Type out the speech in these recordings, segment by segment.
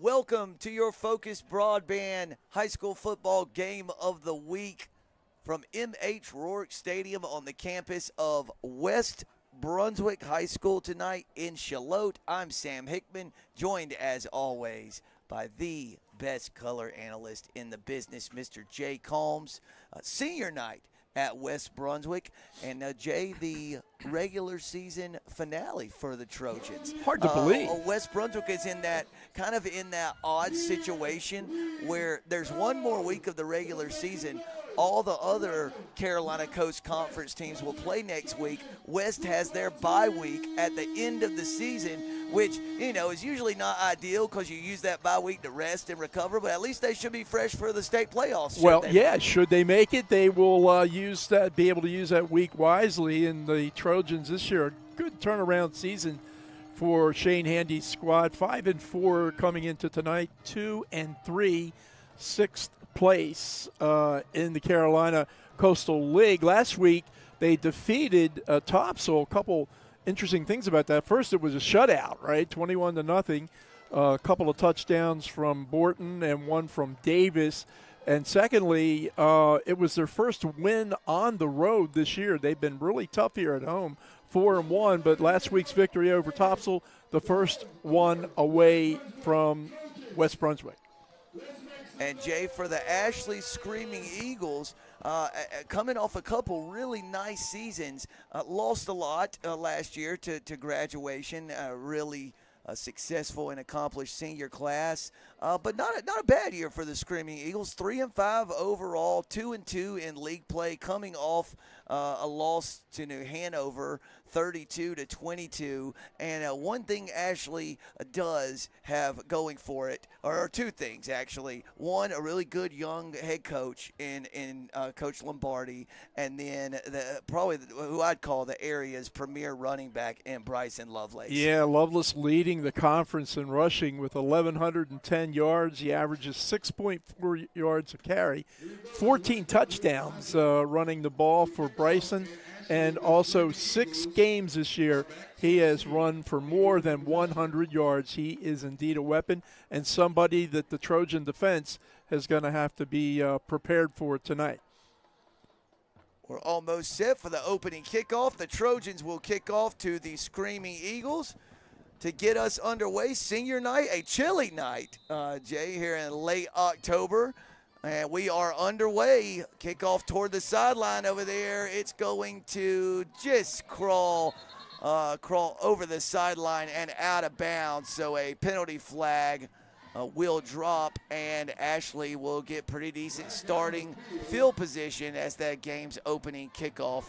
Welcome to your FOCUS Broadband high school football game of the week from M.H. Rourke Stadium on the campus of West Brunswick High School tonight in Charlotte. I'm Sam Hickman, joined as always by the best color analyst in the business, Mr. Jay Combs. Senior night at West Brunswick, and Jay, the regular season finale for the Trojans. Hard to believe. West Brunswick is in that odd situation where there's one more week of the regular season. All the other Carolina Coast Conference teams will play next week. West has their bye week at the end of the season, which, is usually not ideal because you use that bye week to rest and recover, but at least they should be fresh for the state playoffs. Should they make it, they will be able to use that week wisely. And the Trojans this year, a good turnaround season for Shane Handy's squad. 5-4 coming into tonight, 2-3, sixth place in the Carolina Coastal League. Last week they defeated Topsail. A couple interesting things about that. First, it was a shutout, right? 21-0. A couple of touchdowns from Borton and one from Davis. And secondly, it was their first win on the road this year. They've been really tough here at home, 4-1. But last week's victory over Topsail, the first one away from West Brunswick. And, Jay, for the Ashley Screaming Eagles, coming off a couple really nice seasons, lost a lot last year to graduation, really successful and accomplished senior class, but not a bad year for the Screaming Eagles. 3-5 overall, 2-2 in league play, coming off a loss to New Hanover, 32-22. And one thing Ashley does have going for it, or two things actually. One, a really good young head coach in Coach Lombardi, and then who I'd call the area's premier running back in Bryson Lovelace. Yeah, Lovelace leading the conference in rushing with 1,110 yards. He averages 6.4 yards a carry, 14 touchdowns running the ball for Bryson. And also 6 games this year, he has run for more than 100 yards. He is indeed a weapon and somebody that the Trojan defense is going to have to be prepared for tonight. We're almost set for the opening kickoff. The Trojans will kick off to the Screaming Eagles to get us underway. Senior night, a chilly night, Jay, here in late October. And we are underway. Kickoff toward the sideline over there. It's going to just crawl over the sideline and out of bounds. So a penalty flag will drop, and Ashley will get pretty decent starting field position as that game's opening kickoff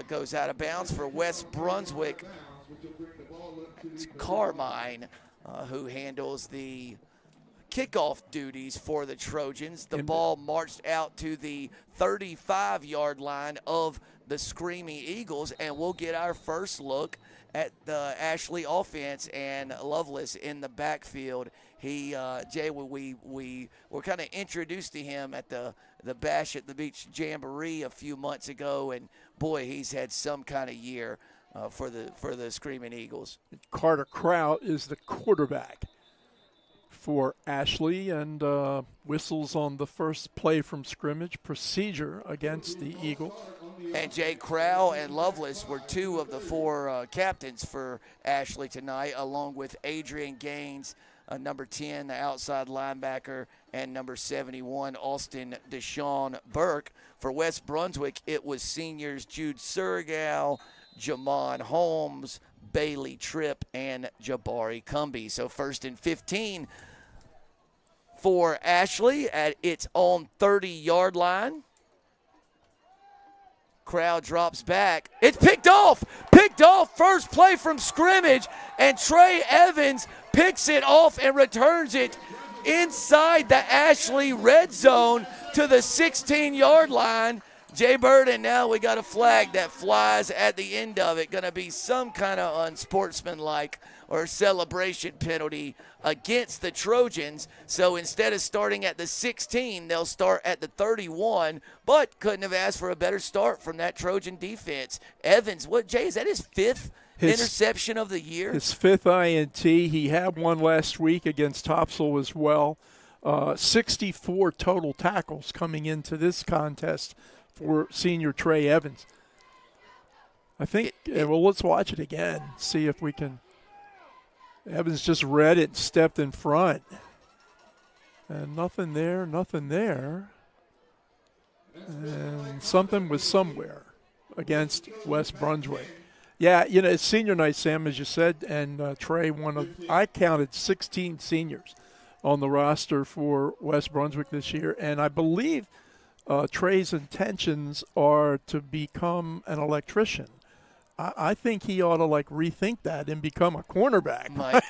goes out of bounds for West Brunswick. It's Carmine who handles the kickoff duties for the Trojans. The ball marched out to the 35-yard line of the Screaming Eagles, and we'll get our first look at the Ashley offense and Lovelace in the backfield. He, Jay, we were kind of introduced to him at the Bash at the Beach Jamboree a few months ago, and boy, he's had some kind of year for the Screaming Eagles. Carter Kraut is the quarterback for Ashley, and whistles on the first play from scrimmage procedure against the Eagles. And Jay Crow and Lovelace were two of the four captains for Ashley tonight, along with Adrian Gaines, number 10, the outside linebacker, and number 71, Austin Deshaun Burke. For West Brunswick, it was seniors Jude Surgal, Jamon Holmes, Bailey Tripp, and Jabari Cumby. So 1st and 15 for Ashley at its own 30-yard line. Crowd drops back. It's picked off. First play from scrimmage, and Trey Evans picks it off and returns it inside the Ashley red zone to the 16-yard line. Jay Burden, now we got a flag that flies at the end of it. Going to be some kind of unsportsmanlike or celebration penalty against the Trojans. So instead of starting at the 16, they'll start at the 31, but couldn't have asked for a better start from that Trojan defense. Evans, Jay, is that his fifth interception of the year. His 5th INT. He had one last week against Topsail as well. 64 total tackles coming into this contest for senior Trey Evans. I think, well, let's watch it again, see if we can. Evans just read it and stepped in front. And nothing there, nothing there. And something was somewhere against West Brunswick. Yeah, it's senior night, Sam, as you said, and Trey, I counted 16 seniors on the roster for West Brunswick this year, and I believe Trey's intentions are to become an electrician. I think he ought to rethink that and become a cornerback. Might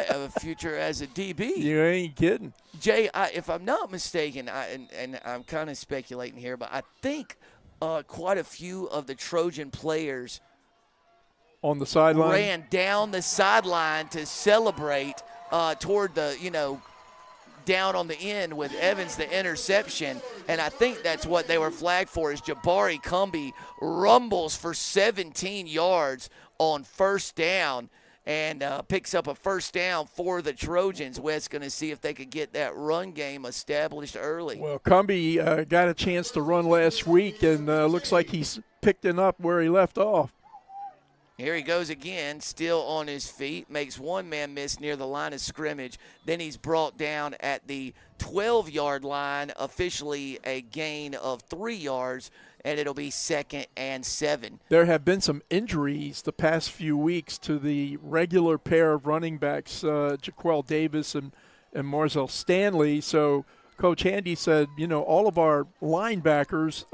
have a future as a DB. You ain't kidding. Jay, if I'm not mistaken, and I'm kind of speculating here, but I think quite a few of the Trojan players on the sideline ran down the sideline to celebrate toward the, down on the end with Evans, the interception. And I think that's what they were flagged for, is Jabari Cumbie rumbles for 17 yards on first down and picks up a first down for the Trojans. West going to see if they could get that run game established early. Well, Cumbie got a chance to run last week, and looks like he's picked it up where he left off. Here he goes again, still on his feet, makes one man miss near the line of scrimmage. Then he's brought down at the 12-yard line, officially a gain of 3 yards, and it'll be 2nd and 7. There have been some injuries the past few weeks to the regular pair of running backs, Jaquel Davis and Marzell Stanley. So Coach Handy said, all of our linebackers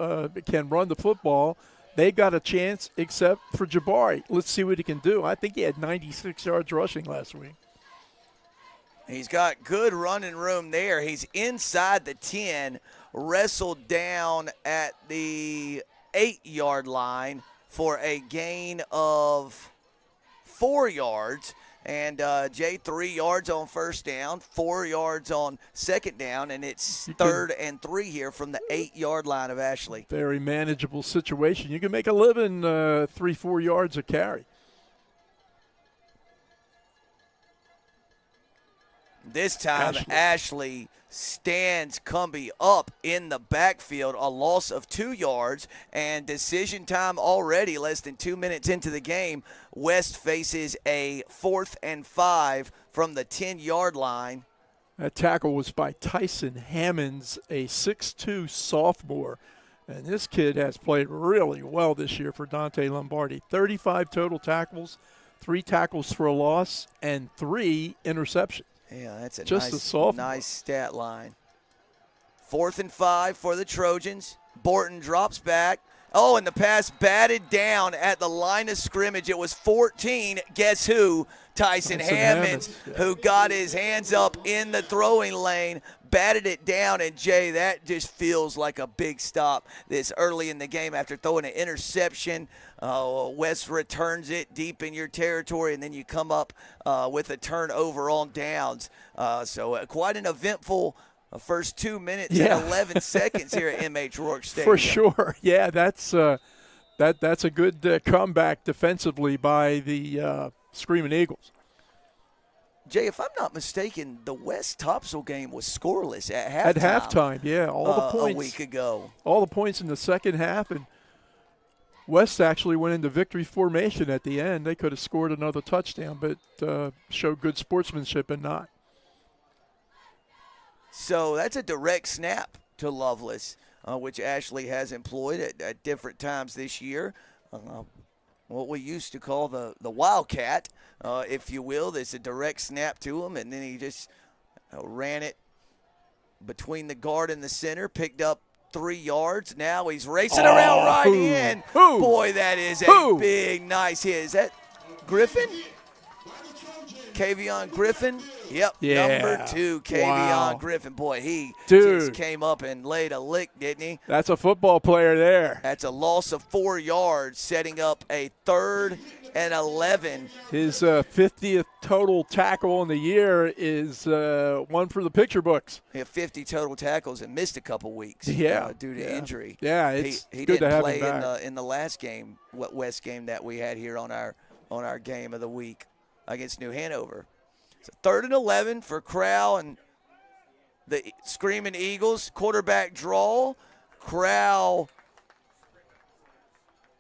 can run the football. They got a chance except for Jabari. Let's see what he can do. I think he had 96 yards rushing last week. He's got good running room there. He's inside the 10, wrestled down at the 8-yard line for a gain of 4 yards. And, Jay, 3 yards on first down, 4 yards on second down, and it's 3rd and 3 here from the 8-yard line of Ashley. Very manageable situation. You can make a living 3-4 yards a carry. This time, Ashley stands Cumbie up in the backfield, a loss of 2 yards, and decision time already, less than 2 minutes into the game. West faces a 4th and 5 from the 10-yard line. That tackle was by Tyson Hammonds, a 6'2 sophomore. And this kid has played really well this year for Dante Lombardi. 35 total tackles, 3 tackles for a loss, and 3 interceptions. Yeah, that's a nice stat line. 4th and 5 for the Trojans. Borton drops back. Oh, and the pass batted down at the line of scrimmage. It was 14. Guess who? Tyson Hammonds, who got his hands up in the throwing lane, batted it down. And, Jay, that just feels like a big stop this early in the game after throwing an interception. West returns it deep in your territory, and then you come up with a turnover on downs. So quite an eventful first 2 minutes and 11 seconds here at M.H. Rourke Stadium. For sure. Yeah, that's a good comeback defensively by the Screaming Eagles. Jay, if I'm not mistaken, the West Topsail game was scoreless at halftime. At halftime, yeah. All the points a week ago. All the points in the second half, and West actually went into victory formation at the end. They could have scored another touchdown, but showed good sportsmanship and not. So that's a direct snap to Lovelace, which Ashley has employed at different times this year. What we used to call the Wildcat, if you will. There's a direct snap to him, and then he just ran it between the guard and the center, picked up 3 yards. Now he's racing around right in. Boy, that is a big, nice hit. Is that Griffin? Kavion Griffin? Yep, number 2, Kavion Griffin. Boy, he just came up and laid a lick, didn't he? That's a football player there. That's a loss of 4 yards, setting up a 3rd and 11. His 50th total tackle in the year is one for the picture books. He had 50 total tackles and missed a couple weeks due to injury. Yeah, he good to didn't have play him back. in the last game, West game that we had here on our on our game of the week against New Hanover. So 3rd and 11 for Crowell and the Screaming Eagles. Quarterback draw. Crowell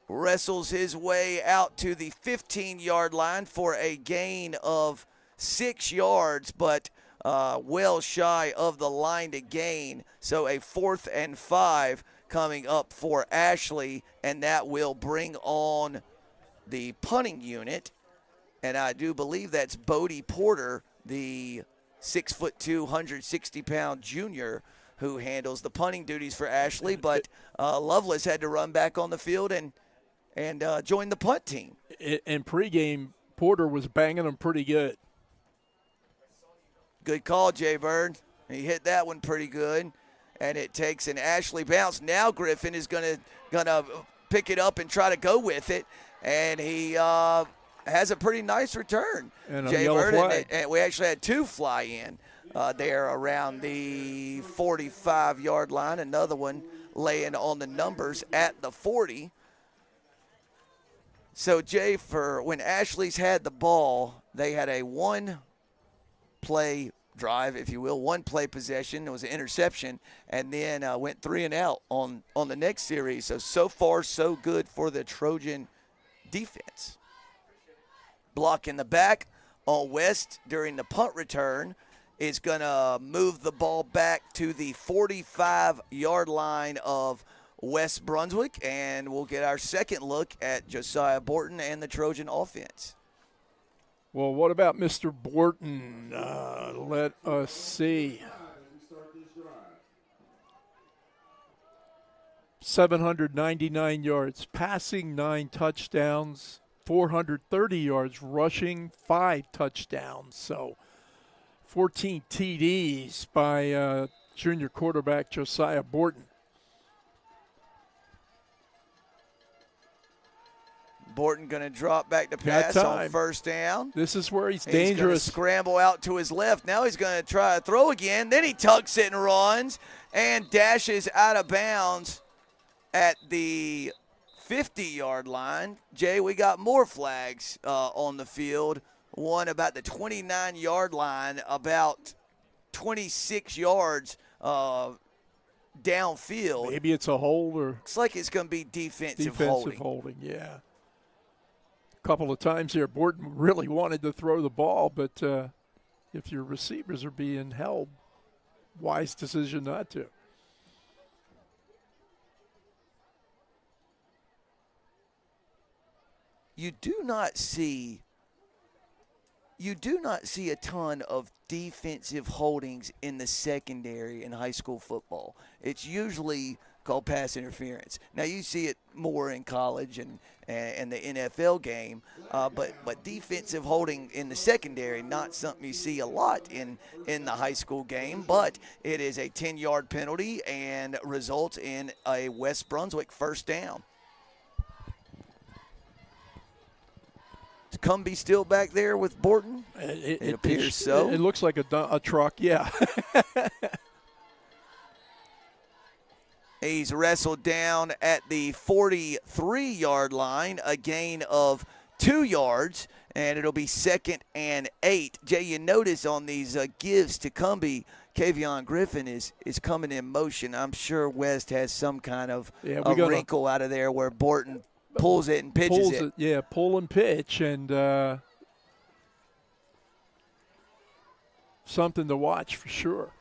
wrestles his way out to the 15-yard line for a gain of 6 yards, but well shy of the line to gain. So a 4th and 5 coming up for Ashley, and that will bring on the punting unit. And I do believe that's Bodie Porter, the 6'2", 160-pound junior who handles the punting duties for Ashley. But Lovelace had to run back on the field and join the punt team. In pregame, Porter was banging them pretty good. Good call, Jay Bird. He hit that one pretty good. And it takes an Ashley bounce. Now Griffin is gonna pick it up and try to go with it. And he has a pretty nice return, and Jay Bird. And we actually had 2 fly in there around the 45-yard line. Another one laying on the numbers at the 40. So, Jay, for when Ashley's had the ball, they had a 1-play drive, if you will, 1-play possession. It was an interception, and then went 3 and out on the next series. So far, so good for the Trojan defense. Block in the back on West during the punt return is going to move the ball back to the 45-yard line of West Brunswick, and we'll get our second look at Josiah Borton and the Trojan offense. Well, what about Mr. Borton? Let us see. 799 yards, passing 9 touchdowns, 430 yards, rushing 5 touchdowns. So 14 TDs by junior quarterback Josiah Borton. Borton going to drop back to pass on 1st down. This is where he's dangerous. dangerous. He's going to scramble out to his left. Now he's going to try to throw again. Then he tucks it and runs and dashes out of bounds at the 50-yard line. Jay, we got more flags on the field. One about the 29-yard line, about 26 yards downfield. Maybe it's a hold or looks like it's going to be defensive holding. Yeah. A couple of times here, Borton really wanted to throw the ball, but if your receivers are being held, wise decision not to. You do not see a ton of defensive holdings in the secondary in high school football. It's usually called pass interference. Now you see it more in college and the NFL game, but defensive holding in the secondary, not something you see a lot in the high school game, but it is a 10-yard penalty and results in a West Brunswick 1st down. Cumbie still back there with Borton? It appears so. It looks like a truck, yeah. He's wrestled down at the 43-yard line, a gain of 2 yards, and it'll be 2nd and 8. Jay, you notice on these gives to Cumbie, Kavion Griffin is coming in motion. I'm sure West has some kind of a wrinkle out of there where Borton pulls it and pitches it. Yeah, pull and pitch, and something to watch for sure.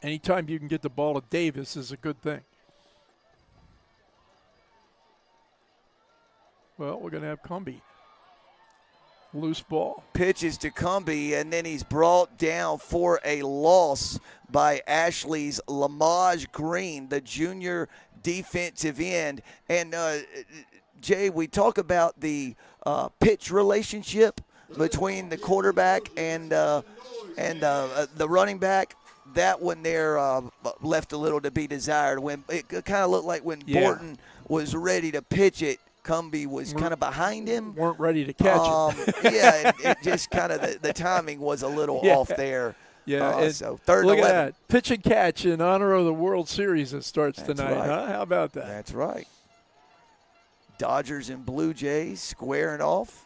Anytime you can get the ball to Davis is a good thing. Well, we're going to have Cumbie. Loose ball. Pitches to Cumbie, and then he's brought down for a loss by Ashley's Lamage Green, the junior defensive end. And, Jay, we talk about the pitch relationship between the quarterback and the running back. That one there left a little to be desired. When it kind of looked like when Borton was ready to pitch it, Cumbie was kind of behind him. Weren't ready to catch it. Yeah, it just kind of the timing was a little off there. Yeah, so 3rd and 11. Look at that. Pitch and catch in honor of the World Series that starts tonight. Right. Huh? How about that? That's right. Dodgers and Blue Jays squaring off.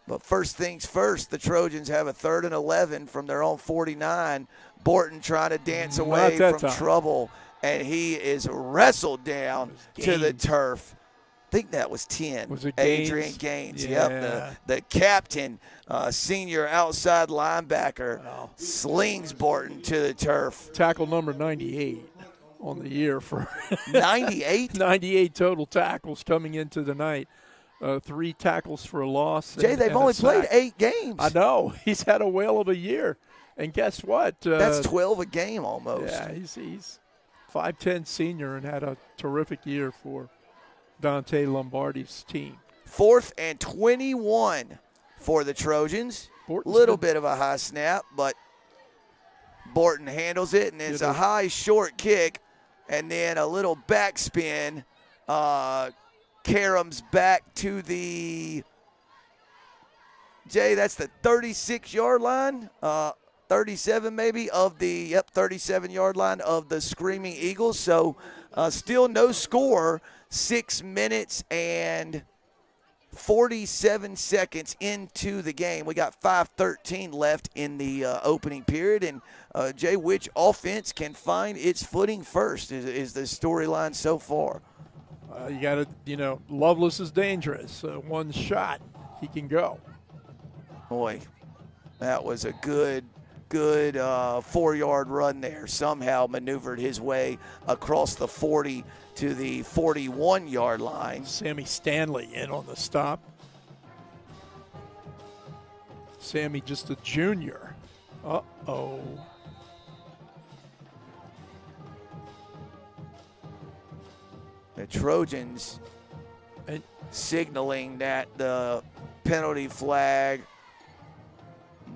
But first things first, the Trojans have a 3rd and 11 from their own 49. Borton trying to dance away from trouble, and he is wrestled down to the turf. I think that was 10. Was it Adrian Gaines? Yeah. Yep, the captain, senior outside linebacker, slings Borton to the turf. Tackle number 98 on the year for 98? 98 total tackles coming into the night. 3 tackles for a loss. Jay, they've only played 8 games. I know. He's had a whale of a year. And guess what? That's 12 a game almost. Yeah, he's 5'10" senior and had a terrific year for Dante Lombardi's team. 4th and 21 for the Trojans. Little bit of a high snap, but Borton handles it, and it's a high short kick, and then a little backspin. Karams back to the, Jay, that's the 36-yard line, 37 maybe, of the, 37-yard line of the Screaming Eagles. So still no score, 6 minutes and 47 seconds into the game. We got 5:13 left in the opening period. And, Jay, which offense can find its footing first is the storyline so far. You got to, Lovelace is dangerous. One shot, he can go. Boy, that was a good 4-yard run there. Somehow maneuvered his way across the 40 to the 41-yard line. Sammy Stanley in on the stop. Sammy just a junior. Uh-oh. The Trojans signaling that the penalty flag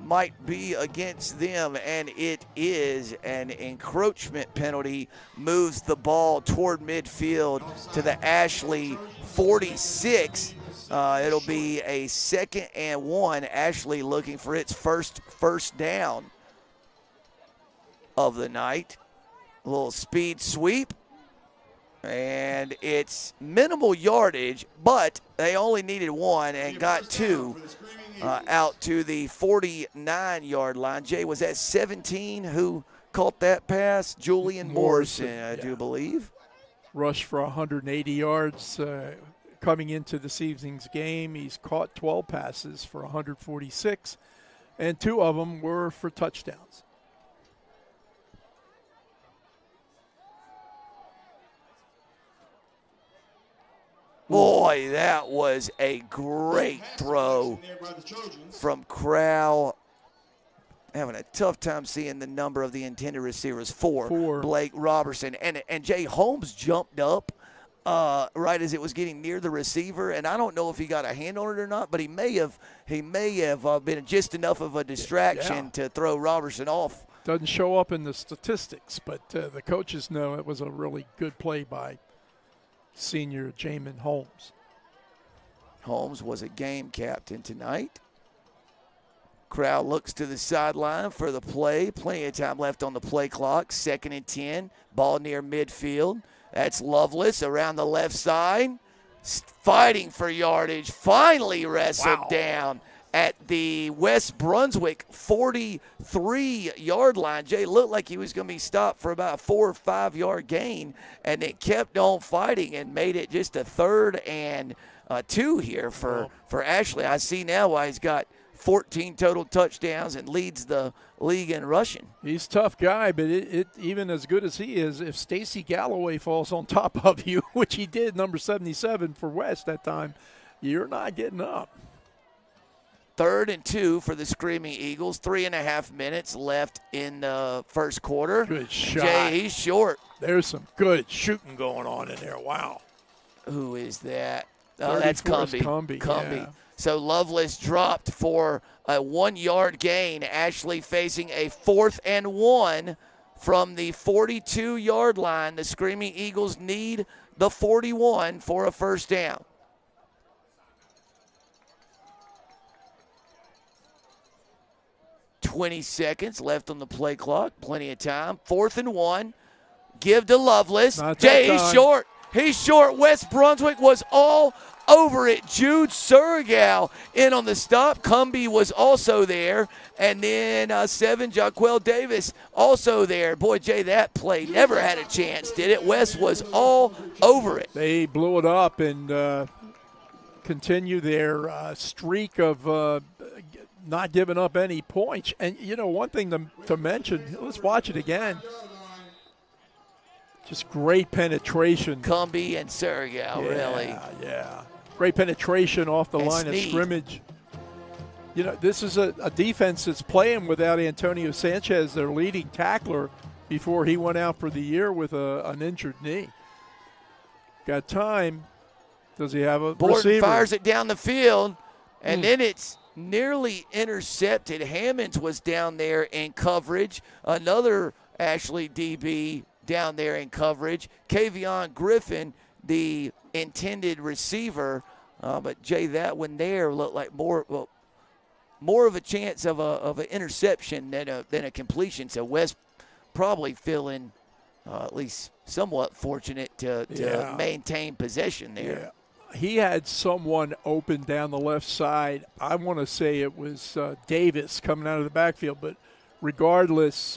might be against them, and it is. An encroachment penalty moves the ball toward midfield to the Ashley 46. It'll be a 2nd and 1. Ashley looking for its first down of the night. A little speed sweep. And it's minimal yardage, but they only needed 1 and got 2 out to the 49-yard line. Jay, was that 17 who caught that pass? Julian Morrison, I do believe. Rushed for 180 yards coming into this evening's game. He's caught 12 passes for 146, and 2 of them were for touchdowns. Boy, that was a great throw from Crowell. Having a tough time seeing the number of the intended receivers. 4. Blake Robertson. And Jay Holmes jumped up right as it was getting near the receiver. And I don't know if he got a hand on it or not, but he may have been just enough of a distraction to throw Robertson off. Doesn't show up in the statistics, but the coaches know it was a really good play by senior Jamin Holmes. Holmes was a game captain tonight. Crowd looks to the sideline for the play. Plenty of time left on the play clock. 2nd and 10. Ball near midfield. That's Lovelace around the left side. Fighting for yardage. Finally wrestled down at the West Brunswick 43-yard line. Jay looked like he was going to be stopped for about a 4 or 5 yard gain, and it kept on fighting and made it just a 3rd and 2 here for Ashley. I see now why he's got 14 total touchdowns and leads the league in rushing. He's a tough guy, but it even as good as he is, if Stacy Galloway falls on top of you, which he did, number 77 for West that time, you're not getting up. 3rd and 2 for the Screaming Eagles. 3.5 minutes left in the first quarter. Good shot. Jay, he's short. There's some good shooting going on in there. Wow. Who is that? Oh, that's Cumbie. Yeah. So Lovelace dropped for a 1-yard gain. Ashley facing a 4th and 1 from the 42-yard line. The Screaming Eagles need the 41 for a first down. .20 seconds left on the play clock. Plenty of time. 4th and 1. Give to Lovelace. Jay, he's short. He's short. West Brunswick was all over it. Jude Surgal in on the stop. Cumbie was also there. And then 7, Jaquel Davis also there. Boy, Jay, that play never had a chance, did it? West was all over it. They blew it up and continue their streak of not giving up any points. And, you know, one thing to mention, let's watch it again. Just great penetration. Cumbie and Surgal, really. Yeah. Great penetration off the And line Sneed. of scrimmage. You know, this is a defense that's playing without Antonio Sanchez, their leading tackler, before he went out for the year with an injured knee. Got time. Does he have a Borton receiver? fires it down the field, and then it's nearly intercepted. Hammonds was down there in coverage. Another Ashley DB down there in coverage. Kavion Griffin, the intended receiver. But, Jay, that one there looked like more of a chance of an interception than a completion. So West probably feeling at least somewhat fortunate to maintain possession there. Yeah. He had someone open down the left side. I want to say it was Davis coming out of the backfield, but regardless,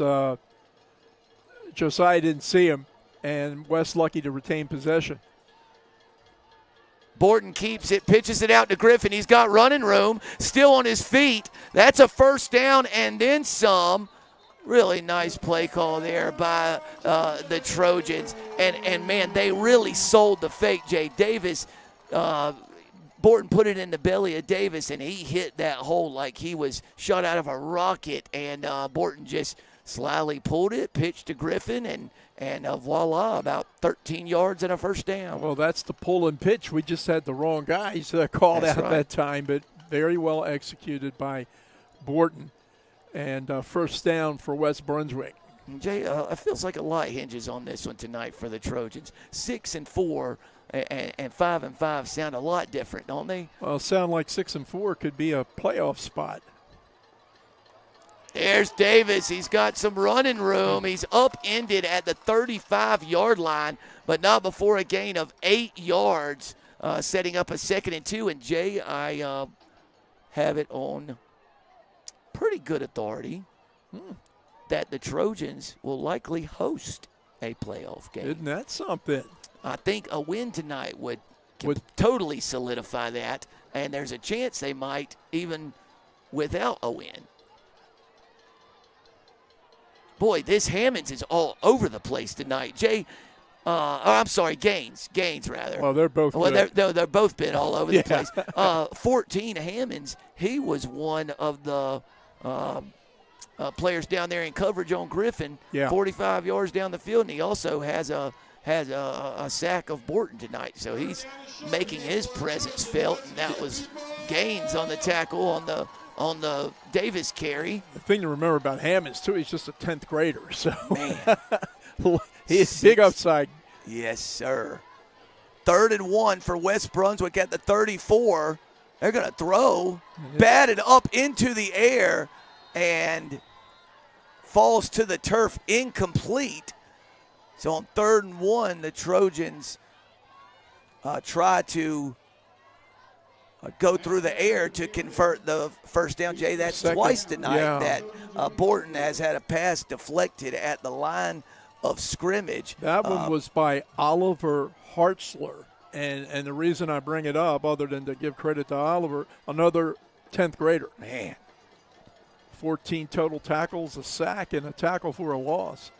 Josiah didn't see him, and West lucky to retain possession. Borton keeps it, pitches it out to Griffin. He's got running room, still on his feet. That's a first down and then some. Really nice play call there by the Trojans. And man, they really sold the fake. Jay Davis, Borton put it in the belly of Davis, and he hit that hole like he was shot out of a rocket. And Borton just slyly pulled it, pitched to Griffin, and voila, about 13 yards and a first down. Well, that's the pull and pitch. We just had the wrong guys called That's out right. that time, but very well executed by Borton. And first down for West Brunswick. Jay, it feels like a lot hinges on this one tonight for the Trojans. 6-4 and 5-5 sound a lot different, don't they? Well, sound like 6-4 could be a playoff spot. There's Davis. He's got some running room. He's upended at the 35-yard line, but not before a gain of 8 yards, setting up a 2nd and 2. And, Jay, I have it on pretty good authority that the Trojans will likely host a playoff game. Isn't that something? I think a win tonight would totally solidify that, and there's a chance they might even without a win. Boy, this Hammonds is all over the place tonight. Jay, I'm sorry, Gaines rather. Well, they're both Well, good. they're both been all over the place. 14 Hammonds, he was one of the players down there in coverage on Griffin, 45 yards down the field, and he also has a sack of Borton tonight. So he's making his presence felt, and that was Gaines on the tackle on the Davis carry. The thing to remember about Hammonds, too, he's just a 10th grader. So Man. he's big upside. Yes, sir. 3rd and 1 for West Brunswick at the 34. They're going to throw, batted up into the air, and falls to the turf incomplete. So on 3rd and 1, the Trojans try to go through the air to convert the first down. Jay, that's twice tonight that Borton has had a pass deflected at the line of scrimmage. That one was by Oliver Hartzler. And the reason I bring it up, other than to give credit to Oliver, another 10th grader. Man. 14 total tackles, a sack, and a tackle for a loss.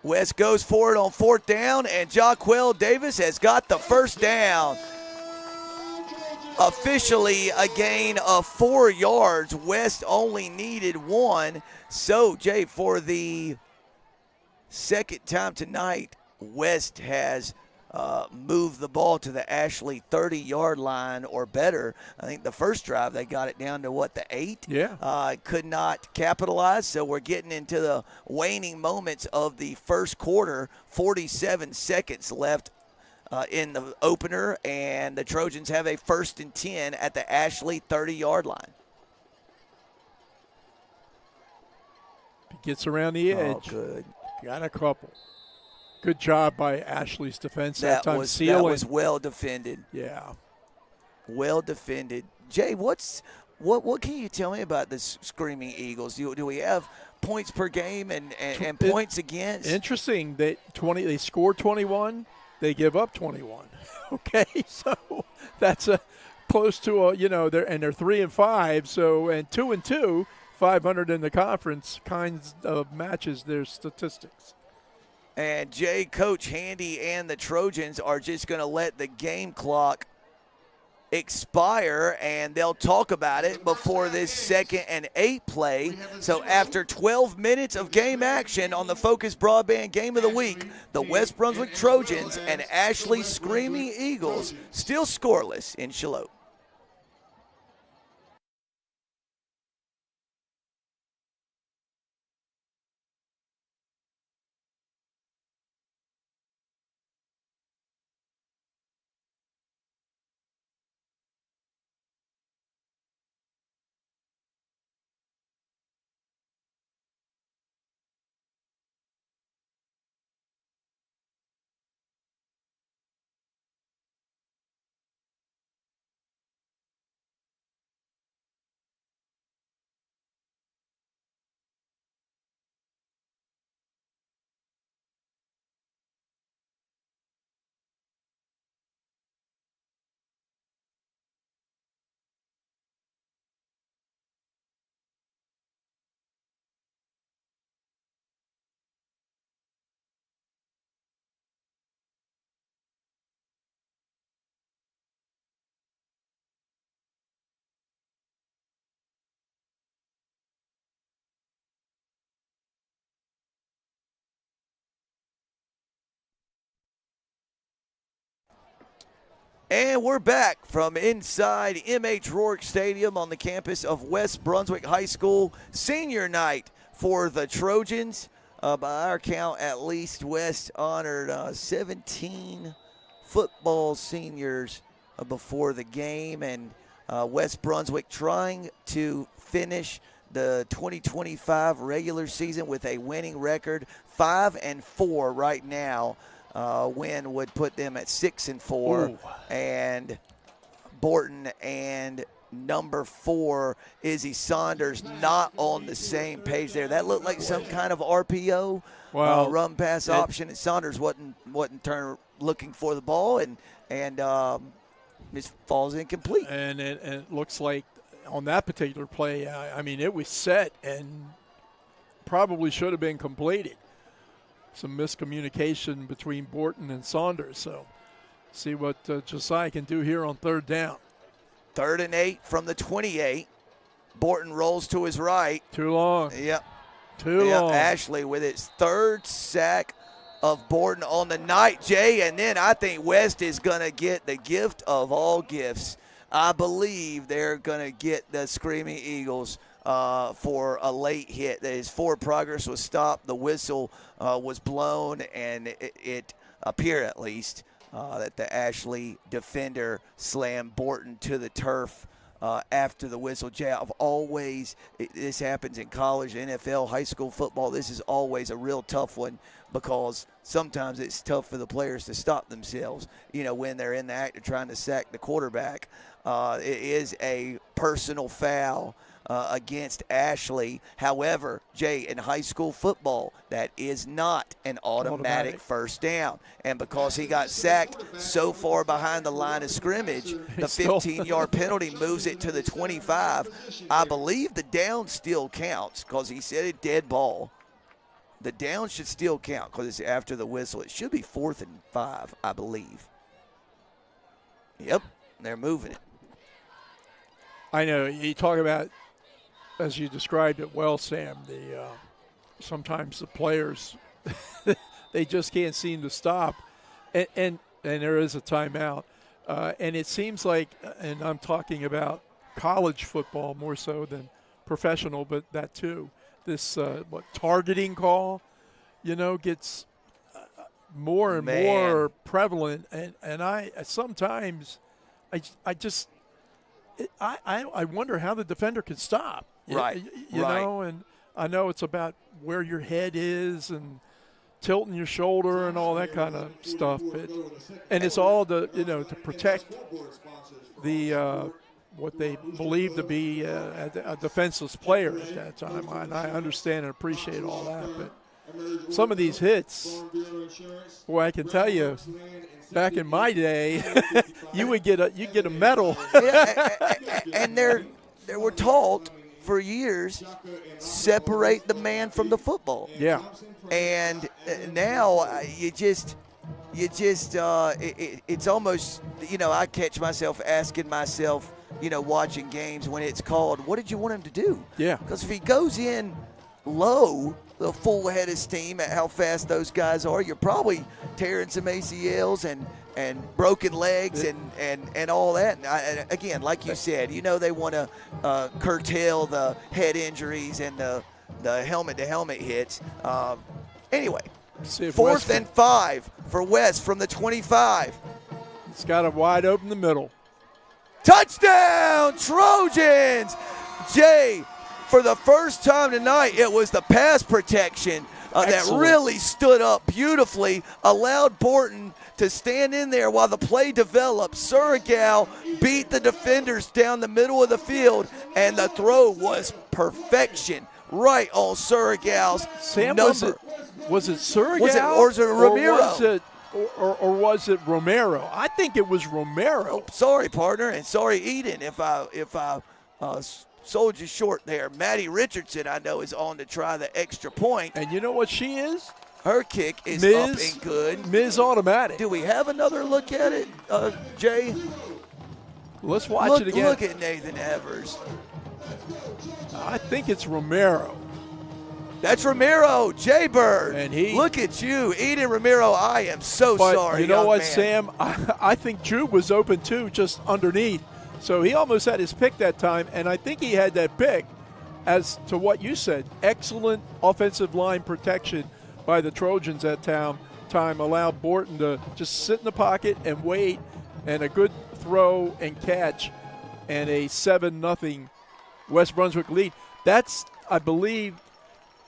West goes for it on 4th down, and Jaquel Davis has got the first down. Officially a gain of 4 yards. West only needed 1. So, Jay, for the second time tonight, West has moved the ball to the Ashley 30-yard line or better. I think the first drive they got it down to, the 8? Yeah. Could not capitalize, so we're getting into the waning moments of the first quarter. 47 seconds left in the opener, and the Trojans have a 1st and 10 at the Ashley 30-yard line. Gets around the edge. Oh, good. Got a couple. Good job by Ashley's defense that time. That was well defended. Yeah. Well defended. Jay, what can you tell me about the Screaming Eagles? Do we have points per game and points against? Interesting. They score 21. They give up 21. Okay, so that's close to they're 3-5. So and 2-2, 500 in the conference kinds of matches their statistics. And Jay, Coach Handy and the Trojans are just going to let the game clock expire, and they'll talk about it before this 2nd and 8 play. So after 12 minutes of game action on the FOCUS Broadband Game of the Week, the West Brunswick Trojans and Ashley Screaming Eagles still scoreless in Shiloh. And we're back from inside M.H. Rourke Stadium on the campus of West Brunswick High School. Senior night for the Trojans. By our count, at least West honored 17 football seniors before the game. And West Brunswick trying to finish the 2025 regular season with a winning record, 5-4 right now. Win would put them at 6-4. Ooh. And Borton and number 4, Izzy Saunders, not on the same page there. That looked like some kind of RPO, run pass option. And Saunders wasn't looking for the ball, and just falls incomplete. And it looks like on that particular play, it was set and probably should have been completed. Some miscommunication between Borton and Saunders. So see what Josiah can do here on 3rd down. 3rd and 8 from the 28. Borton rolls to his right. Too long. Yep. Too long. Ashley with his 3rd sack of Borton on the night, Jay. And then I think West is going to get the gift of all gifts. I believe they're going to get the Screaming Eagles for a late hit. His forward progress was stopped. The whistle was blown, and it appeared at least that the Ashley defender slammed Borton to the turf after the whistle. Jay, this happens in college, NFL, high school football. This is always a real tough one because sometimes it's tough for the players to stop themselves, when they're in the act of trying to sack the quarterback. It is a personal foul against Ashley. However, Jay, in high school football, that is not an automatic first down. And because he got sacked so far behind the line of scrimmage, the 15-yard penalty moves it to the 25. I believe the down still counts because he said it dead ball. The down should still count because it's after the whistle. It should be 4th and 5, I believe. Yep, they're moving it. I know you talk about, as you described it well, Sam, sometimes the players, they just can't seem to stop. And there is a timeout. And it seems like, and I'm talking about college football more so than professional, but that too, this targeting call, gets more and more prevalent. And I sometimes I wonder how the defender can stop. Right. You know, and I know it's about where your head is and tilting your shoulder and all that kind of stuff. And it's all to protect the what they believe to be a defenseless player at that time. And I understand and appreciate all that, but some of these hits, boy, I can tell you, back in my day, you get a medal. And they were taught for years, separate the man from the football. Yeah. And now it's almost, I catch myself asking myself, watching games when it's called, what did you want him to do? Yeah. Because if he goes in low, the full head of steam at how fast those guys are, you're probably tearing some ACLs and broken legs and all that. And again, like you said, they want to curtail the head injuries and the helmet-to-helmet hits. Anyway, 4th and 5 for West from the 25. It's got it wide open the middle. Touchdown, Trojans! Jay, for the first time tonight, it was the pass protection that really stood up beautifully, allowed Borton to stand in there while the play developed. Surigao beat the defenders down the middle of the field, and the throw was perfection right on Surigao's number. Was it Surigao? Or was it Romero? Or was it Romero? I think it was Romero. Oh, sorry, partner, and sorry, Eden, if I sold you short there. Maddie Richardson, I know, is on to try the extra point. And you know what she is? Her kick is up and good. Ms. Automatic. Do we have another look at it, Jay? Let's watch it again. Look at Nathan Evers. I think it's Romero. That's Romero, Jay Bird. And look at you, Eden Romero. I am so sorry. You know what, man. Sam? I think Drew was open too, just underneath. So he almost had his pick that time, and I think he had that pick. As to what you said, excellent offensive line protection by the Trojans that time allowed Borton to just sit in the pocket and wait, and a good throw and catch, and a 7-0 West Brunswick lead. That's, I believe,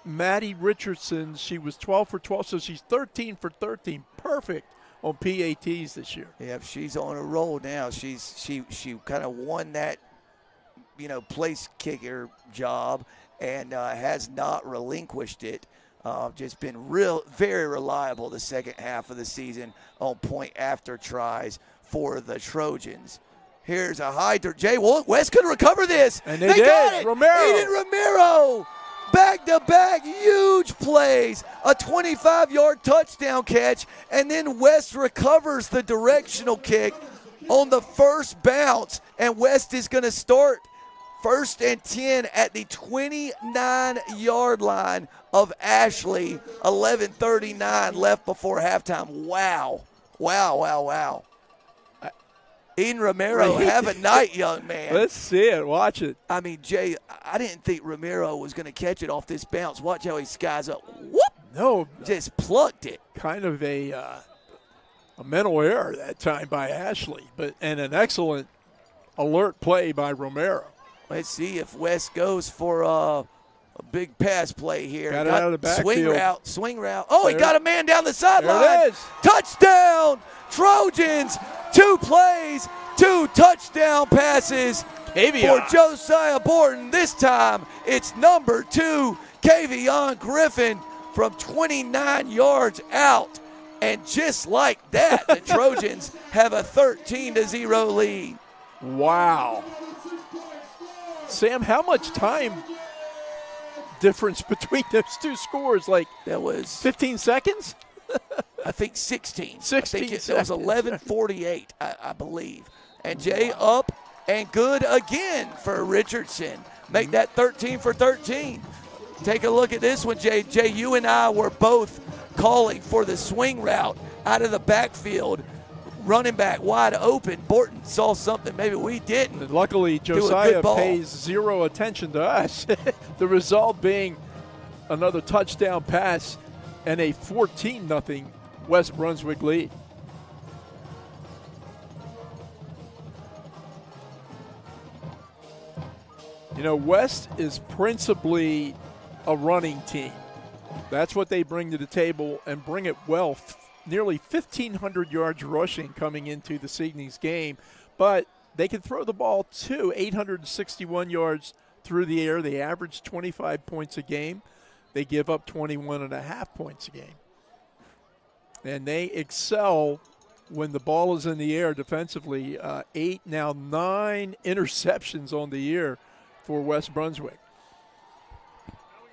Maddie Richardson. She was 12 for 12, so she's 13 for 13. Perfect on PATs this year. Yep, she's on a roll now. She kind of won that, place kicker job and has not relinquished it. Just been very reliable the second half of the season on point after tries for the Trojans. Here's a high to Jay. West could recover this. And they got did. it. Romero. Eden Romero. Back-to-back huge plays, a 25-yard touchdown catch, and then West recovers the directional kick on the first bounce, and West is going to start 1st and 10 at the 29-yard line of Ashley. 11:39 left before halftime. Wow. Eden Romero, have a night, young man. Let's see it. Watch it. I mean, Jay, I didn't think Romero was going to catch it off this bounce. Watch how he skies up. Whoop! No. Just plucked it. Kind of a mental error that time by Ashley, and an excellent alert play by Romero. Let's see if West goes for a big pass play here. Got it out of the backfield. Swing route. Oh, he got a man down the sideline. There it is. Touchdown, Trojans. 2 plays, 2 touchdown passes for Josiah Borton. This time it's number 2, Kavion Griffin from 29 yards out. And just like that, the Trojans have a 13-0 lead. Wow. Sam, how much time difference between those two scores? Like, that was 15 seconds? I think 16. 16 I think it was 11:48, I believe. And Jay up and good again for Richardson. Make that 13 for 13. Take a look at this one, Jay. Jay, you and I were both calling for the swing route out of the backfield. Running back wide open. Borton saw something maybe we didn't. And luckily, Josiah pays zero attention to us. The result being another touchdown pass and a 14-0 West Brunswick lead. West is principally a running team. That's what they bring to the table and bring it well. Nearly 1,500 yards rushing coming into this evening's game. But they can throw the ball too, 861 yards through the air. They average 25 points a game. They give up 21.5 points a game. And they excel when the ball is in the air defensively. 9 interceptions on the year for West Brunswick.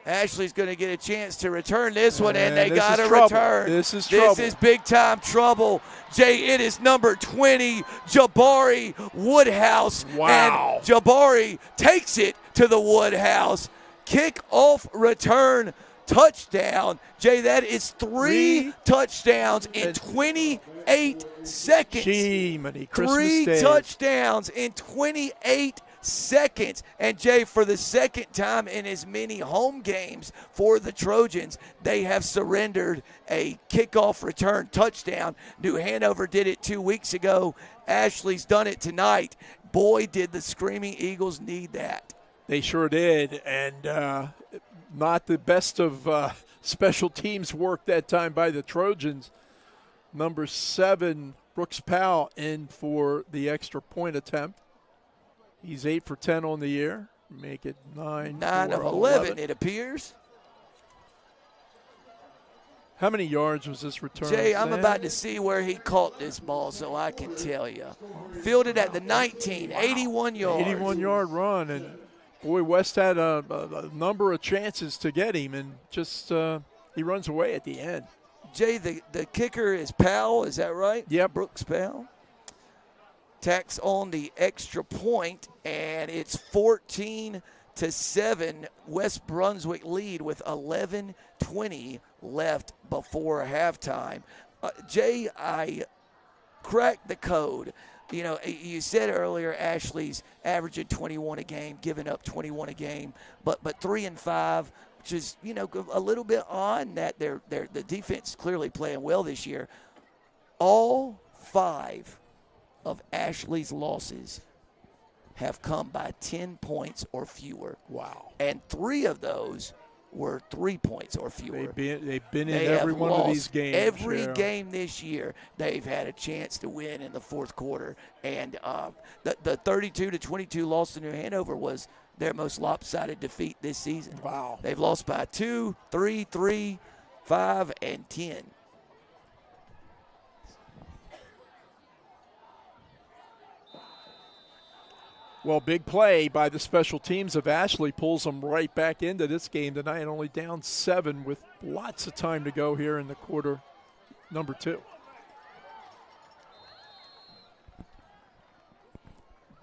Ashley's going to get a chance to return this one, and they got to return. This is trouble. This is big-time trouble. Jay, it is number 20, Jabari Woodhouse. Wow. And Jabari takes it to the Woodhouse. Kick-off return touchdown. Jay, that is three touchdowns in 28 seconds. Gee-many, Christmas Three Day. touchdowns in 28 seconds. And Jay, for the second time in as many home games for the Trojans, they have surrendered a kickoff return touchdown. New Hanover did it 2 weeks ago. Ashley's done it tonight. Boy, did the Screaming Eagles need that. They sure did, and not the best of special teams work that time by the Trojans. Number 7, Brooks Powell, in for the extra point attempt. He's 8 for 10 on the year. Make it 9 of 11, it appears. How many yards was this return? Jay, I'm about to see where he caught this ball so I can tell you. Fielded at the 19, 81 yards. 81-yard run, and boy, West had a number of chances to get him, and just he runs away at the end. Jay, the kicker is Powell, is that right? Yep. Brooks Powell. Tacks on the extra point, and it's 14-7. West Brunswick lead with 11:20 left before halftime. Jay, I cracked the code. You know, you said earlier Ashley's averaging 21 a game, giving up 21 a game, but 3-5, which is, you know, a little bit on that. The defense is clearly playing well this year. All 5 of Ashley's losses have come by 10 points or fewer. Wow. And 3 of those were 3 points or fewer. They've been in every one of these games. Every game this year, they've had a chance to win in the fourth quarter. And the 32-22 loss to New Hanover was their most lopsided defeat this season. Wow. They've lost by 2, 3, 3, 5, and 10. Well, big play by the special teams of Ashley pulls them right back into this game tonight, only down 7 with lots of time to go here in the quarter number 2.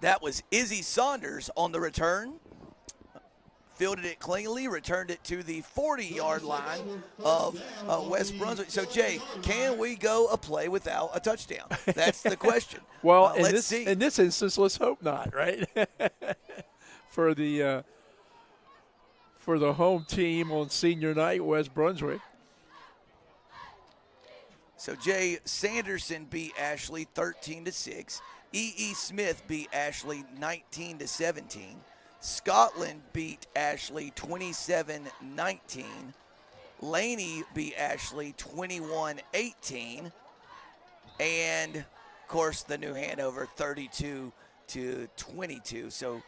That was Izzy Saunders on the return. Fielded it cleanly, returned it to the 40-yard line of West Brunswick. So, Jay, can we go a play without a touchdown? That's the question. Well, let's see. In this instance, let's hope not, right? for the home team on senior night, West Brunswick. So, Jay, Sanderson beat Ashley 13-6. E.E. Smith beat Ashley 19-17. Scotland beat Ashley 27-19. Laney beat Ashley 21-18. And, of course, the New Hanover 32-22. So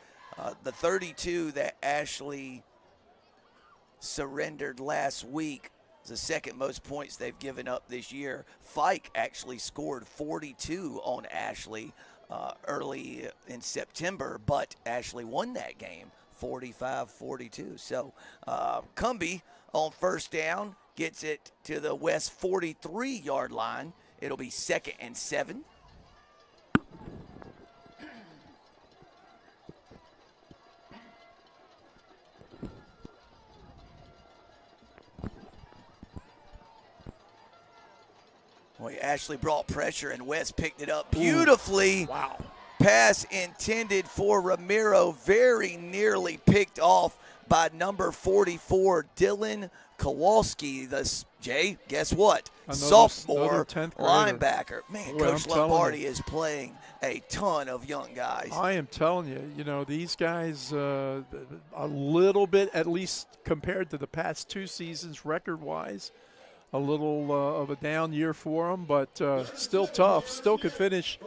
the 32 that Ashley surrendered last week is the second most points they've given up this year. Fike actually scored 42 on Ashley early in September, but Ashley won that game 45-42. So Cumbie on first down gets it to the West 43-yard line. It'll be 2nd and 7. Boy, Ashley brought pressure, and West picked it up beautifully. Ooh, wow. Pass intended for Ramiro, very nearly picked off by number 44, Dylan Kowalski. Jay, guess what? Sophomore another 10th grader. linebacker. Man, Boy, Coach Lombardi is playing a ton of young guys. I am telling you, these guys, a little bit, at least compared to the past 2 seasons record-wise, a little of a down year for them, but still tough. Still could finish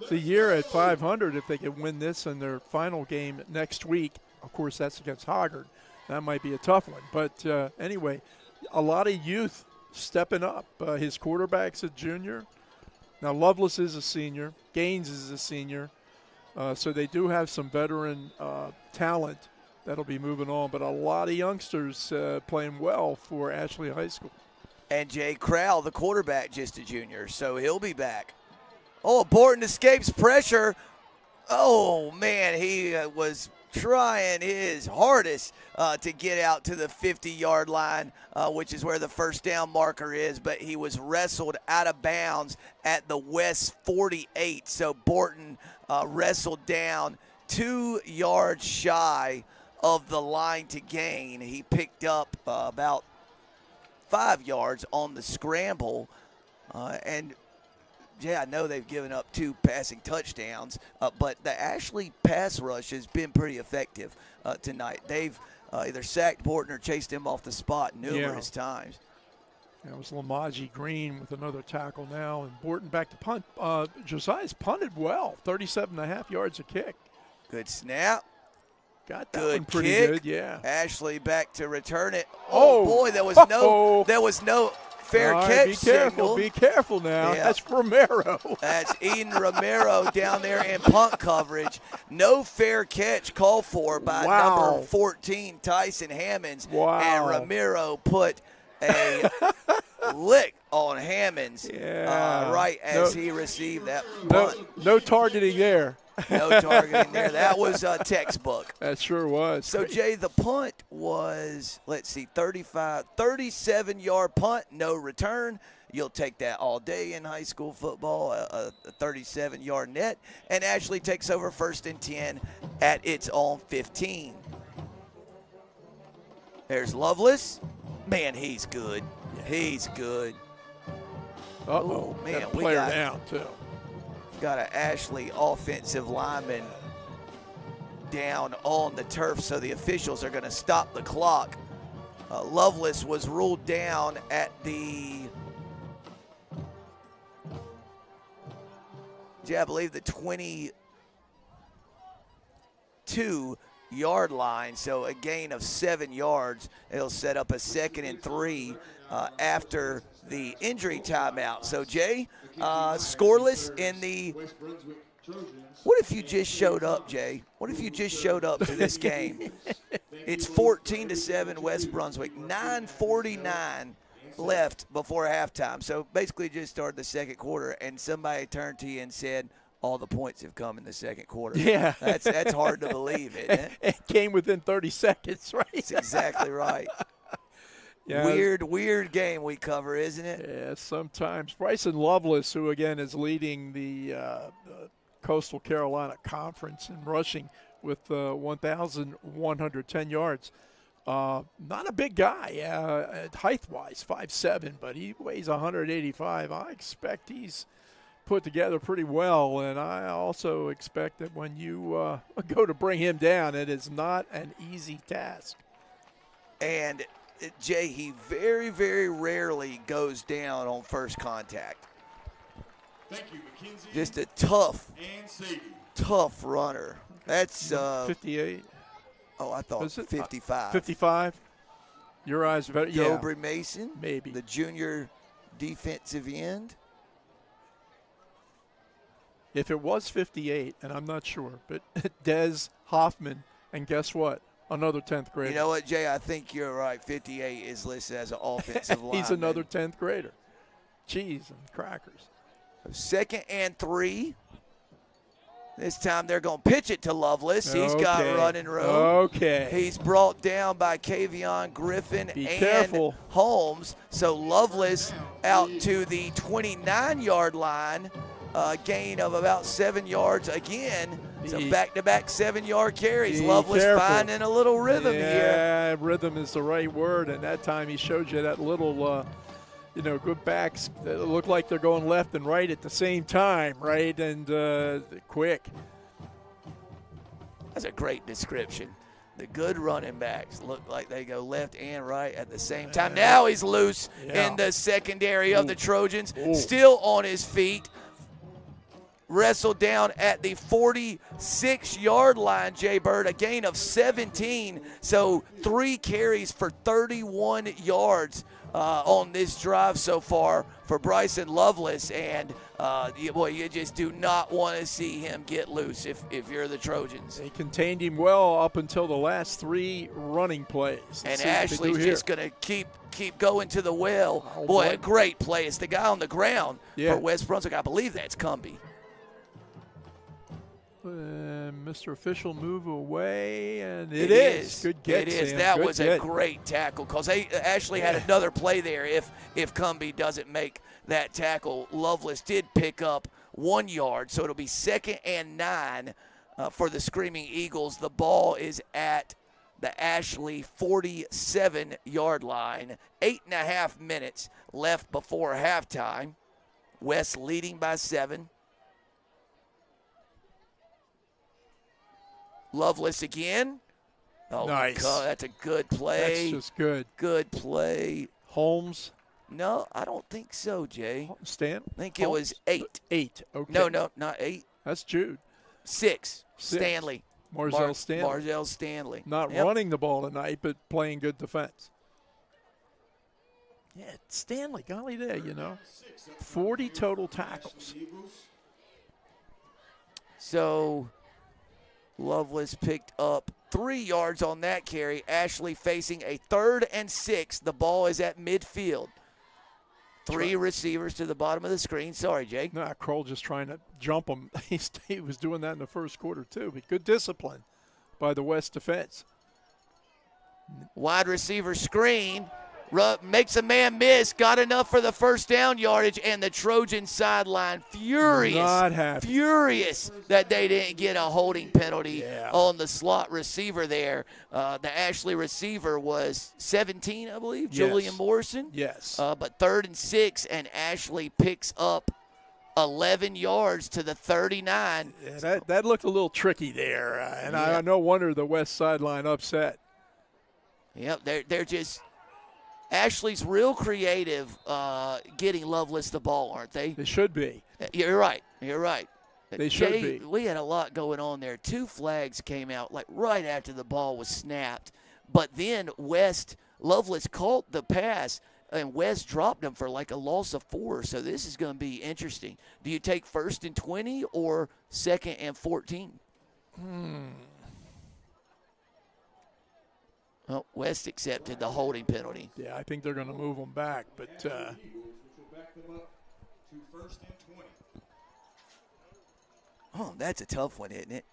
the year at 500 if they could win this in their final game next week. Of course, that's against Hoggard. That might be a tough one. But anyway, a lot of youth stepping up. His quarterback's a junior. Now, Lovelace is a senior. Gaines is a senior. So they do have some veteran talent that'll be moving on. But a lot of youngsters playing well for Ashley High School. And Jay Crowell, the quarterback, just a junior, so he'll be back. Oh, Borton escapes pressure. Oh, man, he was trying his hardest to get out to the 50-yard line, which is where the first down marker is, but he was wrestled out of bounds at the West 48. So Borton wrestled down 2 yards shy of the line to gain. He picked up about 5 yards on the scramble, and yeah, I know they've given up 2 passing touchdowns, but the Ashley pass rush has been pretty effective tonight. They've either sacked Borton or chased him off the spot numerous times. That was Lamaji Green with another tackle now, and Borton back to punt. Josiah's punted well, 37.5 yards a kick. Good snap. Got that Good one pretty kick. good, yeah. Ashley back to return it. Oh, boy, there was no fair catch be careful, signal. Be careful now. Yeah. That's Romero. That's Eden Romero down there in punt coverage. No fair catch called for by number 14, Tyson Hammonds. Wow. And Romero put a lick on Hammonds right as he received that punt. No targeting there. No targeting there. That was a textbook. That sure was. So, Jay, the punt was, 37-yard punt, no return. You'll take that all day in high school football, a 37-yard net. And Ashley takes over 1st and 10 at its own 15. There's Lovelace. Man, he's good. He's good. Uh-oh. Man, got a we player got down, too. Got an Ashley offensive lineman down on the turf, so the officials are going to stop the clock. Lovelace was ruled down at the, I believe the 22-yard line, so a gain of 7 yards. It'll set up a 2nd and 3 after the injury timeout. So, Jay, scoreless in the – what if you just showed up, Jay? What if you just showed up to this game? It's 14-7 West Brunswick, 9:49 left before halftime. So, basically just started the second quarter, and somebody turned to you and said, all the points have come in the second quarter. Yeah. That's hard to believe, isn't it? It came within 30 seconds, right? That's exactly right. Yeah. Weird game we cover, isn't it? Yeah, sometimes. Bryson Lovelace, who again is leading the Coastal Carolina Conference in rushing with 1,110 yards. Not a big guy, height-wise, 5'7", but he weighs 185. I expect he's put together pretty well, and I also expect that when you go to bring him down, it is not an easy task. And Jay, he very, very rarely goes down on first contact. Thank you, Mackenzie. Just a tough runner. That's 58. Oh, I thought 55. 55. Your eyes are better. Yeah. Dobry Mason, maybe the junior defensive end. If it was 58, and I'm not sure, but Des Hoffman, and guess what? Another 10th grader. You know what, Jay? I think you're right. 58 is listed as an offensive lineman. He's another 10th grader. Cheese and crackers. 2nd and 3. This time they're going to pitch it to Lovelace. He's got running room. Okay. He's brought down by Kavion Griffin Be and careful. Holmes. So Lovelace out to the 29-yard line, gain of about 7 yards again. So back-to-back 7-yard carries. Be Lovelace careful. finding a little rhythm here. Yeah, rhythm is the right word. And that time he showed you that little, good backs that look like they're going left and right at the same time, right? And quick. That's a great description. The good running backs look like they go left and right at the same time. Now he's loose in the secondary of the Trojans. Still on his feet. Wrestled down at the 46-yard line, Jay Bird, a gain of 17. So 3 carries for 31 yards on this drive so far for Bryson Lovelace. And, you just do not want to see him get loose if you're the Trojans. They contained him well up until the last 3 running plays. And Ashley's just going to keep going to the well. Boy, a great play. It's the guy on the ground for West Brunswick. I believe that's Cumbie. Mr. Official move away, and it is. Good get, It is. Sam. That Good was get. a great tackle because they actually had another play there if Cumbie doesn't make that tackle. Lovelace did pick up 1 yard, so it'll be 2nd and 9 for the Screaming Eagles. The ball is at the Ashley 47-yard line. 8.5 minutes left before halftime. West leading by 7. Lovelace again. Oh, nice. God, that's a good play. That's just good. Good play. Holmes. No, I don't think so, Jay. Stan? I think it was 8. 8. Okay. No, not 8. That's Jude. 6. Stanley. Marzell Stanley. Marzell Stanley. Not running the ball tonight, but playing good defense. Yeah, Stanley, golly there, 40 total tackles. So Lovelace picked up 3 yards on that carry. Ashley facing a 3rd and 6. The ball is at midfield. 3 receivers to the bottom of the screen. Sorry, Jake. No, Kroll just trying to jump him. He was doing that in the first quarter, too. But good discipline by the West defense. Wide receiver screen. Makes a man miss. Got enough for the first down yardage. And the Trojan sideline furious. Not happy. Furious that they didn't get a holding penalty on the slot receiver there. The Ashley receiver was 17, I believe, Julian Morrison. Yes. But 3rd and 6, and Ashley picks up 11 yards to the 39. Yeah, that looked a little tricky there. And I no wonder the West sideline upset. Yep, they're just – Ashley's real creative getting Lovelace the ball, aren't they? They should be. You're right. They should be. We had a lot going on there. 2 flags came out like right after the ball was snapped. But then Lovelace caught the pass, and West dropped him for like a loss of 4. So this is going to be interesting. Do you take 1st and 20 or 2nd and 14? Well, West accepted the holding penalty. Yeah, I think they're going to move them back. But Which will back them up to 1st and 20. Oh, that's a tough one, isn't it?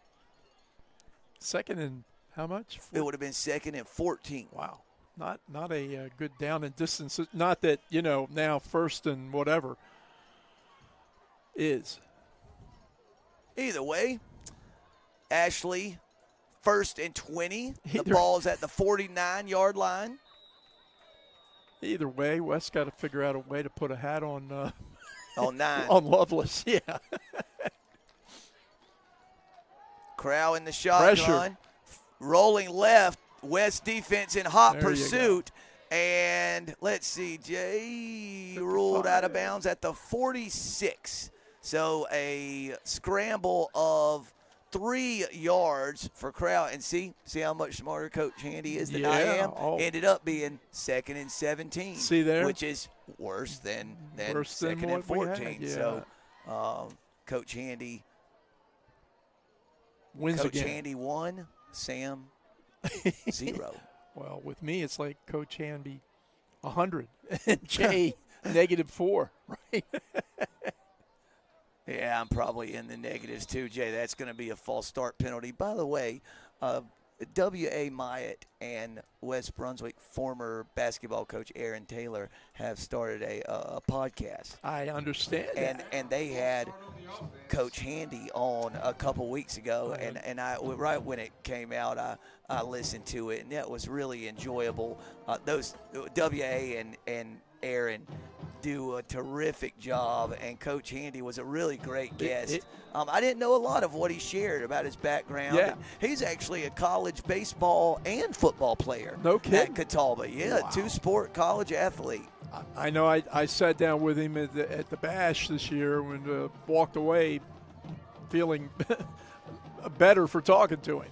2nd and how much? It would have been 2nd and 14. Wow. Not a good down and distance. Not that, now 1st and whatever is. Either way, Ashley, 1st and 20. The ball's at the 49-yard line. Either way, West got to figure out a way to put a hat on 9. on Lovelace. Yeah. Crowd in the shotgun. Rolling left. West defense in hot pursuit. And let's see, Jay 55. Ruled out of bounds at the 46. So a scramble of 3 yards for Crowd. And see how much smarter Coach Handy is than I am? Ended up being 2nd and 17. See there? Which is worse than 2nd and 14. So Coach Handy wins Coach again. Handy 1, Sam 0. Well, with me, it's like Coach Handy 100 and Jay -4, right? Yeah, I'm probably in the negatives too, Jay. That's going to be a false start penalty. By the way, W.A. Myatt and West Brunswick former basketball coach Aaron Taylor have started a podcast. I understand. And they had Coach Handy on a couple weeks ago, and I right when it came out, I listened to it, and it was really enjoyable. Those WA and Aaron do a terrific job, and Coach Handy was a really great guest. I didn't know a lot of what he shared about his background. Yeah. He's actually a college baseball and football player. No kidding. At Catawba. Yeah, Wow. two-sport college athlete. I know I sat down with him at the Bash this year and walked away feeling better for talking to him.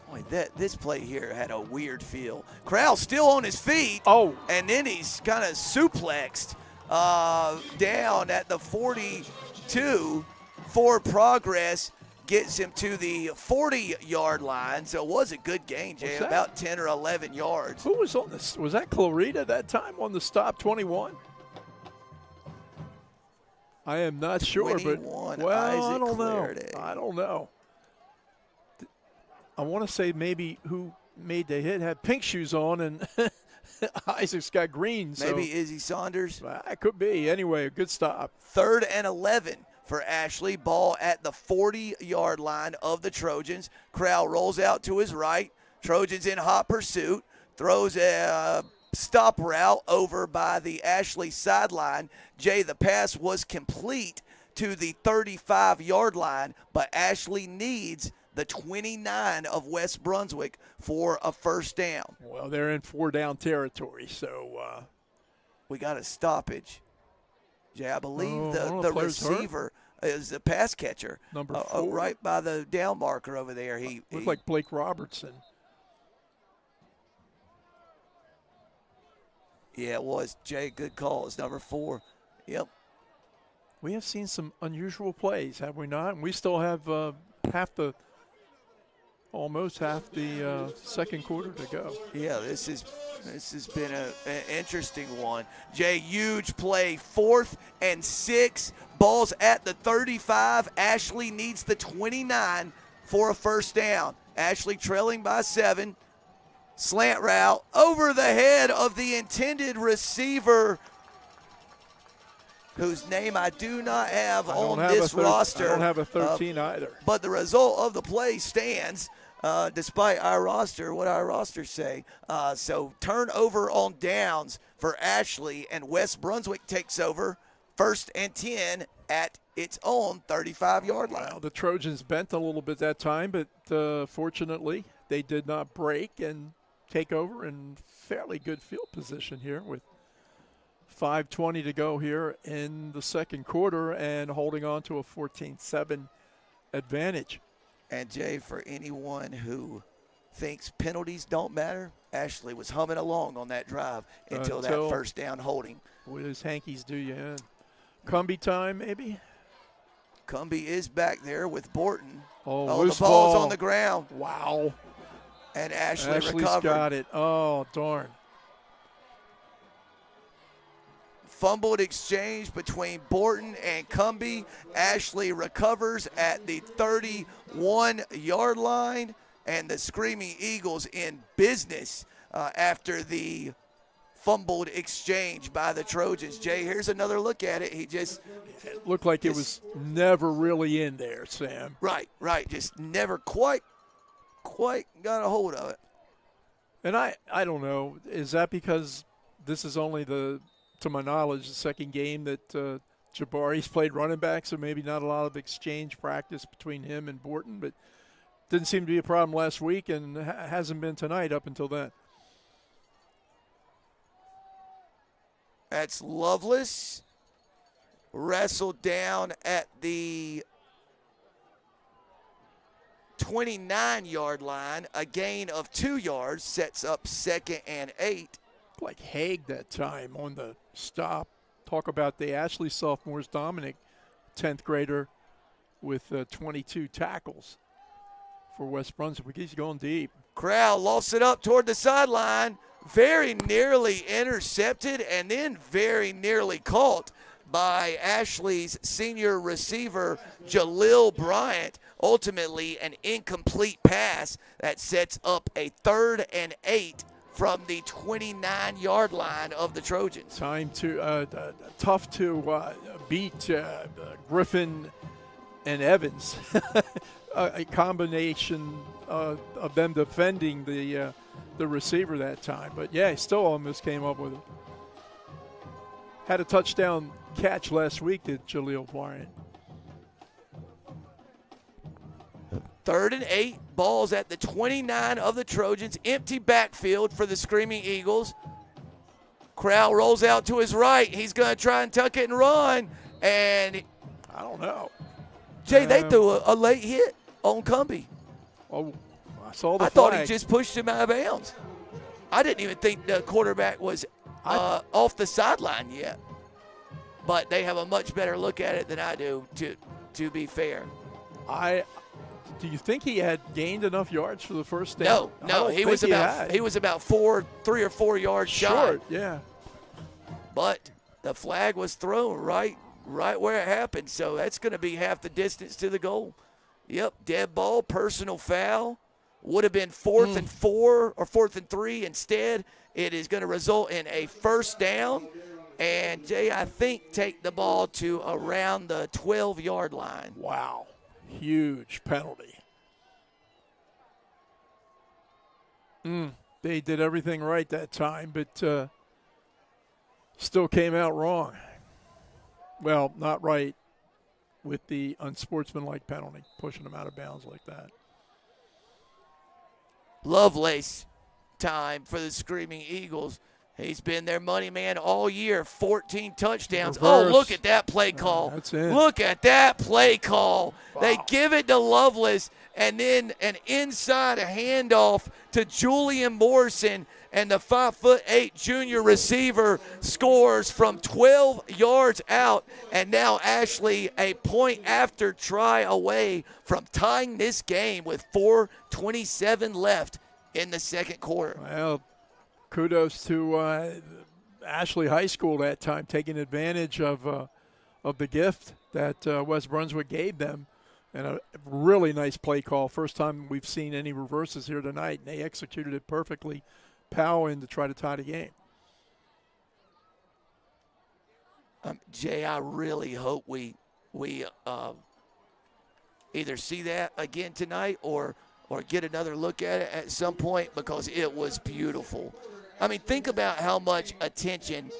Boy, this play here had a weird feel. Crowell still on his feet. Oh. And then he's kind of suplexed down at the 42. Forward progress gets him to the 40-yard line. So it was a good gain, Jay, about 10 or 11 yards. Who was on this? Was that Clarita that time on the stop, 21? I am not sure, but well, I don't know. I don't know. I want to say maybe who made the hit had pink shoes on, and Isaac's got green. Maybe Izzy Saunders. That could be. Anyway, a good stop. 3rd and 11 for Ashley. Ball at the 40-yard line of the Trojans. Crowell rolls out to his right. Trojans in hot pursuit. Throws a stop route over by the Ashley sideline. Jay, the pass was complete to the 35-yard line, but Ashley needs the 29 of West Brunswick for a first down. Well, they're in 4-down territory, so we got a stoppage. Jay, I believe the receiver is the pass catcher. Number 4. Right by the down marker over there. He looked like Blake Robertson. Yeah, it was. Jay, good call. It's number 4. Yep. We have seen some unusual plays, have we not? And we still have almost half the second quarter to go. Yeah, this has been an interesting one. Jay, huge play. 4th and 6. Ball's at the 35. Ashley needs the 29 for a first down. Ashley trailing by 7. Slant route over the head of the intended receiver, whose name I do not have on this roster. I don't have a 13 either. But the result of the play stands, despite our roster, what our rosters say. So turnover on downs for Ashley, and West Brunswick takes over 1st and 10 at its own 35-yard line. Well, the Trojans bent a little bit that time, but fortunately they did not break and take over in fairly good field position here with 5:20 to go here in the second quarter and holding on to a 14-7 advantage. And, Jay, for anyone who thinks penalties don't matter, Ashley was humming along on that drive until that first down holding. What does Hankies do you in? Cumbie time, maybe? Cumbie is back there with Borton. Oh, the ball's on the ground. Wow. And Ashley's recovered. Got it. Oh, darn. Fumbled exchange between Borton and Cumbie. Ashley recovers at the 31-yard line, and the Screaming Eagles in business after the fumbled exchange by the Trojans. Jay, here's another look at it. It looked like it was never really in there, Sam. Right. Just never quite got a hold of it. And I don't know, is that because this is only to my knowledge, the second game that Jabari's played running back, so maybe not a lot of exchange practice between him and Borton, but didn't seem to be a problem last week and hasn't been tonight up until then. That's Loveless. Wrestled down at the 29-yard line. A gain of 2 yards sets up 2nd and 8. Like Haig that time on the stop. Talk about the Ashley sophomores. Dominic, 10th grader, with 22 tackles for West Brunswick. He's going deep. Crowell lofts it up toward the sideline. Very nearly intercepted and then very nearly caught by Ashley's senior receiver, Jalil Bryant. Ultimately, an incomplete pass that sets up a 3rd and 8 from the 29-yard line of the Trojans. Time to tough to beat Griffin and Evans, a combination of them defending the receiver that time. But, yeah, he still almost came up with it. Had a touchdown catch last week, did Jaleel Bryant. 3rd and 8, balls at the 29 of the Trojans. Empty backfield for the Screaming Eagles. Crowell rolls out to his right. He's going to try and tuck it and run. And I don't know. Jay, they threw a late hit on Cumbie. Oh, I saw the I thought he just pushed him out of bounds. I didn't even think the quarterback was off the sideline yet. But they have a much better look at it than I do, to be fair. Do you think he had gained enough yards for the first down? No, he was about 3 or 4 yards short. shy. Yeah. But the flag was thrown right where it happened, so that's going to be half the distance to the goal. Yep, dead ball, personal foul. Would have been 4th and 4 or 4th and 3. Instead, it is going to result in a first down. And, Jay, I think take the ball to around the 12-yard line. Wow. Huge penalty. They did everything right that time, but still came out wrong. Well, not right with the unsportsmanlike penalty, pushing them out of bounds like that. Lovelace time for the Screaming Eagles. He's been their money man all year, 14 touchdowns. Reverse. Oh, look at that play call. That's it. Look at that play call. Wow. They give it to Lovelace, and then an inside handoff to Julian Morrison, and the 5'8" junior receiver scores from 12 yards out, and now Ashley a point after try away from tying this game with 4:27 left in the second quarter. Well, kudos to Ashley High School that time, taking advantage of the gift that West Brunswick gave them, and a really nice play call. First time we've seen any reverses here tonight, and they executed it perfectly. Powell in to try to tie the game. Jay, I really hope we either see that again tonight or get another look at it at some point, because it was beautiful. I mean, think about how much attention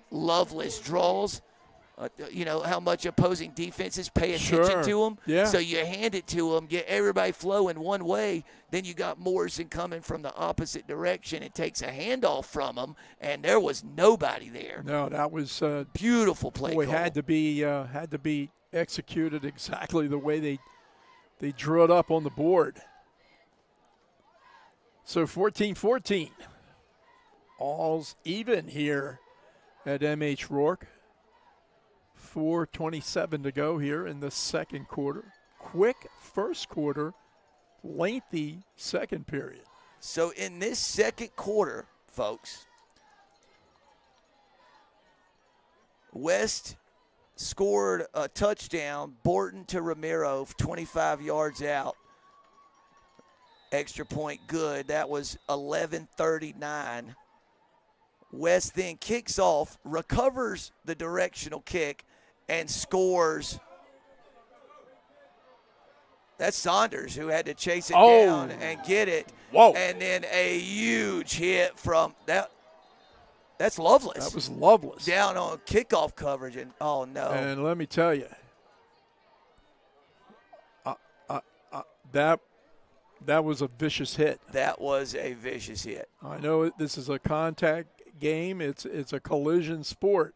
Lovelace draws. How much opposing defenses pay attention to him. Yeah. So you hand it to him, get everybody flowing one way. Then you got Morrison coming from the opposite direction. It takes a handoff from him, and there was nobody there. No, that was beautiful play. Boy, had to be executed exactly the way they drew it up on the board. So 14-14. All's even here at M.H. Rourke. 4:27 to go here in the second quarter. Quick first quarter, lengthy second period. So in this second quarter, folks, West scored a touchdown, Borton to Romero, 25 yards out. Extra point good. That was 11:39. West then kicks off, recovers the directional kick, and scores. That's Saunders who had to chase it down and get it. Whoa. And then a huge hit from that. That's Lovelace. That was Lovelace. Down on kickoff coverage, and oh no. And let me tell you, that was a vicious hit. That was a vicious hit. I know this is a contact game. It's a collision sport.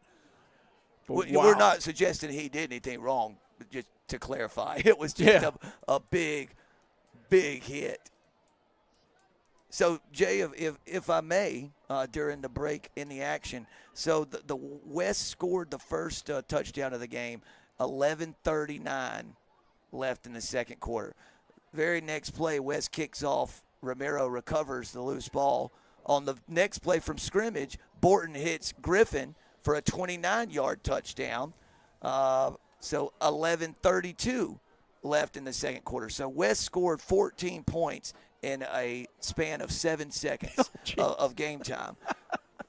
But We're not suggesting he did anything wrong, just to clarify. It was just a big, big hit. So, Jay, if I may, during the break in the action, so the West scored the first touchdown of the game, 11:39 left in the second quarter. Very next play, West kicks off. Romero recovers the loose ball. On the next play from scrimmage, Borton hits Griffin for a 29-yard touchdown. So 11:32 left in the second quarter. So West scored 14 points in a span of 7 seconds of game time.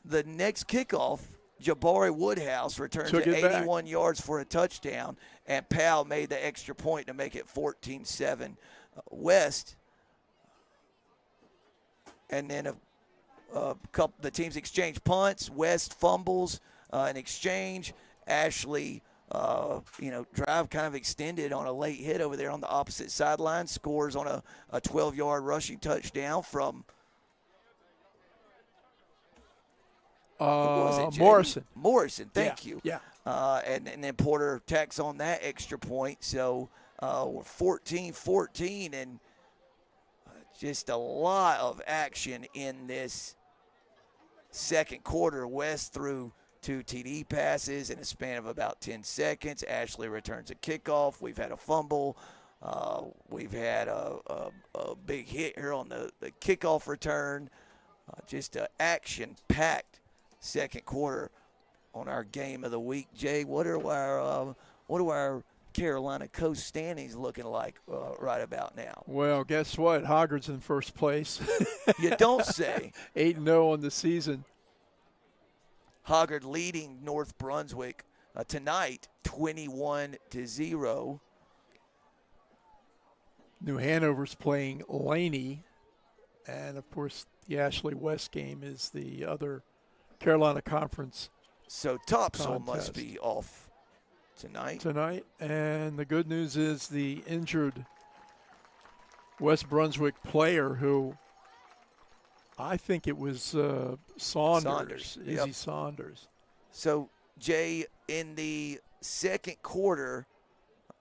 The next kickoff Jabari Woodhouse returned Took to it back. 81 yards for a touchdown, and Powell made the extra point to make it 14-7. West, and then the teams exchanged punts. West fumbles an exchange. Ashley, drive kind of extended on a late hit over there on the opposite sideline. Scores on a 12-yard rushing touchdown from who was it, Jay? Morrison. Morrison, thank you. Yeah. And then Porter tacks on that extra point. So we're 14-14, and just a lot of action in this second quarter. West threw 2 TD passes in a span of about 10 seconds. Ashley returns a kickoff. We've had a fumble. We've had a big hit here on the kickoff return. Just an action-packed second quarter on our game of the week. Jay, what are our Carolina Coast standings looking like right about now? Well, guess what? Hoggard's in first place. You don't say. 8-0 on the season. Hoggard leading North Brunswick tonight 21-0. New Hanover's playing Laney. And, of course, the Ashley West game is the other Carolina Conference So Topsail must contest. be off tonight. And the good news is the injured West Brunswick player who I think it was Saunders. Yep. Izzy Saunders. So, Jay, in the second quarter,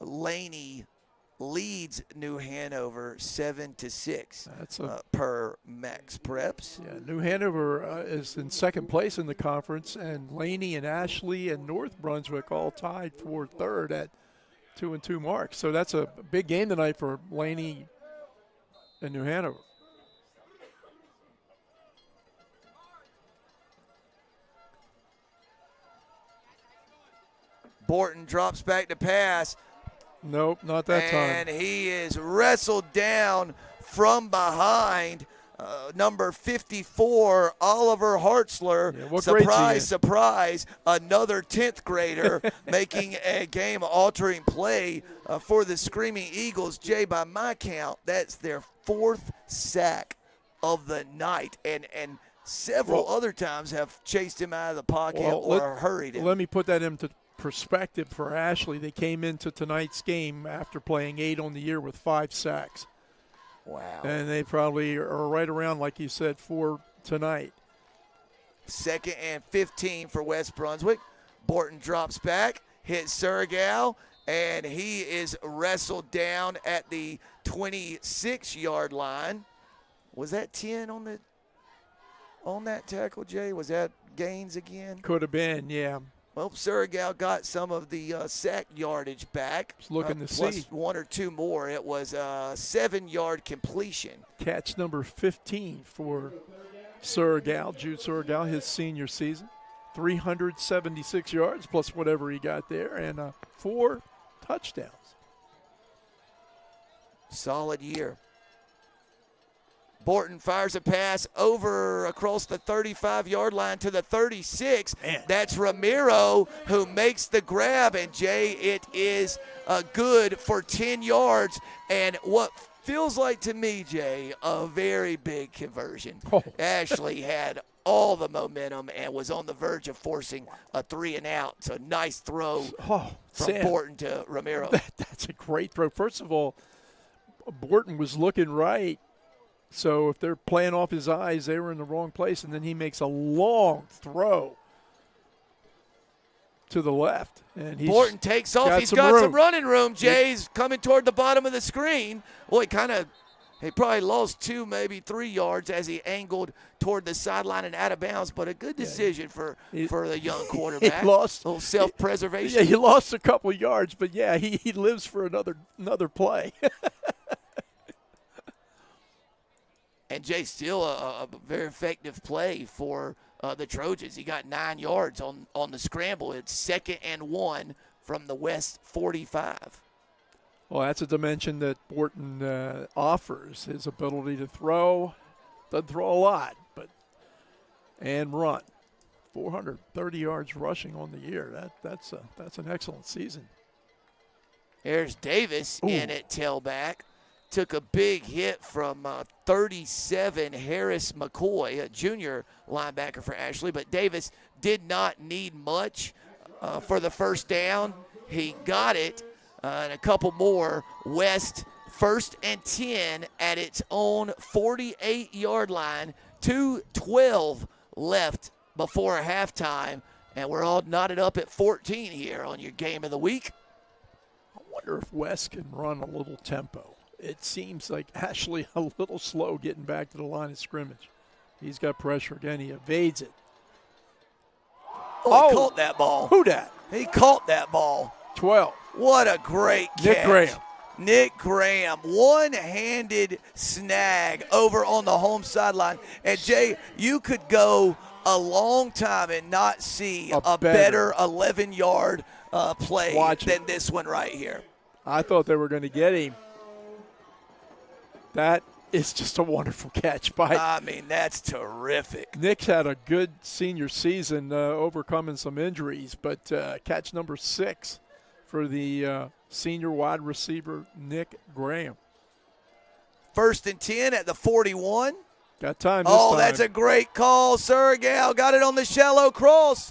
Laney leads New Hanover 7-6. That's per Max Preps. Yeah, New Hanover is in second place in the conference, and Laney and Ashley and North Brunswick all tied for third at 2-2 marks. So that's a big game tonight for Laney and New Hanover. Borton drops back to pass. Nope, not that time. And he is wrestled down from behind. Number 54, Oliver Hartzler. Yeah, what grade's he in? Surprise, surprise, another 10th grader making a game-altering play for the Screaming Eagles. Jay, by my count, that's their 4th sack of the night. And several other times have chased him out of the pocket or hurried him. Let me put that into perspective for Ashley. They came into tonight's game after playing 8 on the year with 5 sacks. Wow. And they probably are right around, like you said, 4 tonight. 2nd and 15 for West Brunswick. Borton drops back, hits Surgal, and he is wrestled down at the 26-yard line. Was that 10 on that tackle, Jay? Was that Gaines again? Could have been, yeah. Well, Surgal got some of the sack yardage back. Just looking to plus see. 1 or 2 more. It was a 7-yard completion. Catch number 15 for Surgal, Jude Surgal, his senior season. 376 yards plus whatever he got there, and 4 touchdowns. Solid year. Borton fires a pass over across the 35-yard line to the 36. Man. That's Ramiro who makes the grab, and Jay, it is good for 10 yards. And what feels like to me, Jay, a very big conversion. Oh. Ashley had all the momentum and was on the verge of forcing a 3-and-out. So nice throw from Sam, Borton to Ramiro. That's a great throw. First of all, Borton was looking right. So if they're playing off his eyes, they were in the wrong place, and then he makes a long throw to the left. And Borton takes off. He's got some running room. Jay's coming toward the bottom of the screen. Well, he probably lost 2, maybe 3 yards as he angled toward the sideline and out of bounds, but a good decision for the young quarterback. He lost. A little self-preservation. Yeah, he lost a couple yards, but, yeah, he lives for another play. And Jay, still a very effective play for the Trojans. He got 9 yards on the scramble. It's 2nd and 1 from the West 45. Well, that's a dimension that Borton offers, his ability to throw. Doesn't throw a lot, and run. 430 yards rushing on the year. That's an excellent season. There's Davis Ooh. in at tailback. Took a big hit from 37 Harris McCoy, a junior linebacker for Ashley, but Davis did not need much for the first down. He got it, and a couple more. West 1st and 10 at its own 48-yard line. 2:12 left before halftime, and we're all knotted up at 14 here on your game of the week. I wonder if West can run a little tempo. It seems like Ashley a little slow getting back to the line of scrimmage. He's got pressure again. He evades it. Oh, he caught that ball. Who dat? He caught that ball. 12. What a great catch. Nick Graham. Nick Graham, one-handed snag over on the home sideline. And, Jay, you could go a long time and not see a better 11-yard play than this one right here. I thought they were going to get him. That is just a wonderful catch by. I mean, that's terrific. Nick's had a good senior season, overcoming some injuries, but catch number 6 for the senior wide receiver, Nick Graham. 1st and 10 at the 41. Got time this time. That's a great call. Sergal got it on the shallow cross.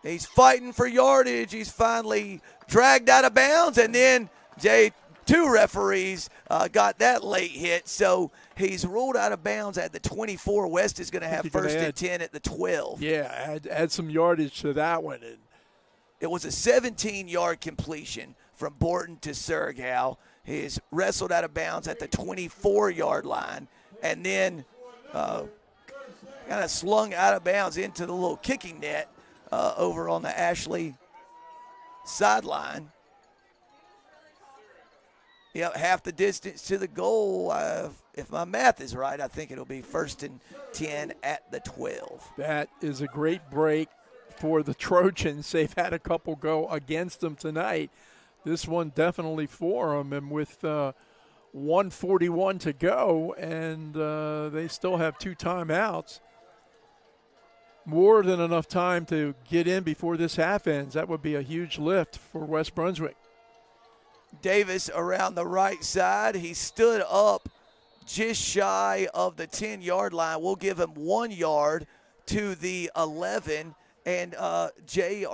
He's fighting for yardage. He's finally dragged out of bounds, and then, Jay, 2 referees got that late hit, so he's ruled out of bounds at the 24. West is going to have 1st and 10 at the 12. Yeah, add some yardage to that one. It was a 17-yard completion from Borton to Sergal. He's wrestled out of bounds at the 24-yard line, and then kind of slung out of bounds into the little kicking net over on the Ashley sideline. Yep, half the distance to the goal. If my math is right, I think it'll be 1st and 10 at the 12. That is a great break for the Trojans. They've had a couple go against them tonight. This one definitely for them, and with 1:41 to go, and they still have 2 timeouts. More than enough time to get in before this half ends. That would be a huge lift for West Brunswick. Davis around the right side. He stood up just shy of the 10-yard line. We'll give him 1 yard to the 11. And, Jay,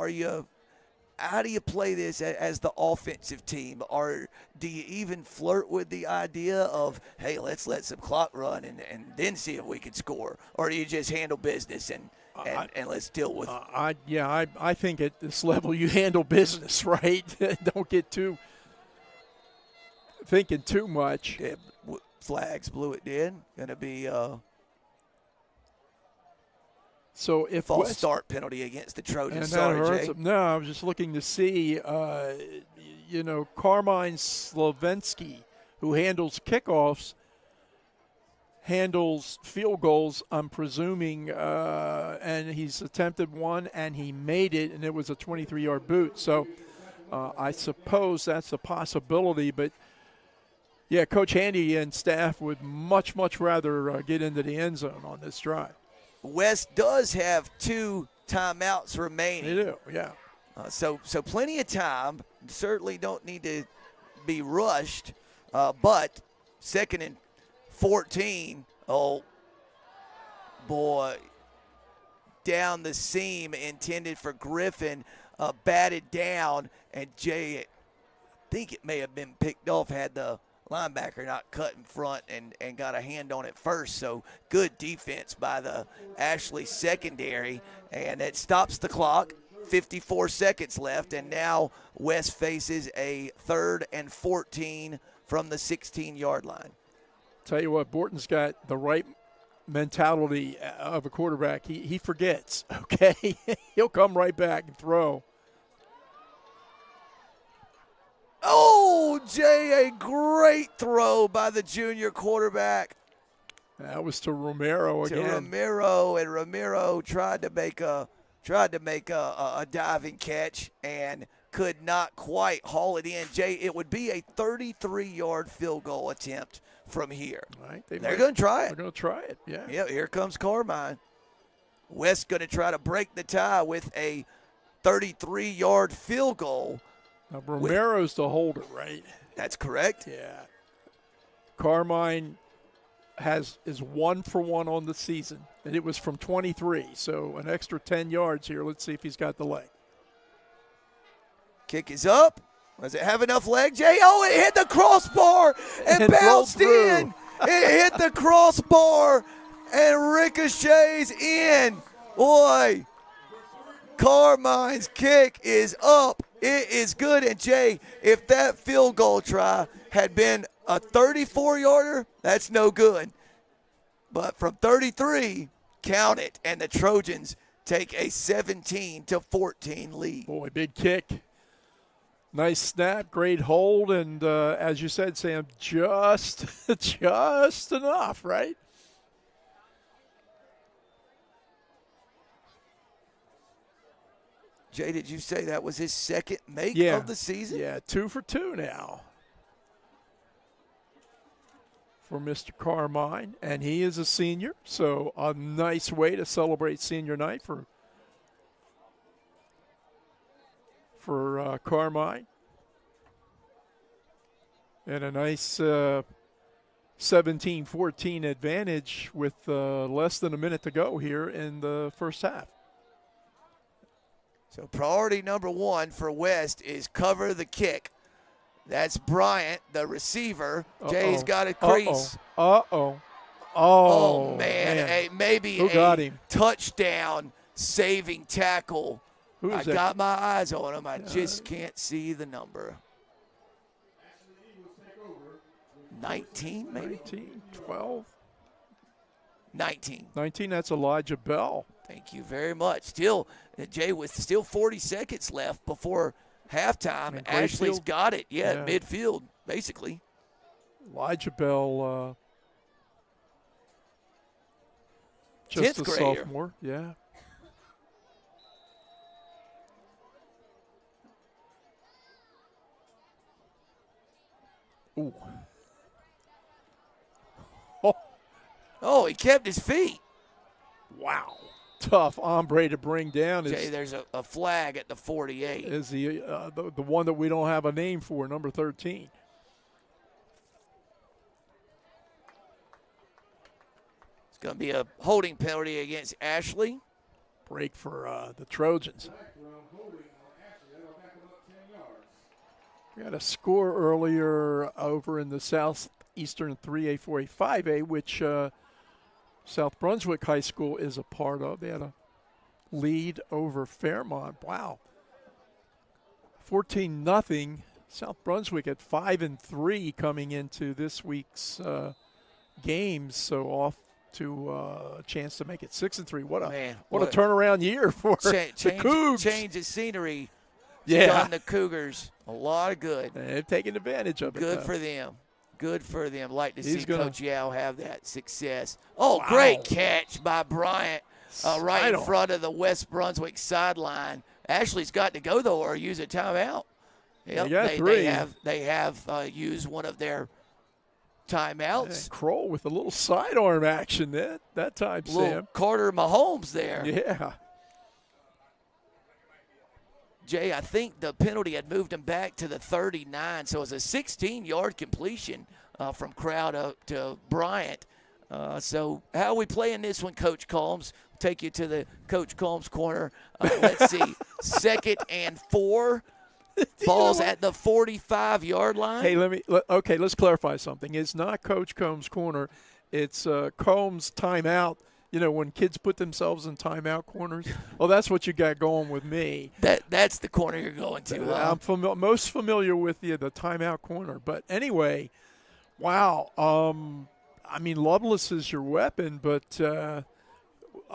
how do you play this as the offensive team? Or do you even flirt with the idea of, hey, let's let some clock run and then see if we can score? Or do you just handle business and let's deal with it? I think at this level you handle business, right? Don't get thinking too much. Yeah, flags blew it in. Going to be so if false start penalty against the Trojans. Sorry, Jay. No, I was just looking to see, Carmine Slavensky, who handles kickoffs, handles field goals, I'm presuming, and he's attempted one, and he made it, and it was a 23-yard boot. So I suppose that's a possibility, but yeah, Coach Handy and staff would much, much rather get into the end zone on this drive. West does have 2 timeouts remaining. They do, yeah. So plenty of time. Certainly don't need to be rushed. But 2nd and 14. Oh, boy. Down the seam intended for Griffin. Batted down. And Jay, I think it may have been picked off had the linebacker not cut in front and got a hand on it first. So good defense by the Ashley secondary, and it stops the clock. 54 seconds left, and now West faces a 3rd and 14 from the 16-yard line. Tell you what, Borton's got the right mentality of a quarterback. He forgets, okay? He'll come right back and throw. Oh, Jay, a great throw by the junior quarterback. That was to Romero again. To Romero, and Romero tried to make a diving catch and could not quite haul it in. Jay, it would be a 33-yard field goal attempt from here. Right. They're going to try it. They're going to try it, yeah. Yeah, here comes Carmine. West going to try to break the tie with a 33-yard field goal. Now, Romero's the holder, right? That's correct. Yeah. Carmine is 1 for 1 on the season, and it was from 23, so an extra 10 yards here. Let's see if he's got the leg. Kick is up. Does it have enough leg, Jay? Oh, it hit the crossbar and bounced in. It hit the crossbar and ricochets in. Boy, Carmine's kick is up. It is good. And, Jay, if that field goal try had been a 34-yarder, that's no good. But from 33, count it, and the Trojans take a 17-14 lead. Boy, big kick. Nice snap, great hold, and as you said, Sam, just enough, right? Jay, did you say that was his second make of the season? Yeah, 2 for 2 now for Mr. Carmine, and he is a senior, so a nice way to celebrate senior night for Carmine. And a nice 17-14 advantage with less than a minute to go here in the first half. So priority number 1 for West is cover the kick. That's Bryant, the receiver. Jay's got a crease. Oh, man. Maybe Who got him? Touchdown saving tackle. I that? got my eyes on him. I just can't see the number. 19, maybe? 19, 12. 19. 19, that's Elijah Bell. Thank you very much. Still, Jay, with still 40 seconds left before halftime, Ashley's got it. Yeah, midfield, basically. Elijah Bell, just 10th a grader. sophomore. Yeah. Ooh. Oh, he kept his feet. Wow. Tough hombre to bring down. Jay, there's a flag at the 48. Is the one that we don't have a name for, number 13. It's going to be a holding penalty against Ashley. Break for the Trojans. We had a score earlier over in the Southeastern 3A, 4A, 5A, which South Brunswick High School is a part of. They had a lead over Fairmont. Wow. 14-0. South Brunswick at 5-3 coming into this week's games, so off to a chance to make it 6-3. What a turnaround year for the Cougs. Change of scenery. Yeah. Done the Cougars a lot of good. They've taken advantage of it. Good for them. Good for them. Like to see gonna, Coach Yao have that success. Oh, wow. Great catch by Bryant right in front of the West Brunswick sideline. Ashley's got to go, though, or use a timeout. Yep, they have used one of their timeouts. And Kroll with a little sidearm action that time, Sam. Carter Mahomes there. Yeah. Jay, I think the penalty had moved him back to the 39, so it was a 16-yard completion from Crowd up to Bryant. So how are we playing this one, Coach Combs? Take you to the Coach Combs corner. Let's see, 2nd and 4. Ball's at the 45-yard line. Hey, let's clarify something. It's not Coach Combs' corner. It's Combs' timeout. You know, when kids put themselves in timeout corners. Well, that's what you got going with me. That's the corner you're going to. I'm most familiar with the timeout corner. But anyway, wow. I mean, Loveless is your weapon, but a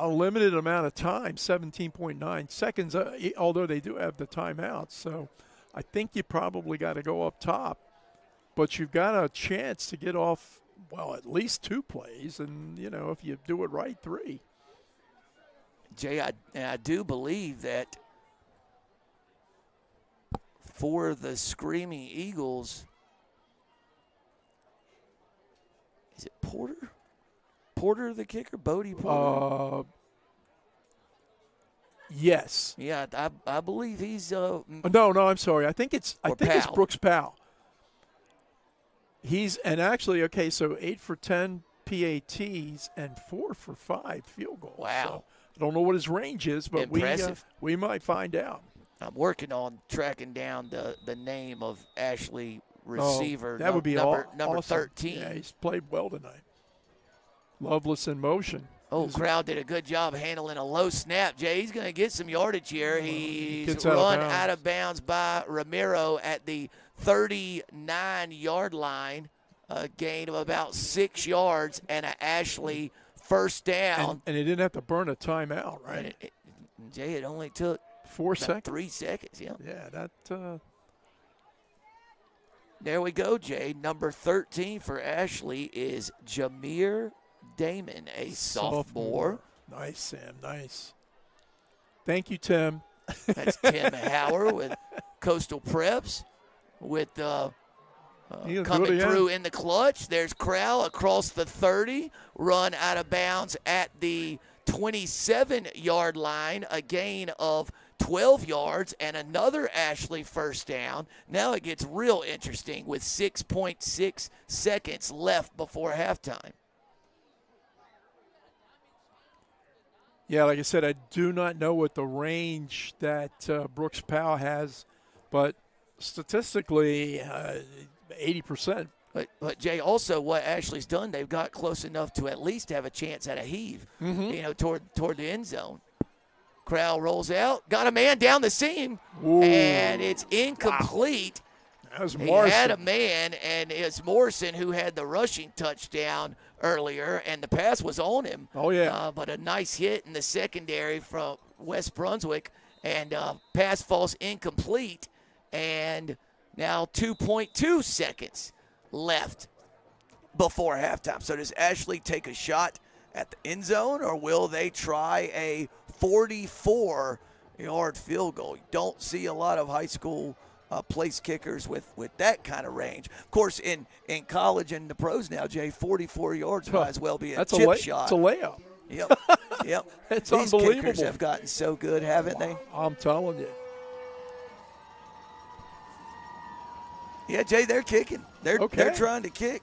limited amount of time, 17.9 seconds, although they do have the timeouts. So I think you probably got to go up top. But you've got a chance to get off, well, at least 2 plays, and, you know, if you do it right, 3. Jay, I do believe that for the Screaming Eagles, is it Porter? Porter the kicker? Bodie Porter? Yes. Yeah, I believe he's No, I'm sorry. I think it's Powell. Brooks Powell. Actually, okay, so 8 for 10 PATs and 4 for 5 field goals. Wow. So I don't know what his range is, but Impressive. we might find out. I'm working on tracking down the name of Ashley receiver. That would be number awesome. 13. Yeah, he's played well tonight. Loveless in motion. Oh, Crowd did a good job handling a low snap. Jay, he's going to get some yardage here. He's Gets run out of bounds by Romero at the 39-yard line. A gain of about 6 yards and an Ashley first down. And he didn't have to burn a timeout, right? Jay, it only took 4 seconds. 3 seconds, yeah. Yeah, that. There we go, Jay. Number 13 for Ashley is Jameer Damon, a sophomore. Nice, Sam. Nice. Thank you, Tim. That's Tim Hauer with Coastal Preps with coming through in the clutch. There's Crowell across the 30, run out of bounds at the 27-yard line, a gain of 12 yards, and another Ashley first down. Now it gets real interesting with 6.6 seconds left before halftime. Yeah, like I said, I do not know what the range that Brooks Powell has, but statistically, 80%. But Jay, also what Ashley's done, they've got close enough to at least have a chance at a heave, toward the end zone. Crowell rolls out, got a man down the seam, and it's incomplete. Wow. That was He Morrison. had a man, and it's Morrison who had the rushing touchdown earlier, and the pass was on him. Oh, yeah. But a nice hit in the secondary from West Brunswick, and pass falls incomplete, and now 2.2 seconds left before halftime. So does Ashley take a shot at the end zone, or will they try a 44-yard field goal? You don't see a lot of high school place kickers with that kind of range. Of course, in college and the pros now, Jay, 44 yards might as well be a chip shot. It's a layup. Yep. It's These unbelievable. kickers have gotten so good, haven't they? I'm telling you. Yeah, Jay, they're kicking. They're trying to kick.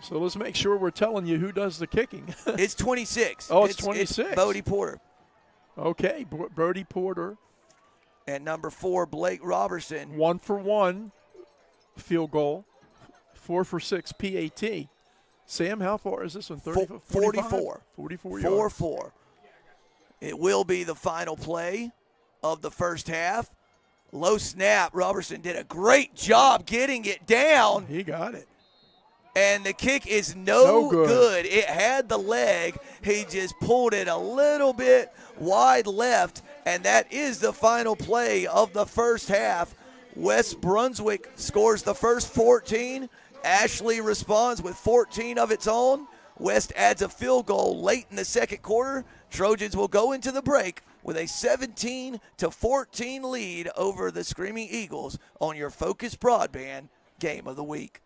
So let's make sure we're telling you who does the kicking. It's 26. Oh, it's 26. It's Bodie Porter. Okay, Brody Porter. And number 4, Blake Robertson. 1 for 1 field goal, 4 for 6 PAT. Sam, how far is this one? 44. 44 yards. 4-4. It will be the final play of the first half. Low snap. Robertson did a great job getting it down. He got it. And the kick is no good. It had the leg. He just pulled it a little bit wide left, and that is the final play of the first half. West Brunswick scores the first 14. Ashley responds with 14 of its own. West adds a field goal late in the second quarter. Trojans will go into the break with a 17-14 lead over the Screaming Eagles on your FOCUS Broadband Game of the Week.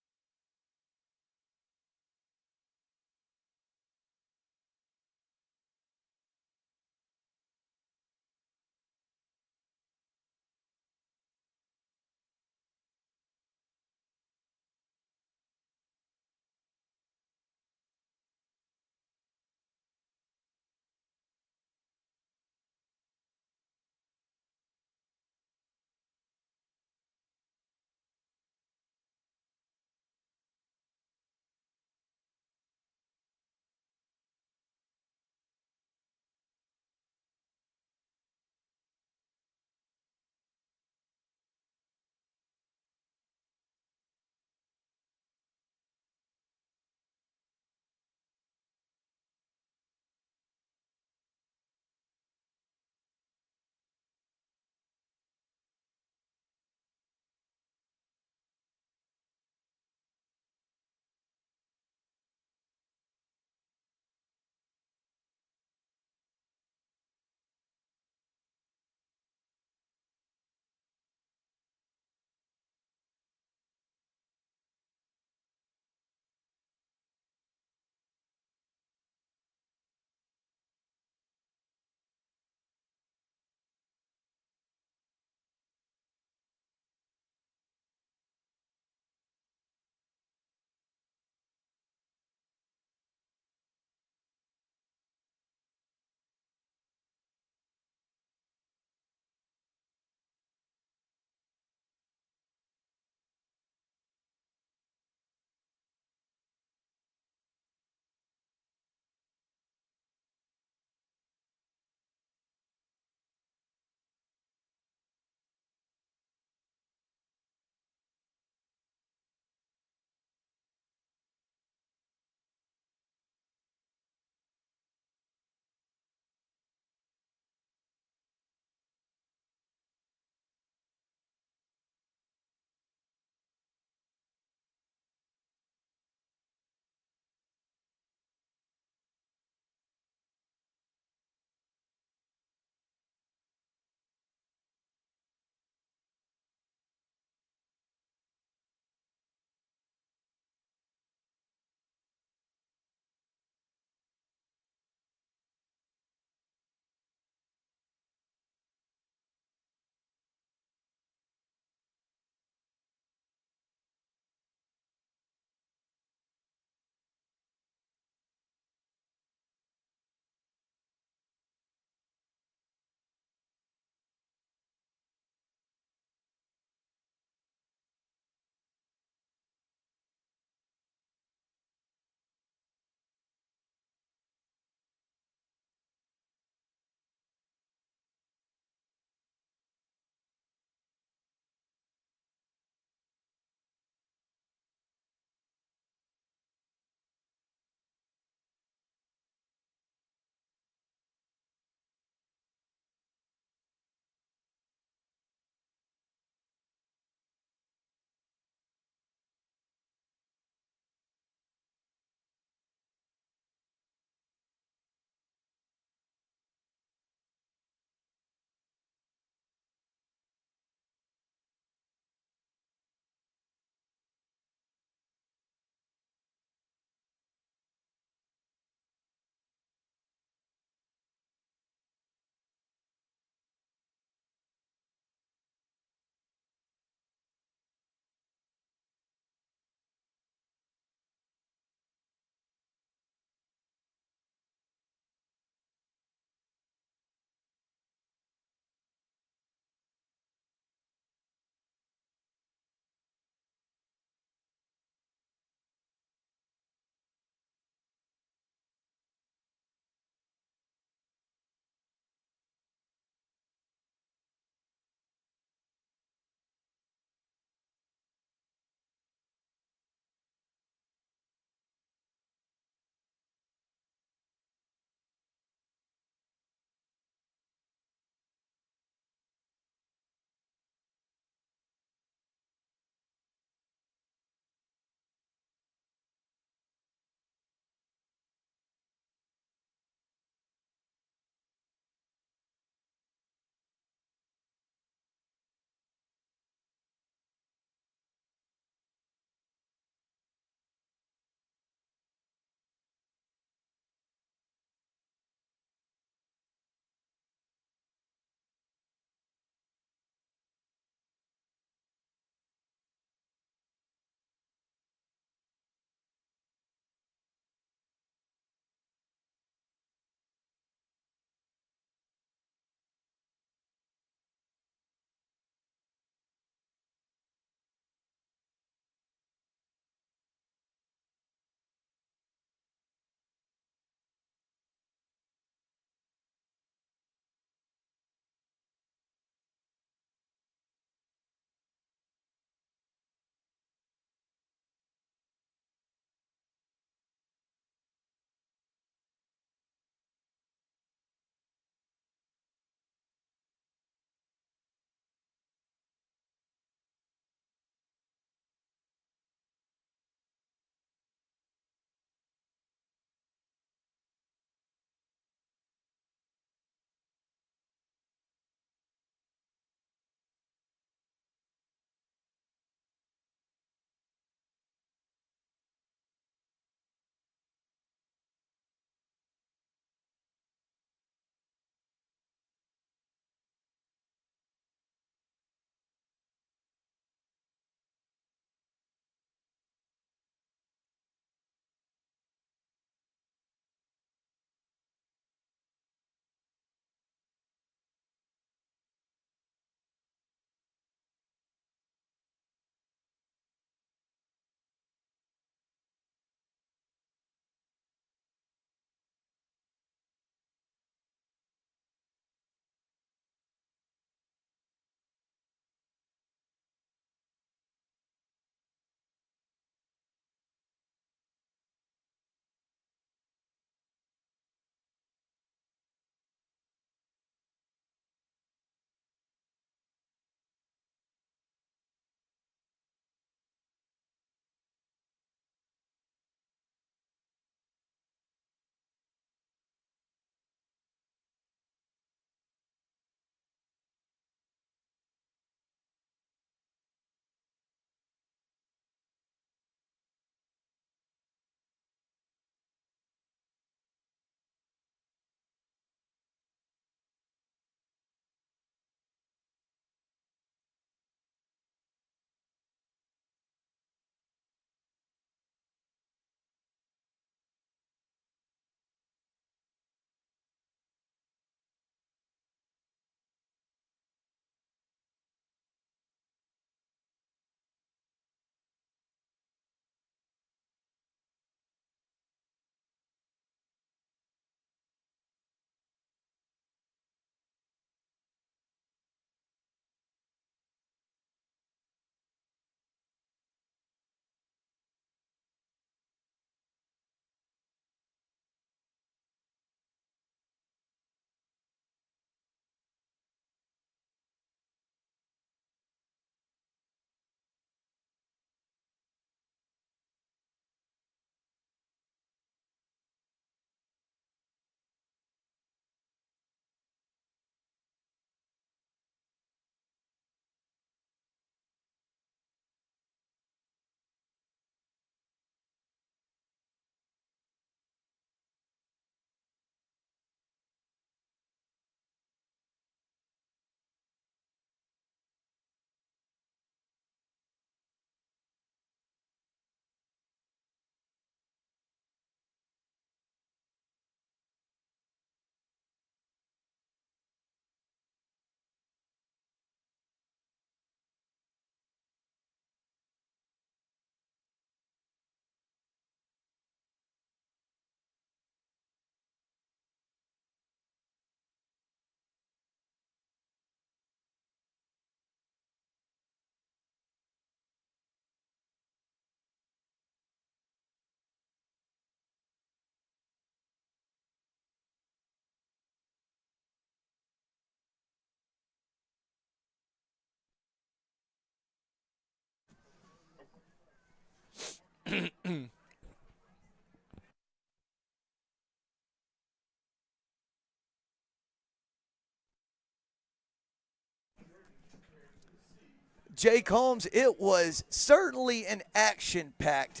Jay Combs, it was certainly an action-packed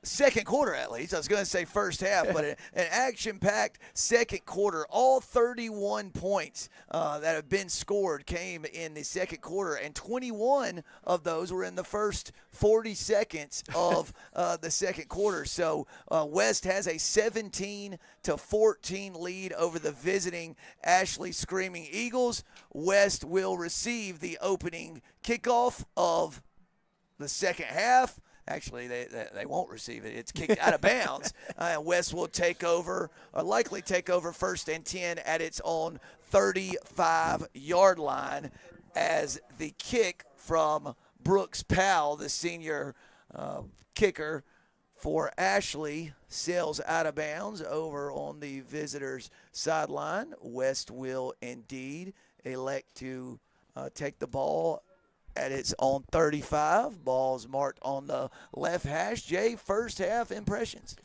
second quarter, at least. I was going to say first half, but an action-packed second quarter. All 31 points that have been scored came in the second quarter, and 21 of those were in the first 40 seconds of the second quarter. So West has a 17-14 lead over the visiting Ashley Screaming Eagles. West will receive the opening kickoff of the second half. Actually, they won't receive it. It's kicked out of bounds. West will take over, or likely take over 1st and 10 at its own 35-yard line as the kick from Brooks Powell, the senior kicker for Ashley, sails out of bounds over on the visitors' sideline. West will indeed elect to take the ball at its own 35. Ball's marked on the left hash. Jay, first half impressions.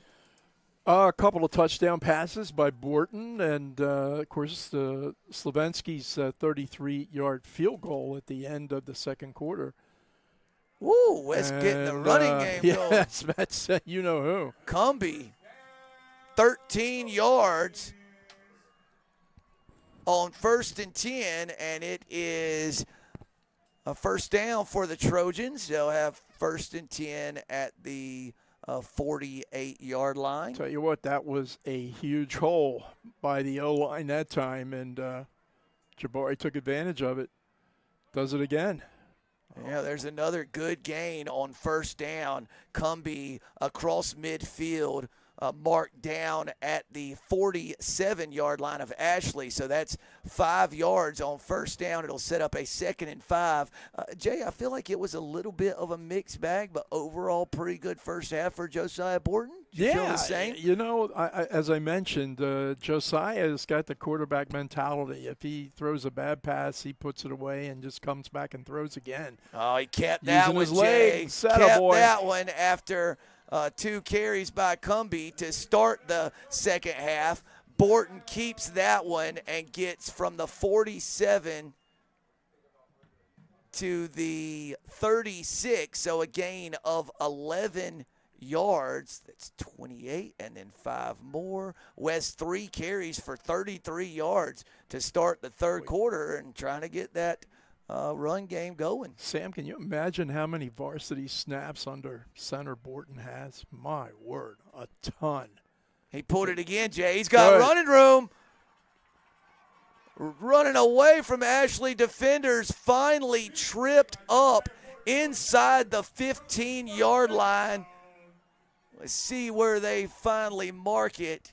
A couple of touchdown passes by Borton, and, of course, Slavensky's 33-yard field goal at the end of the second quarter. Woo, West getting the running game going. Yes, that's you-know-who. Cumbie, 13 yards on 1st and 10, and it is a first down for the Trojans. They'll have 1st and 10 at the 48-yard line. Tell you what, that was a huge hole by the O-line that time, and Jabari took advantage of it. Does it again. Yeah, there's another good gain on first down. Cumbie across midfield, marked down at the 47-yard line of Ashley. So that's 5 yards on first down. It'll set up a 2nd and 5. Jay, I feel like it was a little bit of a mixed bag, but overall pretty good first half for Josiah Borton. You feel the same? You know, as I mentioned, Josiah's got the quarterback mentality. If he throws a bad pass, he puts it away and just comes back and throws again. Oh, he kept that one, Jay. Kept that one after 2 carries by Cumbie to start the second half. Borton keeps that one and gets from the 47 to the 36, so a gain of 11 yards. That's 28, and then 5 more. West 3 carries for 33 yards to start the third quarter and trying to get that run game going. Sam, can you imagine how many varsity snaps under center Borton has? My word, a ton. He pulled it again, Jay. He's got running room. Running away from Ashley defenders, finally tripped up inside the 15-yard line. Let's see where they finally mark it.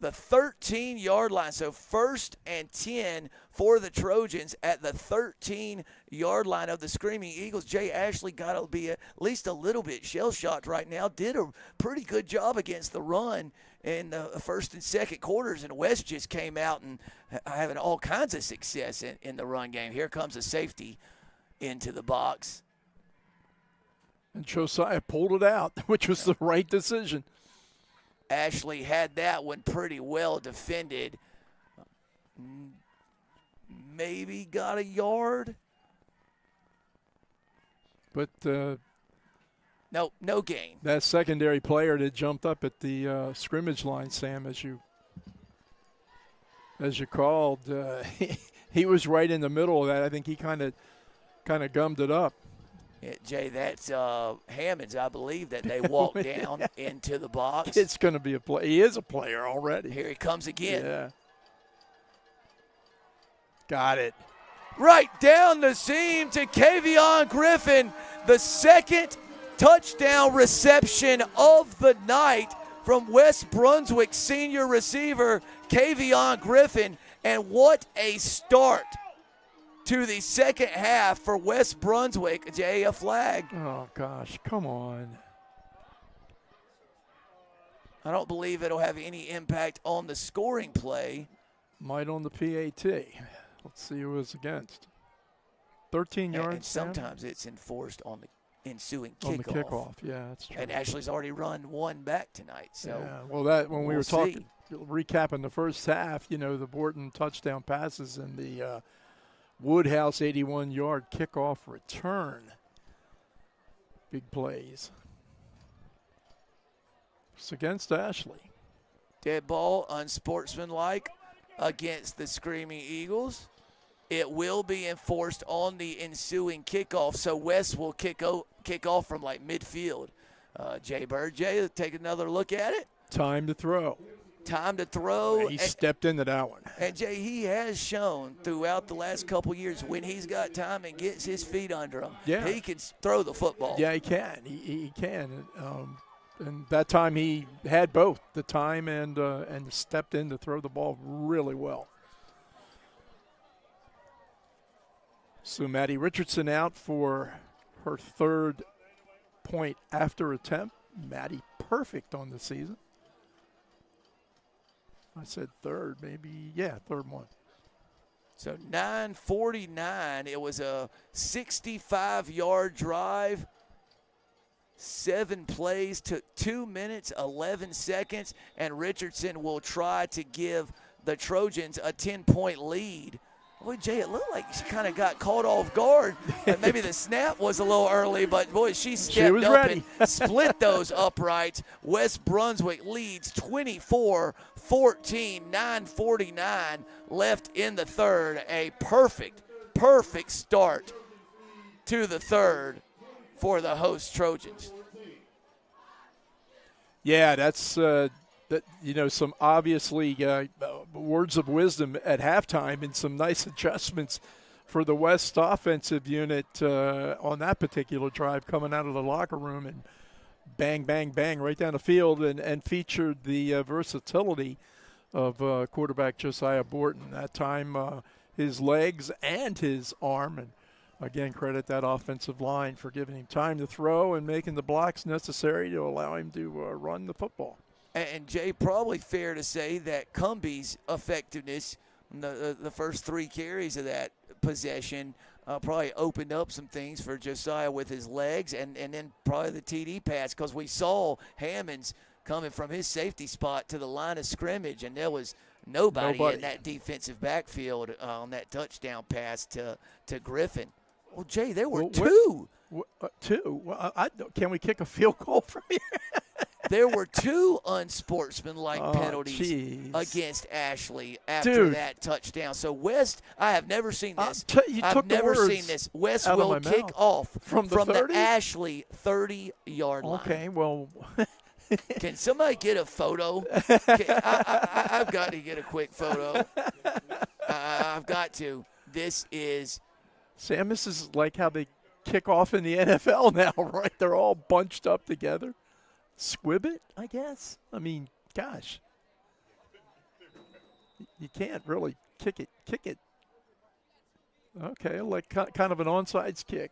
The 13-yard line. So 1st and 10 for the Trojans at the 13-yard line of the Screaming Eagles. Jay, Ashley got to be at least a little bit shell-shocked right now. Did a pretty good job against the run in the first and second quarters, and West just came out and having all kinds of success in the run game. Here comes a safety into the box. And Josiah pulled it out, which was the right decision. Ashley had that one pretty well defended. Maybe got a yard. But no gain. That secondary player that jumped up at the scrimmage line, Sam, as you called, he was right in the middle of that. I think he kind of gummed it up. Yeah, Jay, that's Hammonds, I believe, that they walked down into the box. It's going to be a play. He is a player already. Here he comes again. Yeah. Got it. Right down the seam to Kavion Griffin, the second touchdown reception of the night from West Brunswick senior receiver Kavion Griffin. And what a start to the second half for West Brunswick. Jay, a flag. Oh, gosh, come on. I don't believe it'll have any impact on the scoring play. Might on the PAT. Let's see who it was against. 13 yards. And sometimes it's enforced on the ensuing kickoff. On the kickoff, yeah, that's true. And Ashley's already run one back tonight. So yeah, well, that when we we'll were talking, see. recapping the first half, the Borton touchdown passes and the Woodhouse 81-yard kickoff return. Big plays. It's against Ashley. Dead ball, unsportsmanlike against the Screaming Eagles. It will be enforced on the ensuing kickoff, so West will kick off from like midfield. Jay Bird, take another look at it. Time to throw. Time to throw. He stepped into that one. And Jay, he has shown throughout the last couple years when he's got time and gets his feet under him, he can throw the football. Yeah, he can. He can. And that time he had both the time and stepped in to throw the ball really well. So Maddie Richardson out for her third point after attempt. Maddie perfect on the season. I said third, maybe. Yeah, third one. So 9:49. It was a 65-yard drive. 7 plays, took 2 minutes, 11 seconds, and Richardson will try to give the Trojans a 10-point lead. Boy, Jay, it looked like she kind of got caught off guard. And maybe the snap was a little early, but, boy, she stepped up ready. and split those uprights. West Brunswick leads 24-14, 9:49 left in the third. A perfect start to the third for the host Trojans. Yeah, that's some obviously words of wisdom at halftime and some nice adjustments for the West offensive unit on that particular drive coming out of the locker room and bang, bang, bang right down the field and featured the versatility of quarterback Josiah Borton. That time his legs and his arm, and again, credit that offensive line for giving him time to throw and making the blocks necessary to allow him to run the football. And Jay, probably fair to say that Cumby's effectiveness, the first 3 carries of that possession, probably opened up some things for Josiah with his legs, and then probably the TD pass, because we saw Hammonds coming from his safety spot to the line of scrimmage, and there was nobody. In that defensive backfield on that touchdown pass to Griffin. Well, Jay, there were two. Two? Well, can we kick a field goal from here? There were 2 unsportsmanlike penalties against Ashley after that touchdown. So West, I have never seen this. I've never seen this. West will kick off from the Ashley 30-yard line. Okay, well. Can somebody get a photo? I've got to get a quick photo. I've got to. This is. Sam, this is like how they kick off in the NFL now, right? They're all bunched up together. Squibbit, I guess. I mean, gosh. You can't really kick it. Okay, like kind of an onside kick.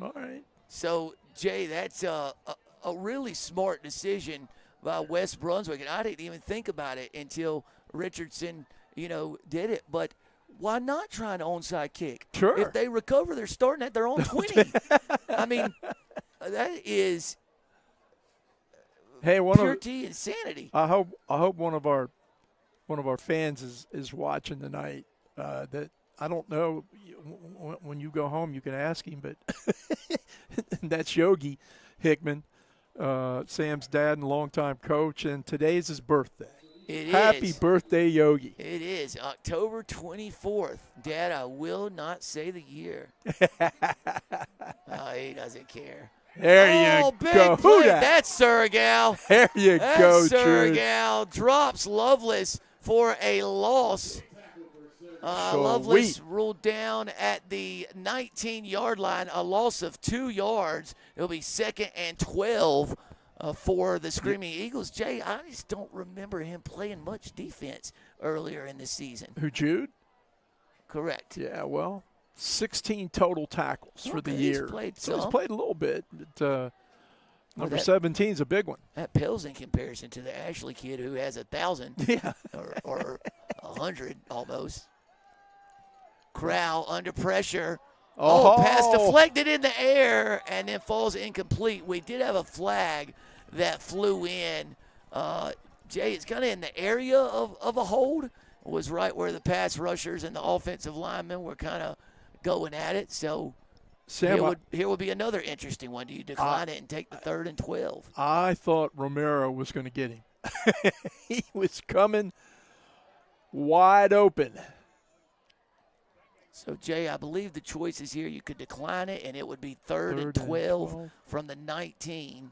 All right. So, Jay, that's a really smart decision by West Brunswick, and I didn't even think about it until Richardson, did it. But why not try an onside kick? Sure. If they recover, they're starting at their own 20. I mean, that is pure insanity. I hope one of our fans is watching tonight. That I don't know. When you go home, you can ask him, but that's Yogi Hickman, Sam's dad and longtime coach, and today's his birthday. Happy birthday, Yogi. It is October 24th. Dad, I will not say the year. He doesn't care. There you big go. Play. That's Surregal. There you go, Surregal drops Lovelace for a loss. Lovelace ruled down at the 19-yard line, a loss of 2 yards. It'll be 2nd and 12 for the Screaming Eagles. Jay, I just don't remember him playing much defense earlier in the season. Who, Jude? Correct. Yeah, well, 16 total tackles for the year. He's played a little bit, but number 17 is a big one. That pales in comparison to the Ashley kid who has 1,000 or 100 almost. Crowell under pressure Oh, pass deflected in the air and then falls incomplete. We did have a flag that flew in. Jay, it's kind of in the area of a hold. It was right where the pass rushers and the offensive linemen were kind of going at it. So Sam, here would be another interesting one. Do you decline it and take the 3rd and 12? I thought Romero was going to get him. He was coming wide open. So, Jay, I believe the choice is here. You could decline it, and it would be 3rd and 12 from the 19.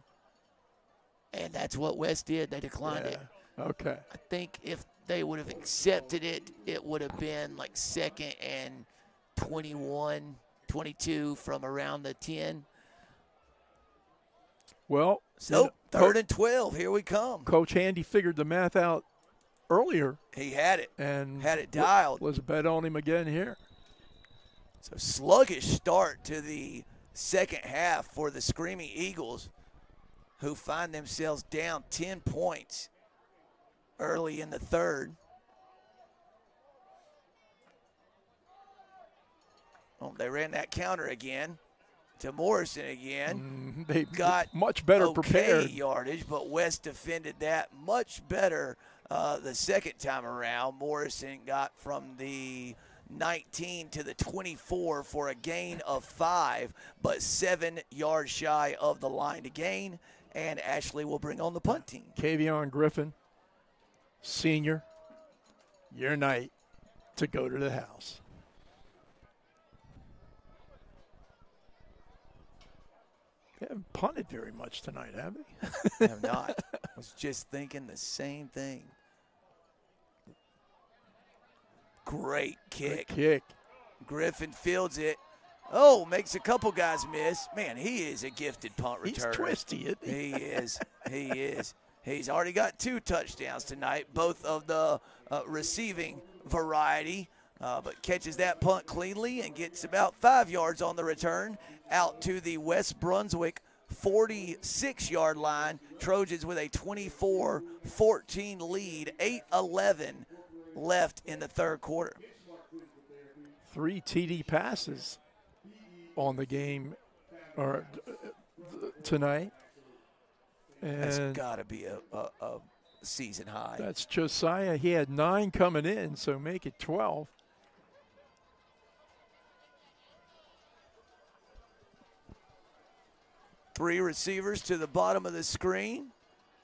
And that's what West did. They declined it. Okay. I think if they would have accepted it, it would have been like 2nd and 21, 22 from around the 10. Well, so 3rd and 12, here we come. Coach Handy figured the math out earlier. He had it. And had it dialed. Let's bet on him again here. So sluggish start to the second half for the Screaming Eagles, who find themselves down 10 points early in the 3rd. Oh, they ran that counter again to Morrison again. They got much better prepared yardage, but West defended that much better the second time around. Morrison got from the 19 to the 24 for a gain of 5, but 7 yards shy of the line to gain. And Ashley will bring on the punt team. Kavion Griffin, senior, your night to go to the house. They haven't punted very much tonight, have they? Have not. I was just thinking the same thing. Great kick. Good kick. Griffin fields it. Oh, makes a couple guys miss. Man, he is a gifted punt returner. He's twisty, isn't he? He is. He is. He's already got 2 touchdowns tonight, both of the receiving variety, but catches that punt cleanly and gets about 5 yards on the return out to the West Brunswick 46-yard line. Trojans with a 24-14 lead, 8:11 left in the 3rd quarter. 3 TD passes on the game or tonight. And that's got to be a season high. That's Josiah. He had 9 coming in, so make it 12. Three receivers to the bottom of the screen.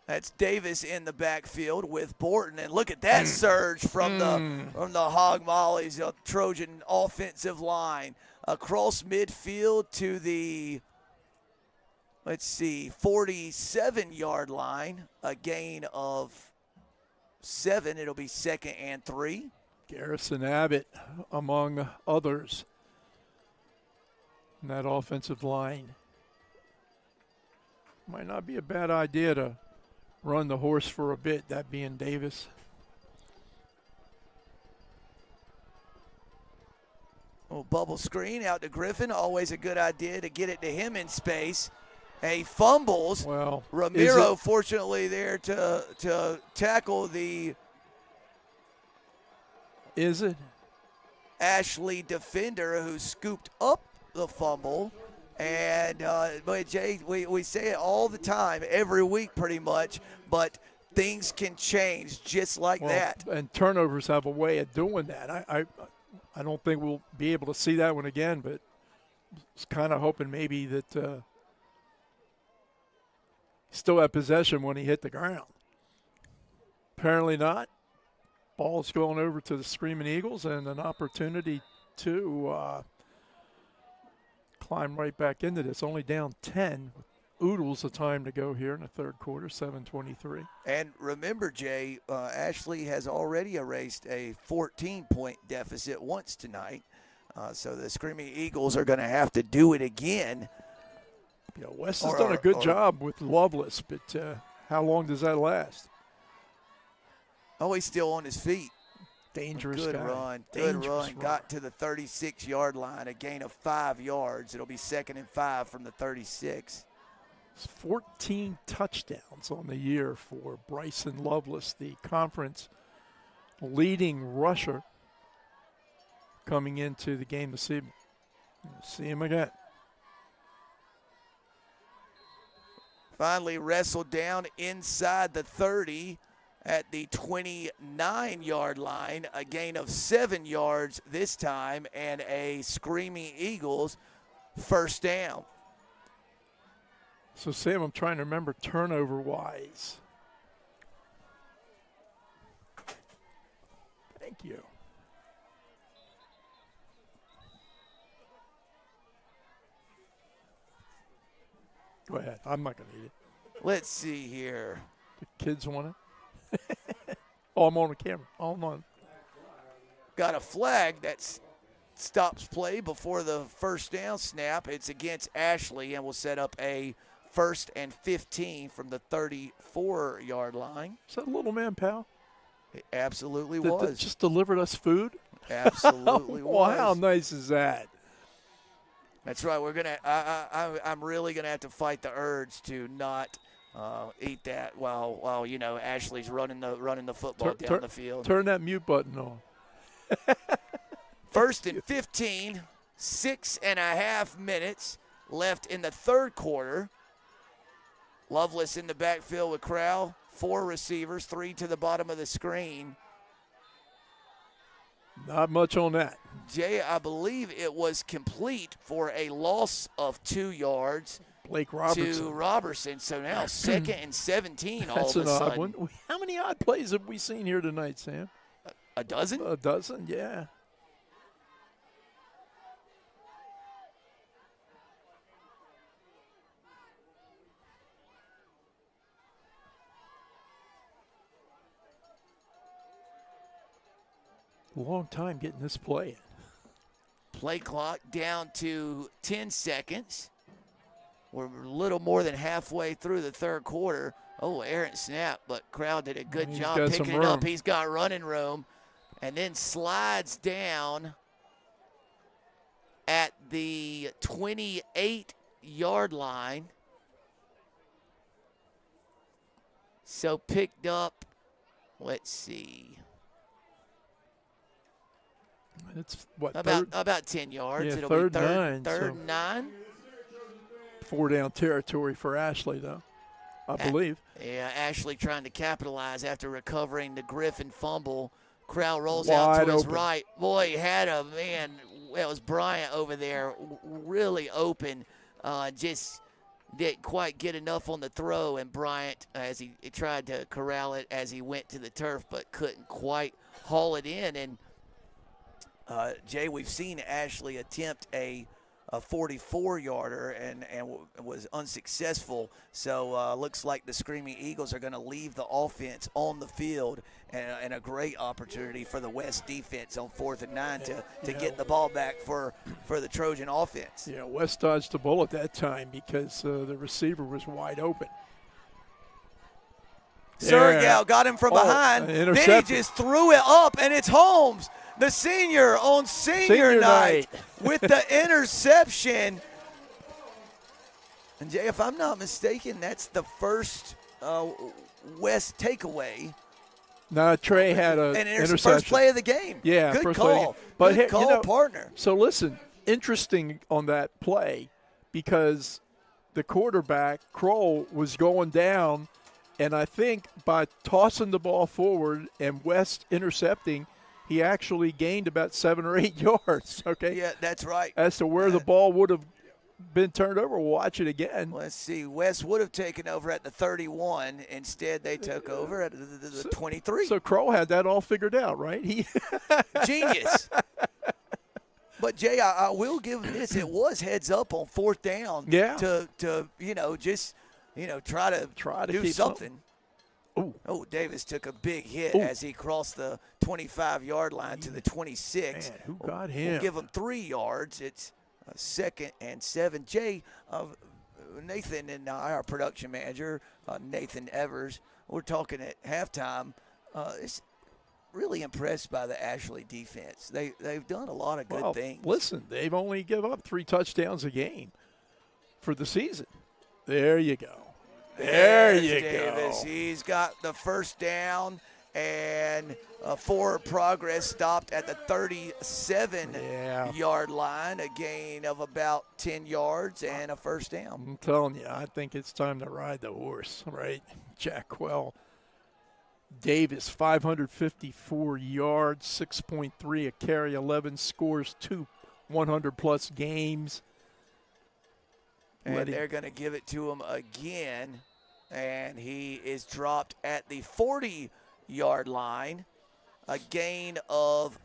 That's Davis in the backfield with Borton, and look at that surge from the Hog Mollies, Trojan offensive line across midfield to the 47-yard line, a gain of 7. It'll be 2nd and 3. Garrison Abbott, among others, in that offensive line. Might not be a bad idea to run the horse for a bit, that being Davis. Little bubble screen out to Griffin. Always a good idea to get it to him in space. He fumbles. Well, Ramiro, fortunately, there to tackle the Ashley defender who scooped up the fumble. And, but Jay, we say it all the time, every week pretty much, but things can change just like that. And turnovers have a way of doing that. I don't think we'll be able to see that one again, but I was kind of hoping maybe that still had possession when he hit the ground. Apparently not. Ball's going over to the Screaming Eagles and an opportunity to climb right back into this. Only down 10. Oodles of time to go here in the 3rd quarter, 7:23. And remember, Jay, Ashley has already erased a 14-point deficit once tonight. So the Screaming Eagles are going to have to do it again. Yeah, West has done a good job with Loveless, but how long does that last? Oh, he's still on his feet. Dangerous Good guy. run. Dangerous Good run. run. Got to the 36-yard line, a gain of 5 yards. It'll be 2nd and 5 from the 36. 14 touchdowns on the year for Bryson Loveless, the conference leading rusher coming into the game this evening. See him again. Finally wrestled down inside the 30 at the 29-yard line. A gain of 7 yards this time, and a Screaming Eagles first down. So, Sam, I'm trying to remember turnover-wise. Thank you. Go ahead. I'm not going to eat it. Let's see here. The kids want it. Oh, I'm on the camera. Oh, I'm on. Got a flag that stops play before the first down snap. It's against Ashley, and will set up a 1st and 15 from the 34-yard line. Is that little man, pal? It absolutely That was. just delivered us food? Absolutely was. Wow, how nice is that? That's right. We're gonna. I'm really gonna have to fight the urge to not eat that while Ashley's running the football down the field. Turn that mute button on. 1st and 15, 6.5 minutes left in the third quarter. Loveless in the backfield with Crowell. 4 receivers, 3 to the bottom of the screen. Not much on that. Jay, I believe it was complete for a loss of 2 yards. Blake Robertson. To Robertson. So now 2nd and 17 all That's of a an odd sudden. one. How many odd plays have we seen here tonight, Sam? A dozen? A dozen, yeah. Long time getting this play in. Play clock down to 10 seconds. We're a little more than halfway through the third quarter. Oh, errant snap, but Crowd did a good job picking it up. He's got running room, and then slides down at the 28-yard line. So picked up, let's see. It's what, about 10 yards. Yeah, It'll third be nine, third so 9. 4 down territory for Ashley, though, I believe. Yeah, Ashley trying to capitalize after recovering the Griffin fumble. Crowd rolls Wide out to his open. right. Boy, he had a man. That was Bryant over there, really open. Just didn't quite get enough on the throw, and Bryant, as he tried to corral it as he went to the turf, but couldn't quite haul it in. And Jay, we've seen Ashley attempt a 44-yarder and was unsuccessful. So looks like the Screaming Eagles are going to leave the offense on the field, and a great opportunity for the West defense on 4th and 9 to get the ball back for the Trojan offense. Yeah, West dodged the bullet that time because the receiver was wide open. Sergal got him from behind. Then he just threw it up, and it's Holmes, the senior on senior night with the interception. And Jay, if I'm not mistaken, that's the first West takeaway. No, Trey had an interception. First play of the game. Yeah, good first call. But good call, partner. So listen, interesting on that play because the quarterback, Kroll, was going down, and I think by tossing the ball forward and West intercepting, he actually gained about 7 or 8 yards. Okay. Yeah, that's right. As to where the ball would have been turned over, we'll watch it again. Let's see. West would have taken over at the 31. Instead, they took over at the 23. So Crow had that all figured out, right? Genius. But Jay, I will give him this. It was heads up on 4th down. Yeah. To try to do something. Oh, Davis took a big hit as he crossed the 25-yard line to the 26. Man, who got him? We'll give him 3 yards. It's 2nd and 7. Jay, Nathan and our production manager, Nathan Evers, we're talking at halftime. It's really impressed by the Ashley defense. They've done a lot of good things. Listen, they've only given up 3 touchdowns a game for the season. There you go. There you Davis. go. He's got the first down, and forward progress stopped at the 37-yard line, a gain of about 10 yards and a first down. I'm telling you, I think it's time to ride the horse, right? Jackwell Davis, 554 yards, 6.3 a carry, 11 scores, 2 100-plus games. And they're going to give it to him again, and he is dropped at the 40-yard line, a gain of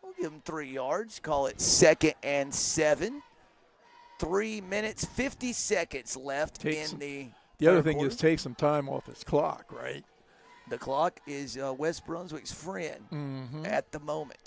we'll give him 3 yards, call it 2nd and 7. 3 minutes, 50 seconds left in the other thing quarter. is take some time off his clock, right? The clock is West Brunswick's friend at the moment.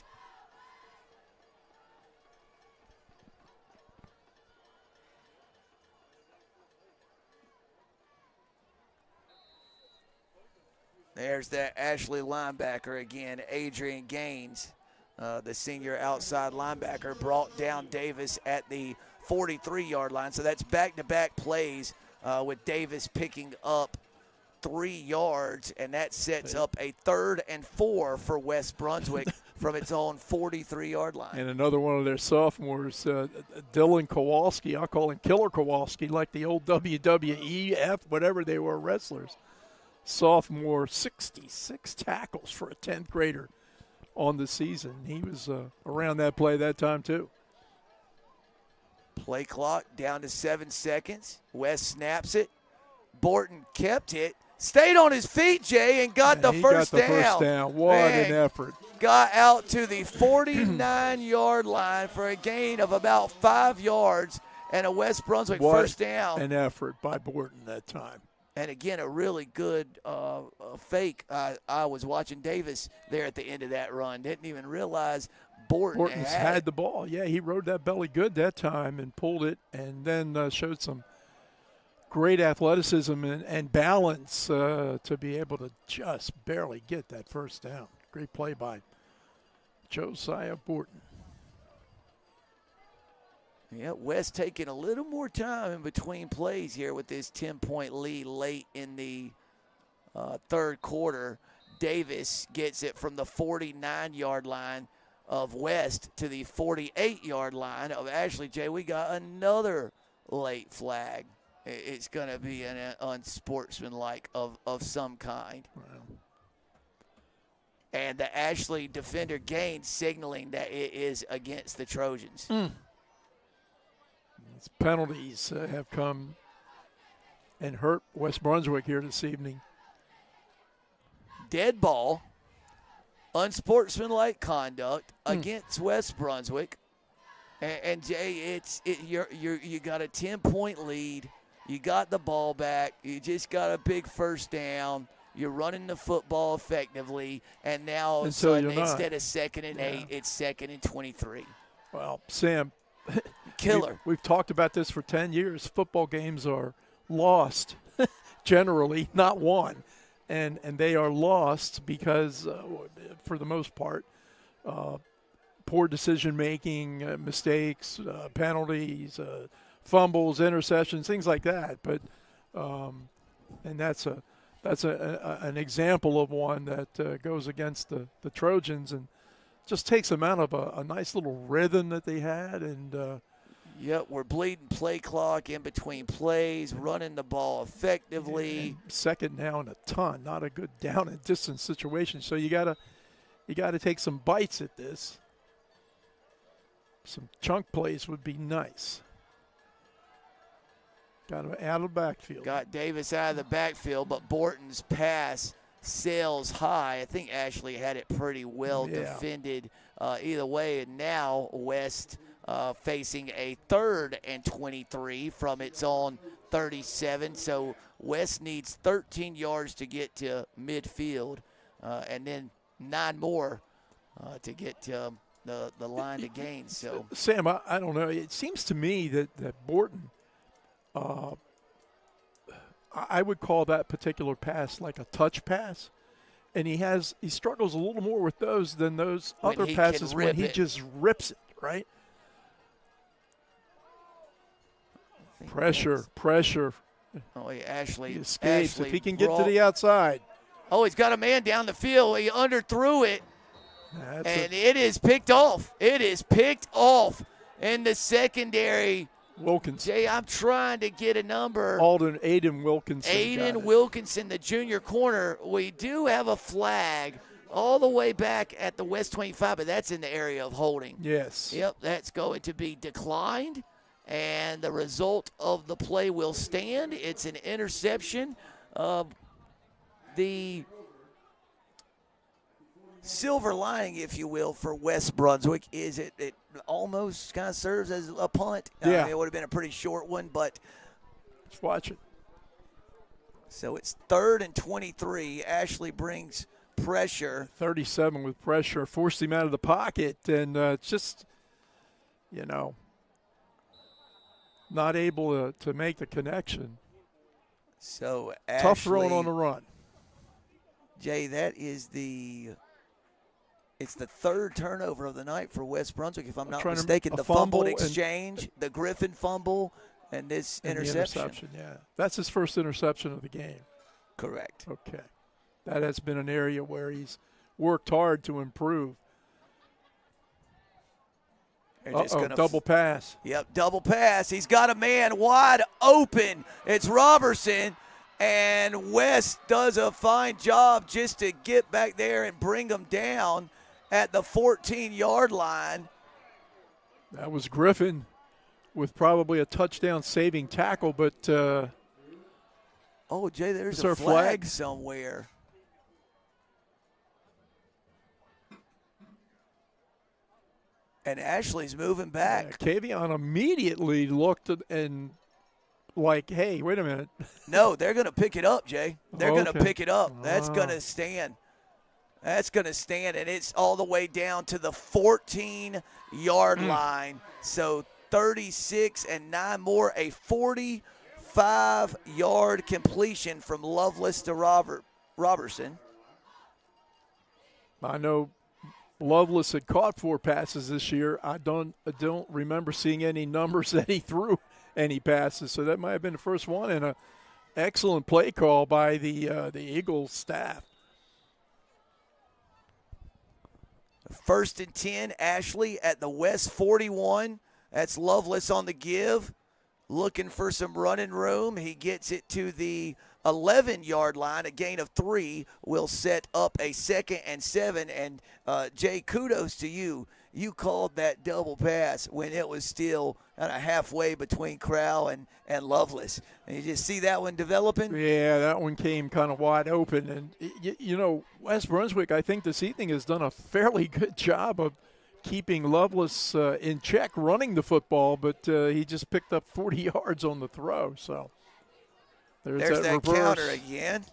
There's that Ashley linebacker again, Adrian Gaines, the senior outside linebacker, brought down Davis at the 43-yard line. So that's back-to-back plays with Davis picking up 3 yards, and that sets up a 3rd and 4 for West Brunswick from its own 43-yard line. And another one of their sophomores, Dylan Kowalski. I'll call him Killer Kowalski, like the old WWEF, whatever they were, wrestlers. Sophomore, 66 tackles for a 10th grader on the season. He was around that play that time too. Play clock down to 7 seconds. West snaps it. Borton kept it. Stayed on his feet, Jay, and got the first down. What an effort. Got out to the 49-yard line for a gain of about 5 yards and a West Brunswick first down. An effort by Borton that time. And again, a really good fake. I was watching Davis there at the end of that run. Didn't even realize Borton's had the ball. Yeah, he rode that belly good that time and pulled it, and then showed some great athleticism and balance to be able to just barely get that first down. Great play by Josiah Borton. Yeah, West taking a little more time in between plays here with this 10-point lead late in the third quarter. Davis gets it from the 49-yard line of West to the 48-yard line of Ashley. Jay, we got another late flag. It's going to be an unsportsmanlike of some kind. Wow. And the Ashley defender Gaines signaling that it is against the Trojans. Penalties have come and hurt West Brunswick here this evening. Dead ball, unsportsmanlike conduct against West Brunswick, and Jay, you got a 10-point lead. You got the ball back. You just got a big first down. You're running the football effectively, and now all of a sudden, instead of 2nd and 8, it's 2nd and 23. Well, Sam. Killer. We've talked about this for 10 years. Football games are lost, generally, not won. And they are lost because, for the most part, poor decision-making, mistakes, penalties, fumbles, interceptions, things like that. But and that's an example of one that goes against the Trojans and just takes them out of a nice little rhythm that they had. And yep, we're bleeding play clock in between plays, running the ball effectively. Second down a ton, not a good down and distance situation. So you gotta take some bites at this. Some chunk plays would be nice. Got him out of the backfield. Got Davis out of the backfield, but Borton's pass sails high. I think Ashley had it pretty well defended either way. And now West facing a 3rd and 23 from its own 37. So West needs 13 yards to get to midfield and then 9 more to get to the line to gain. So Sam, I don't know. It seems to me that Borton, I would call that particular pass like a touch pass, and he struggles a little more with those than those other passes when he just rips it, right? Pressure Oh, Ashley. He escapes. Ashley If he can get to the outside. Oh, he's got a man down the field. He underthrew it. That's It is picked off. It is picked off in the secondary. Wilkinson. Jay, I'm trying to get a number. Aiden Wilkinson. Aiden Wilkinson, the junior corner. We do have a flag all the way back at the West 25, but that's in the area of holding. Yes. Yep, that's going to be declined, and the result of the play will stand. It's an interception. The silver lining, if you will, for West Brunswick is it almost kind of serves as a punt. Yeah. It would have been a pretty short one, but let's watch it. So it's 3rd and 23. Ashley brings pressure. 37 with pressure, forced him out of the pocket, and just, not able to make the connection. So tough throwing on the run. Jay, that is it's the 3rd turnover of the night for West Brunswick, if I'm not mistaken. The fumbled exchange, the Griffin fumble, and this interception. Yeah. That's his first interception of the game. Correct. Okay. That has been an area where he's worked hard to improve. Double pass. Yep, double pass. He's got a man wide open. It's Robertson, and West does a fine job just to get back there and bring him down at the 14-yard line. That was Griffin with probably a touchdown-saving tackle, but Jay, there's a flag somewhere. And Ashley's moving back. Yeah, Kavion immediately looked and like, hey, wait a minute. No, they're going to pick it up, Jay. They're going to pick it up. That's going to stand. That's going to stand, and it's all the way down to the 14-yard line. So 36 and 9 more, a 45-yard completion from Lovelace to Robertson. I know Lovelace had caught 4 passes this year. I don't remember seeing any numbers that he threw any passes, so that might have been the first one, and an excellent play call by the Eagles staff. 1st and 10, Ashley at the West 41. That's Lovelace on the give, looking for some running room. He gets it to the 11-yard line. A gain of 3 will set up a 2nd and 7. And, Jay, kudos to you. You called that double pass when it was still kind of halfway between Crowell and Lovelace. And you just see that one developing? Yeah, that one came kind of wide open. And, West Brunswick, I think this evening has done a fairly good job of keeping Lovelace in check running the football, but he just picked up 40 yards on the throw. So there's that counter again.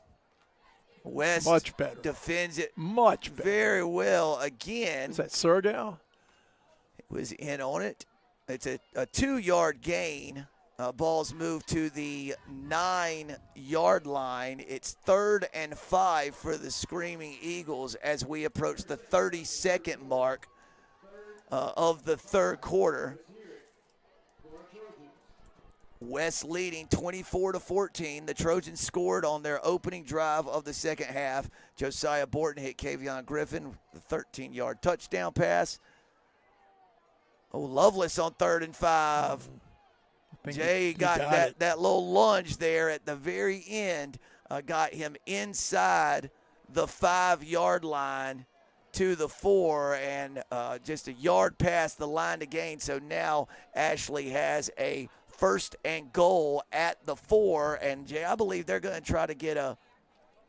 West much better. Defends it much better. Very well again. Is that Sergal? Was in on it. It's a 2-yard gain. Ball's moved to the 9-yard line. It's 3rd and 5 for the Screaming Eagles as we approach the 30-second mark of the 3rd quarter. West leading 24-14. The Trojans scored on their opening drive of the 2nd half. Josiah Borton hit Kavion Griffin, the 13-yard touchdown pass. Lovelace on 3rd and 5. Jay got that little lunge there at the very end, got him inside the 5-yard line to the 4, and just a yard past the line to gain. So now Ashley has a 1st and goal at the 4, and Jay, I believe they're going to try to get a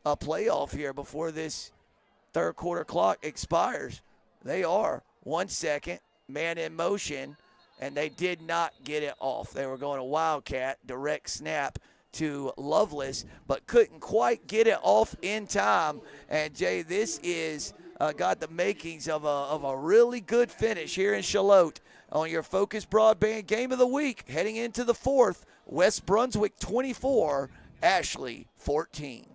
playoff here before this 3rd quarter clock expires. They are. 1 second, man in motion, and they did not get it off. They were going a wildcat, direct snap to Lovelace, but couldn't quite get it off in time. And Jay, this is got the makings of a really good finish here in Charlotte on your FOCUS Broadband Game of the Week. Heading into the 4th, West Brunswick 24, Ashley 14.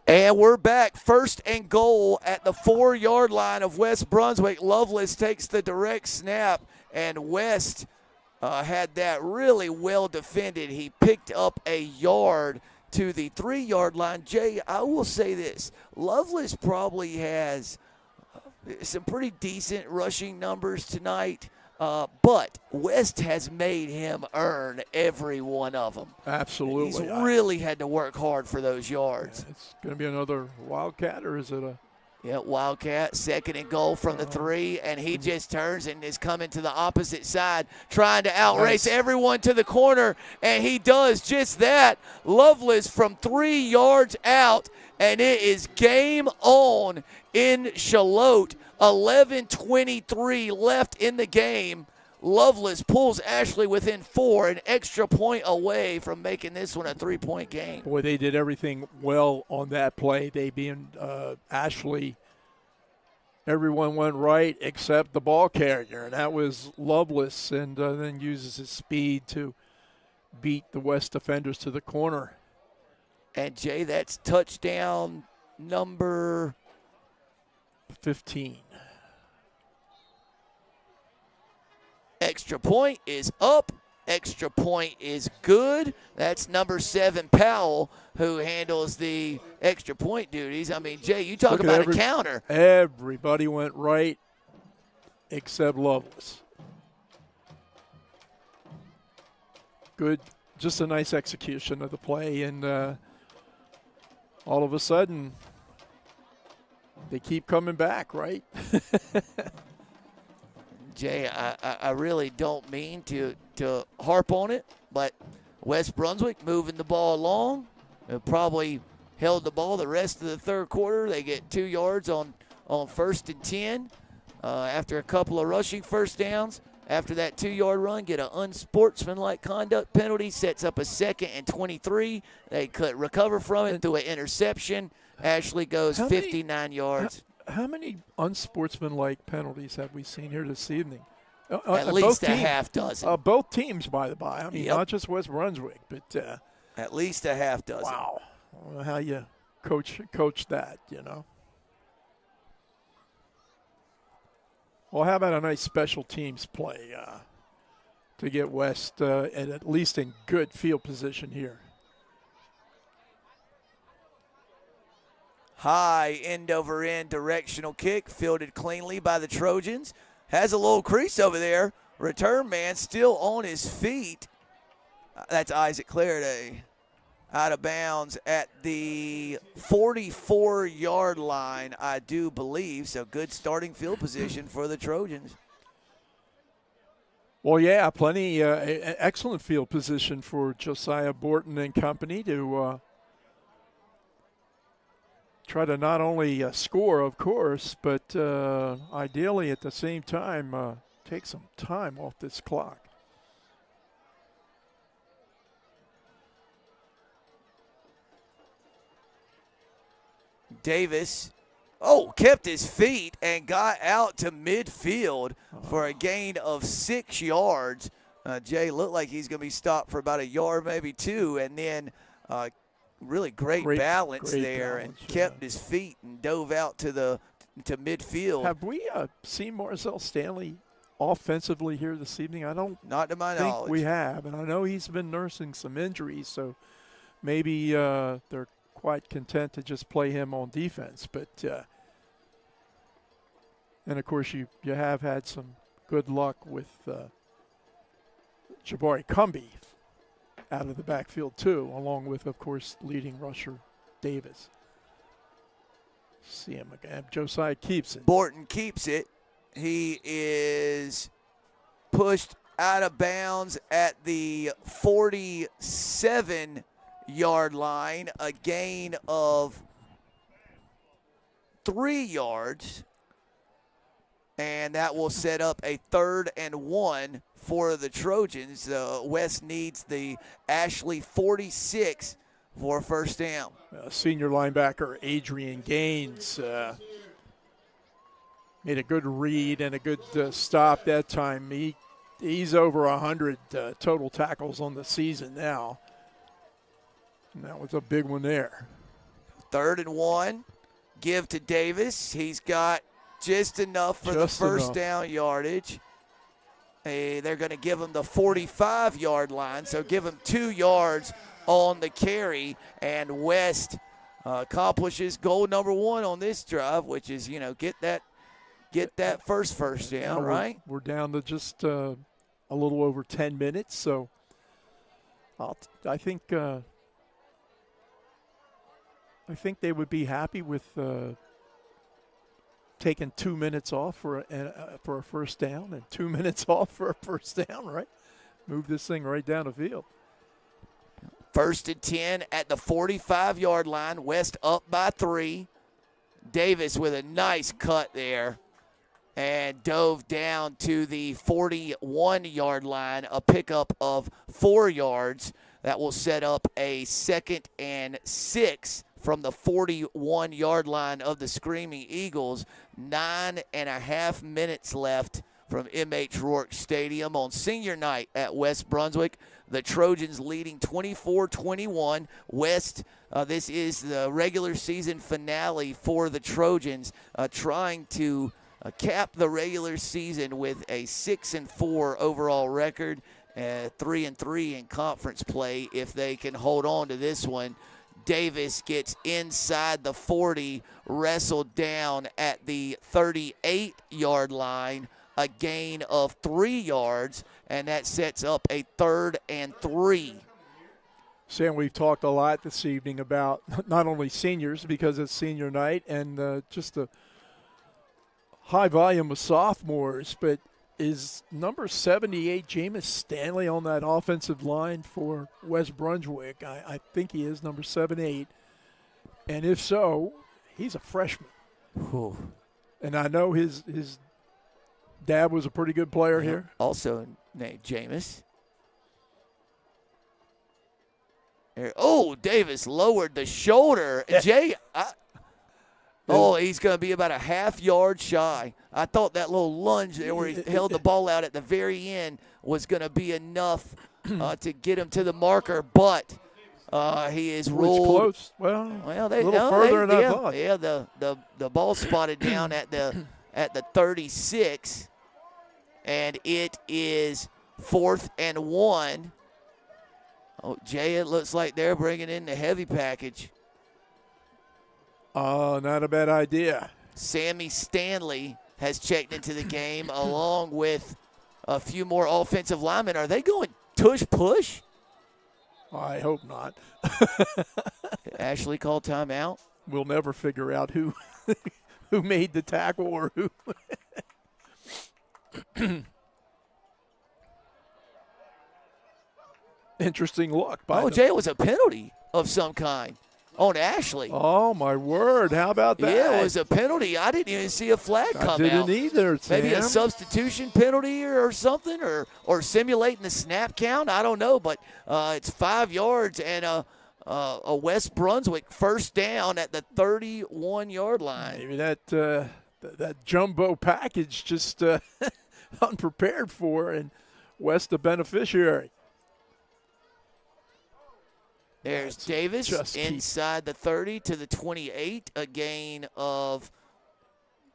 And we're back. 1st and goal at the 4-yard line of West Brunswick. Lovelace takes the direct snap, and West had that really well defended. He picked up a yard to the 3-yard line. Jay, I will say this. Lovelace probably has some pretty decent rushing numbers tonight. But West has made him earn every one of them. Absolutely. He's really had to work hard for those yards. Yeah, it's going to be another Wildcat, or is it a? Yeah, Wildcat, 2nd and goal from the 3, and he just turns and is coming to the opposite side, trying to outrace everyone to the corner, and he does just that. Lovelace from 3 yards out, and it is game on in Charlotte. 11:23 left in the game. Lovelace pulls Ashley within 4, an extra point away from making this one a 3-point game. Boy, they did everything well on that play. They being Ashley, everyone went right except the ball carrier, and that was Lovelace, and then uses his speed to beat the West defenders to the corner. And, Jay, that's touchdown number 15. Extra point is up. Extra point is good. That's number 7, Powell, who handles the extra point duties. I mean, Jay, you talk about a counter. Everybody went right except Lovelace. Good, just a nice execution of the play, and all of a sudden they keep coming back, right? Jay, I really don't mean to harp on it, but West Brunswick moving the ball along. They probably held the ball the rest of the 3rd quarter. They get 2 yards on 1st and 10 after a couple of rushing first downs. After that 2-yard run, get an unsportsmanlike conduct penalty, sets up a 2nd and 23. They could recover from it through an interception. Ashley goes 59 yards. How many unsportsmanlike penalties have we seen here this evening? At least a half dozen. Both teams, by the by. I mean, Yep. Not just West Brunswick, but at least a half dozen. wow. I don't know how you coach that, you know. Well, how about a nice special teams play to get West at least in good field position here? High end-over-end directional kick, fielded cleanly by the Trojans. Has a little crease over there. Return man still on his feet. That's Isaac Clariday. Out of bounds at the 44-yard line, I do believe. So good starting field position for the Trojans. Well, yeah, plenty, excellent field position for Josiah Borton and company to try to not only score, of course, but ideally at the same time take some time off this clock. Davis, kept his feet and got out to midfield for a gain of 6 yards. Jay looked like he's going to be stopped for about a yard, maybe 2, and then really great balance there, and kept his feet and dove out to midfield. Have we seen Marcel Stanley offensively here this evening? Not to my knowledge. We have, and I know he's been nursing some injuries, so maybe they're quite content to just play him on defense. But and of course you have had some good luck with Jabari Cumby out of the backfield too, along with, of course, leading rusher Davis. See him again. Josiah keeps it. Borton keeps it. He is pushed out of bounds at the 47-yard line, a gain of 3 yards, and that will set up a 3rd and 1 for the Trojans. West needs the Ashley 46 for a first down. Senior linebacker Adrian Gaines made a good read and a good stop that time. He's over 100 total tackles on the season now. And that was a big one there. 3rd and 1. Give to Davis. He's got just enough for the first down yardage. They're going to give him the 45-yard line, so give him 2 yards on the carry. And West accomplishes goal number 1 on this drive, which is, get that first down, right? We're down to just a little over 10 minutes, so I think they would be happy with taking 2 minutes off for a first down and 2 minutes off for a first down, right? Move this thing right down the field. 1st and 10 at the 45-yard line. West up by 3. Davis with a nice cut there and dove down to the 41-yard line, a pickup of 4 yards. That will set up a 2nd and 6 from the 41-yard line of the Screaming Eagles. 9.5 minutes left from M.H. Rourke Stadium on senior night at West Brunswick. The Trojans leading 24-21. West, this is the regular season finale for the Trojans, trying to cap the regular season with a 6-4 overall record, 3-3 in conference play if they can hold on to this one. Davis gets inside the 40, wrestled down at the 38-yard line, a gain of 3 yards, and that sets up a 3rd and 3. Sam, we've talked a lot this evening about not only seniors because it's senior night and just the high volume of sophomores, but is number 78 Jameis Stanley on that offensive line for West Brunswick? I think he is number 78. And if so, he's a freshman. Whew. And I know his dad was a pretty good player here. Also named Jameis. Davis lowered the shoulder. He's going to be about a half yard shy. I thought that little lunge there where he held the ball out at the very end was going to be enough to get him to the marker, but he is ruled close. Well, a little further than I thought. Yeah, the ball spotted down at the 36, and it is 4th and 1. Oh, Jay, it looks like they're bringing in the heavy package. Oh, not a bad idea. Sammy Stanley has checked into the game along with a few more offensive linemen. Are they going tush-push? I hope not. Ashley called timeout. We'll never figure out who made the tackle or who. Interesting look. Jay, it was a penalty of some kind on Ashley. Oh, my word. How about that? Yeah, it was a penalty. I didn't even see a flag come out. I didn't either, Sam. Maybe a substitution penalty or something, or simulating the snap count. I don't know, but it's 5 yards and a West Brunswick first down at the 31-yard line. Maybe that jumbo package just unprepared for, and West the beneficiary. There's Davis inside the 30 to the 28, a gain of,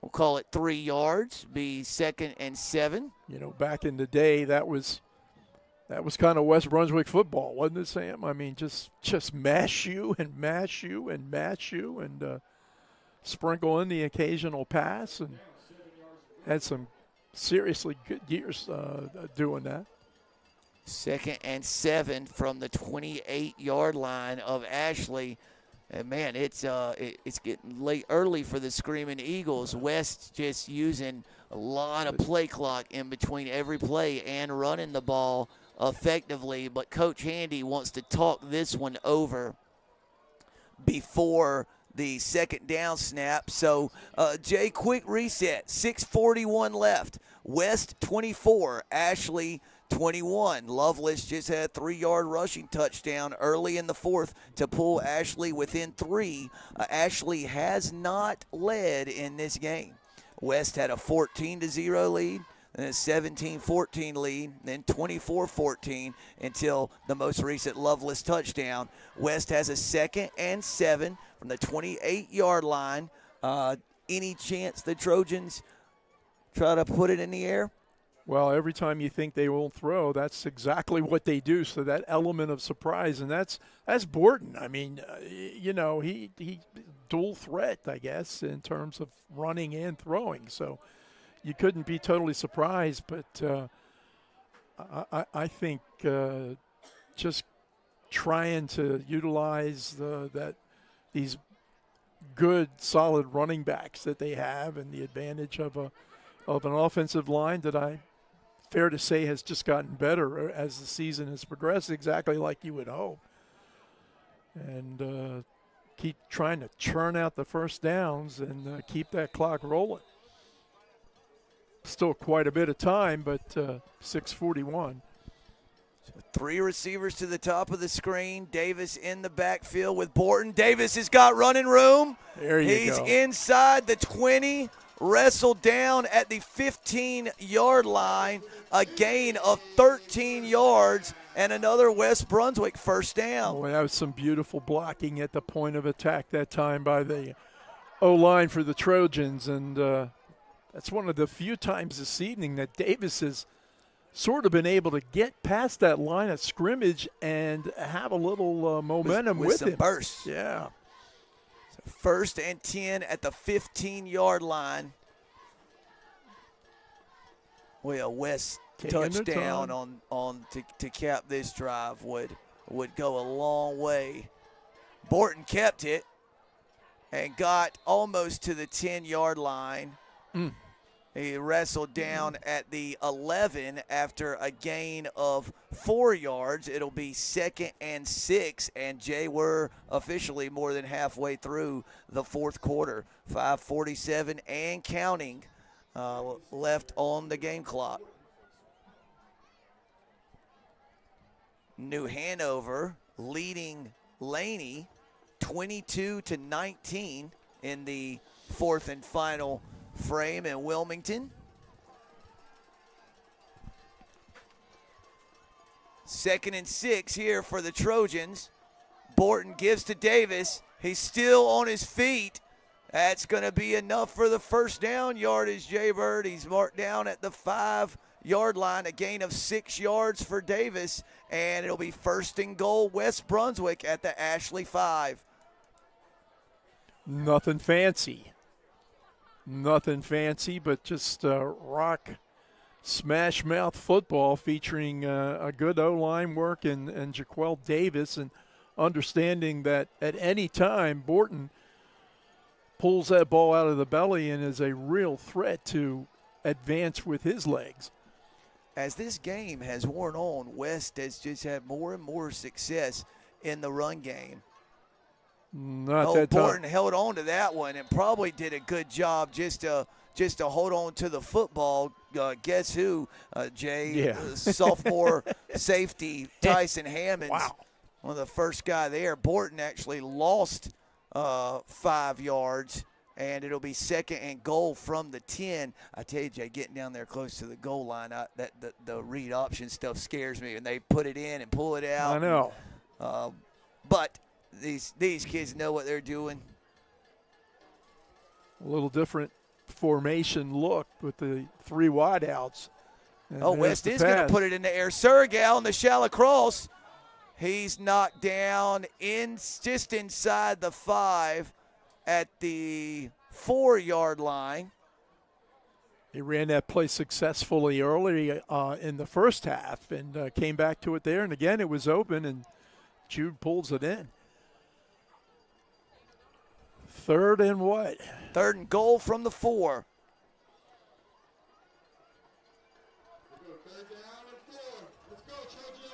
we'll call it 3 yards, be 2nd and 7. Back in the day, that was kind of West Brunswick football, wasn't it, Sam? I mean, just mash you and mash you and mash you and sprinkle in the occasional pass, and had some seriously good years doing that. 2nd and 7 from the 28-yard line of Ashley. And, man, it's getting late early for the Screaming Eagles. West just using a lot of play clock in between every play and running the ball effectively. But Coach Handy wants to talk this one over before the second down snap. So, Jay, quick reset. 6:41 left. West 24, Ashley 21. Lovelace just had a 3-yard rushing touchdown early in the 4th to pull Ashley within 3. Ashley has not led in this game. West had a 14-0 lead. and a 17-14 lead, then 24-14 until the most recent Loveless touchdown. West has a 2nd and 7 from the 28-yard line. Any chance the Trojans try to put it in the air? Well, every time you think they won't throw, that's exactly what they do. So that element of surprise, and that's Borton. I mean, he dual threat, I guess, in terms of running and throwing. So you couldn't be totally surprised. But I think just trying to utilize these good, solid running backs that they have, and the advantage of an offensive line that fair to say has just gotten better as the season has progressed, exactly like you would hope. And keep trying to churn out the first downs and keep that clock rolling. Still quite a bit of time, but 6:41. So 3 receivers to the top of the screen. Davis in the backfield with Borton. Davis has got running room. There you He's go. inside the 20. Wrestled down at the 15-yard line, a gain of 13 yards, and another West Brunswick first down. Oh, that was some beautiful blocking at the point of attack that time by the O-line for the Trojans, and that's one of the few times this evening that Davis has sort of been able to get past that line of scrimmage and have a little momentum with some him. bursts. Yeah. 1st and 10 at the 15-yard line. Well, West touchdown to cap this drive would go a long way. Borton kept it and got almost to the 10-yard line. He wrestled down at the 11 after a gain of 4 yards. It'll be 2nd and 6, and Jay, we're officially more than halfway through the 4th quarter. 5:47 and counting left on the game clock. New Hanover leading Laney 22-19 in the 4th and final frame in Wilmington. 2nd and 6 here for the Trojans. Borton gives to Davis. He's still on his feet. That's going to be enough for the first down yardage, Jay Bird. He's marked down at the 5-yard line, a gain of 6 yards for Davis, and it'll be 1st and goal West Brunswick at the Ashley 5. Nothing fancy, but just rock smash mouth football featuring a good O-line work and Jaquel Davis, and understanding that at any time Borton pulls that ball out of the belly and is a real threat to advance with his legs. As this game has worn on, West has just had more and more success in the run game. Not that time. Borton held on to that one and probably did a good job just to hold on to the football. Guess who, Jay? Yeah. Sophomore safety Tyson Hammonds. Wow. One of the first guy there. Borton actually lost 5 yards, and it'll be 2nd and goal from the 10. I tell you, Jay, getting down there close to the goal line, the read option stuff scares me, and they put it in and pull it out. I know. But these kids know what they're doing. A little different formation look with the 3 wideouts. And West is going to put it in the air. Surgal on the shallow cross. He's knocked down just inside the 5 at the 4-yard line. He ran that play successfully early in the first half and came back to it there. And again, it was open, and Jude pulls it in. 3rd and what? 3rd and goal from the 4.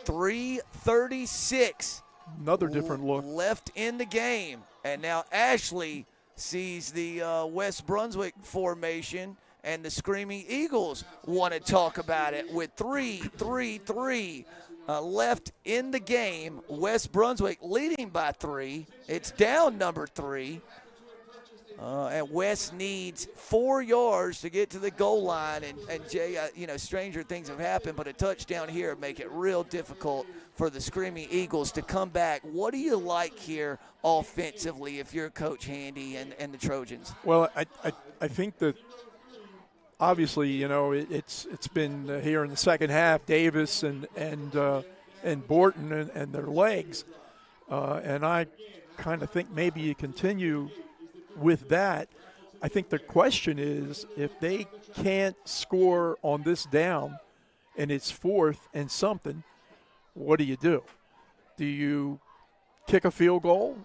3:36. Another different look. Left in the game. And now Ashley sees the West Brunswick formation, and the Screaming Eagles want to talk about it with 3:33 left in the game. West Brunswick leading by 3. It's down number 3. And West needs 4 yards to get to the goal line. And Jay, stranger things have happened, but a touchdown here would make it real difficult for the Screaming Eagles to come back. What do you like here offensively if you're Coach Handy and the Trojans? Well, I think that obviously, it's been here in the second half, Davis and Borton and their legs. And I kind of think maybe you continue with that. I think the question is, if they can't score on this down and it's 4th and something, what do you do? Do you kick a field goal,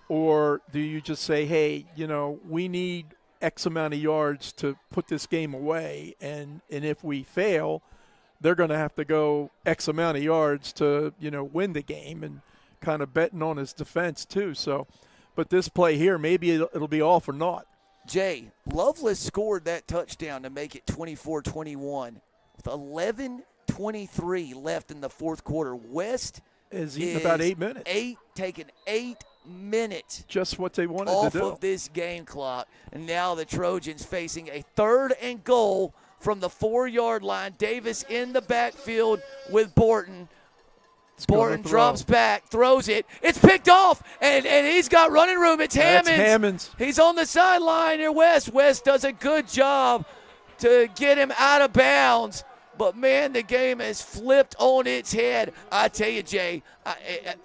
or do you just say, hey, we need X amount of yards to put this game away, and if we fail, they're going to have to go X amount of yards to, win the game, and kind of betting on his defense too. So, but this play here, maybe it'll be all for naught. Jay, Lovelace scored that touchdown to make it 24-21 with 11:23 left in the fourth quarter. West is eating about 8 minutes. Taking 8 minutes. Just what they wanted off to do. Of this game clock. And now the Trojans facing a 3rd and goal from the 4-yard line. Davis in the backfield with Borton. Borton drops back, throws it. It's picked off, and he's got running room. It's Hammonds. That's Hammonds. He's on the sideline here, West. West does a good job to get him out of bounds. But, man, the game has flipped on its head. I tell you, Jay, I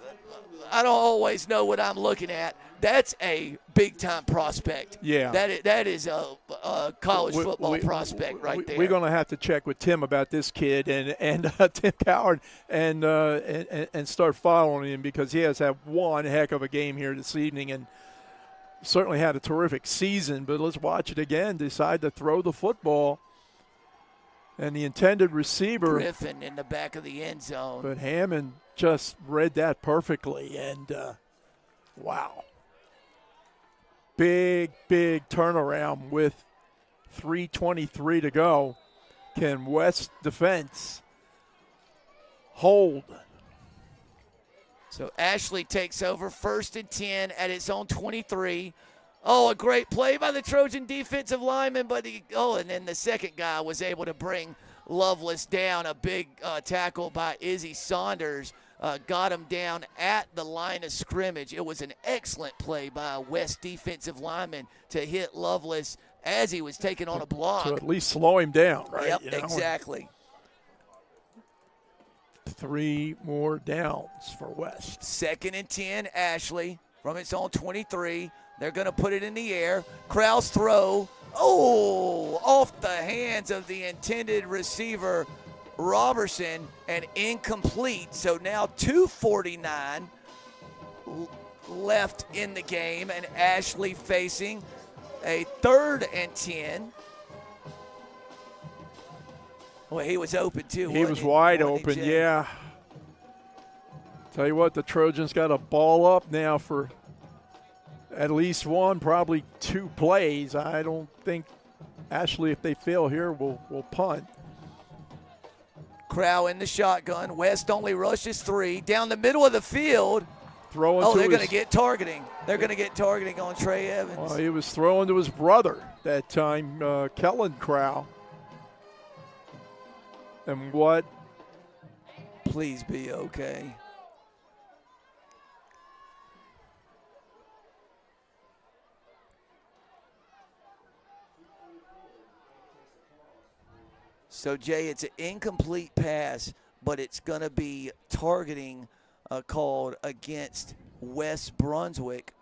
don't always know what I'm looking at. That's a big-time prospect. Yeah. That is a college football prospect right there. We're going to have to check with Tim about this kid and Tim Coward and start following him, because he has had one heck of a game here this evening and certainly had a terrific season. But let's watch it again. Decide to throw the football. And the intended receiver. Griffin in the back of the end zone. But Hammond just read that perfectly. And, wow. Big turnaround with 3:23 to go. Can West defense hold? So Ashley takes over 1st and 10 at its own 23. Oh, a great play by the Trojan defensive lineman, but and then the second guy was able to bring Lovelace down. A big tackle by Izzy Saunders got him down at the line of scrimmage. It was an excellent play by a West defensive lineman to hit Lovelace as he was taking on a block. To at least slow him down, right? Yep, exactly. 3 more downs for West. 2nd and 10, Ashley from its own 23. They're going to put it in the air. Krause throw. Oh, off the hands of the intended receiver, Robertson, and incomplete. So now 2:49 left in the game, and Ashley facing a 3rd and 10. Well, he was open too. He was wide open, yeah. Tell you what, the Trojans got a ball up now for at least one, probably 2 plays. I don't think Ashley, if they fail here, will punt. Crow in the shotgun. West only rushes 3. Down the middle of the field. They're going to get targeting. They're going to get targeting on Trey Evans. Well, he was throwing to his brother that time, Kellen Crow. And what? Please be okay. So, Jay, it's an incomplete pass, but it's going to be targeting called against West Brunswick.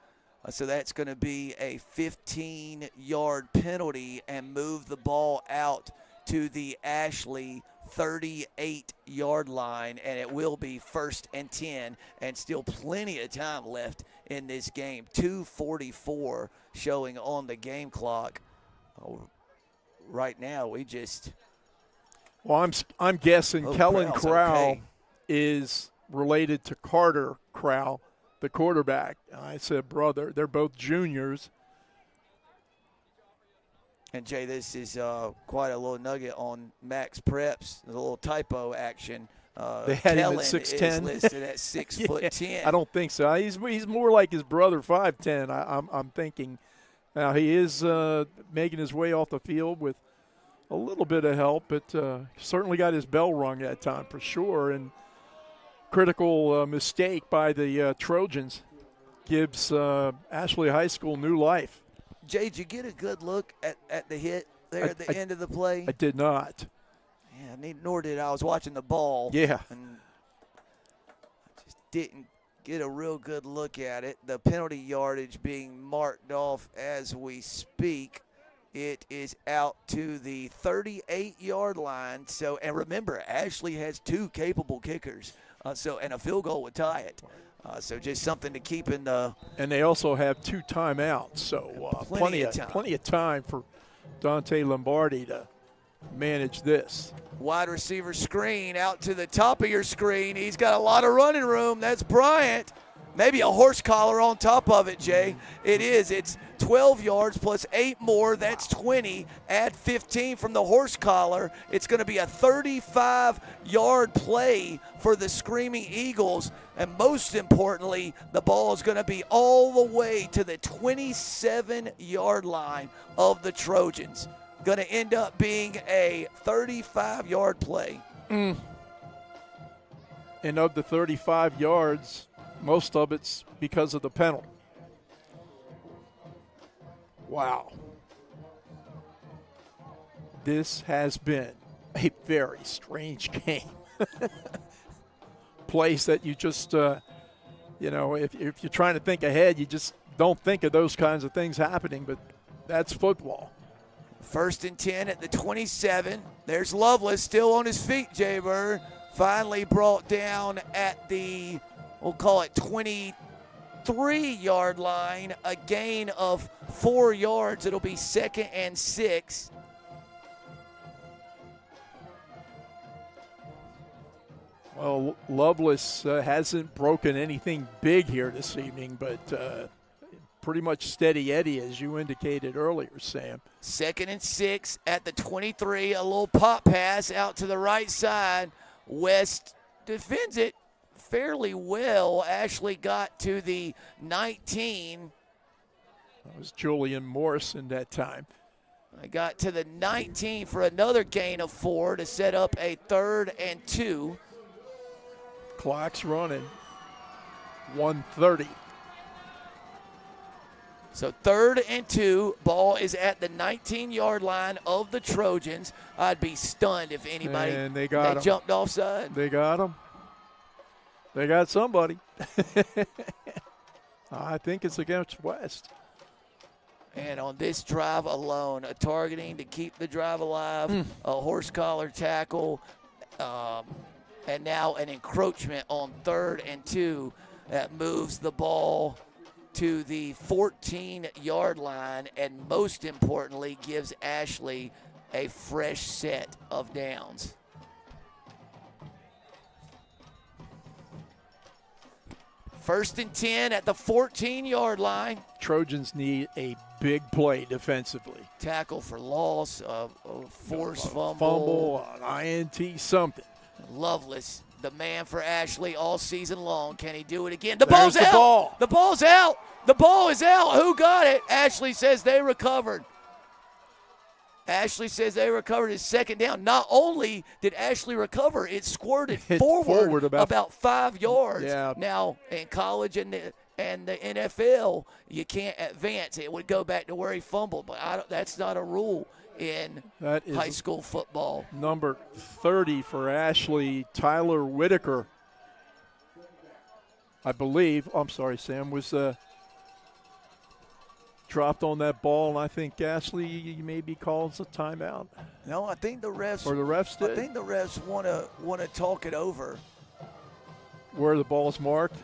So that's going to be a 15-yard penalty and move the ball out to the Ashley 38-yard line, and it will be 1st and 10, and still plenty of time left in this game. 2:44 showing on the game clock. Right now, we just... Well, I'm guessing Kellen Crow okay. is related to Carter Crow, the quarterback. I said brother. They're both juniors. And, Jay, this is quite a little nugget on Max Preps, a little typo action. They had Kellen him at 6'10". is listed at 6'10". I don't think so. He's more like his brother, 5'10". I'm thinking Now, he is making his way off the field with a little bit of help, but certainly got his bell rung that time for sure. And critical mistake by the Trojans gives Ashley High School new life. Jay, did you get a good look at the hit there at the end of the play? I did not. Yeah, nor did I. I was watching the ball. Yeah. And I just didn't get a real good look at it. The penalty yardage being marked off as we speak. It is out to the 38-yard line. So, and remember, Ashley has 2 capable kickers. And a field goal would tie it. So just something to keep in the. And they also have 2 timeouts, so plenty of time for Dante Lombardi to manage this. Wide receiver screen out to the top of your screen. He's got a lot of running room. That's Bryant. Maybe a horse collar on top of it, Jay. It is. It's 12 yards plus 8 more. That's 20. Add 15 from the horse collar. It's going to be a 35-yard play for the Screaming Eagles. And most importantly, the ball is going to be all the way to the 27-yard line of the Trojans. Going to end up being a 35-yard play. And of the 35 yards, most of it's because of the penalty. Wow. This has been a very strange game. Place that you just, if you're trying to think ahead, you just don't think of those kinds of things happening, but that's football. 1st and 10 at the 27. There's Lovelace still on his feet, Jay Bird. Finally brought down at the, we'll call it 23-yard line. A gain of 4 yards. It'll be 2nd and 6. Well, Lovelace hasn't broken anything big here this evening, but pretty much steady Eddie, as you indicated earlier, Sam. 2nd and 6 at the 23. A little pop pass out to the right side. West defends it fairly well. Ashley got to the 19. That was Julian Morrison that time. I got to the 19 for another gain of 4 to set up a 3rd and 2. Clock's running. 1:30. So 3rd and 2. Ball is at the 19-yard line of the Trojans. I'd be stunned if anybody and they jumped offside. They got him. They got somebody. I think it's against West. And on this drive alone, a targeting to keep the drive alive, a horse collar tackle, and now an encroachment on 3rd and 2 that moves the ball to the 14-yard line and most importantly gives Ashley a fresh set of downs. First and 10 at the 14-yard line. Trojans need a big play defensively. Tackle for loss, a forced fumble. Fumble, an INT, something. Lovelace, the man for Ashley all season long. Can he do it again? The ball's out. Ball. The ball's out. The ball is out. Who got it? Ashley says they recovered. Ashley says they recovered his 2nd down. Not only did Ashley recover, it squirted forward about 5 yards. Yeah. Now, in college and the NFL, you can't advance. It would go back to where he fumbled, but that's not a rule in high school football. Number 30 for Ashley, Tyler Whitaker, I believe. I'm sorry, Sam, was dropped on that ball, and I think Ashley maybe calls a timeout. No, I think the refs. Or the refs did. I think the refs want to talk it over. Where the ball's marked.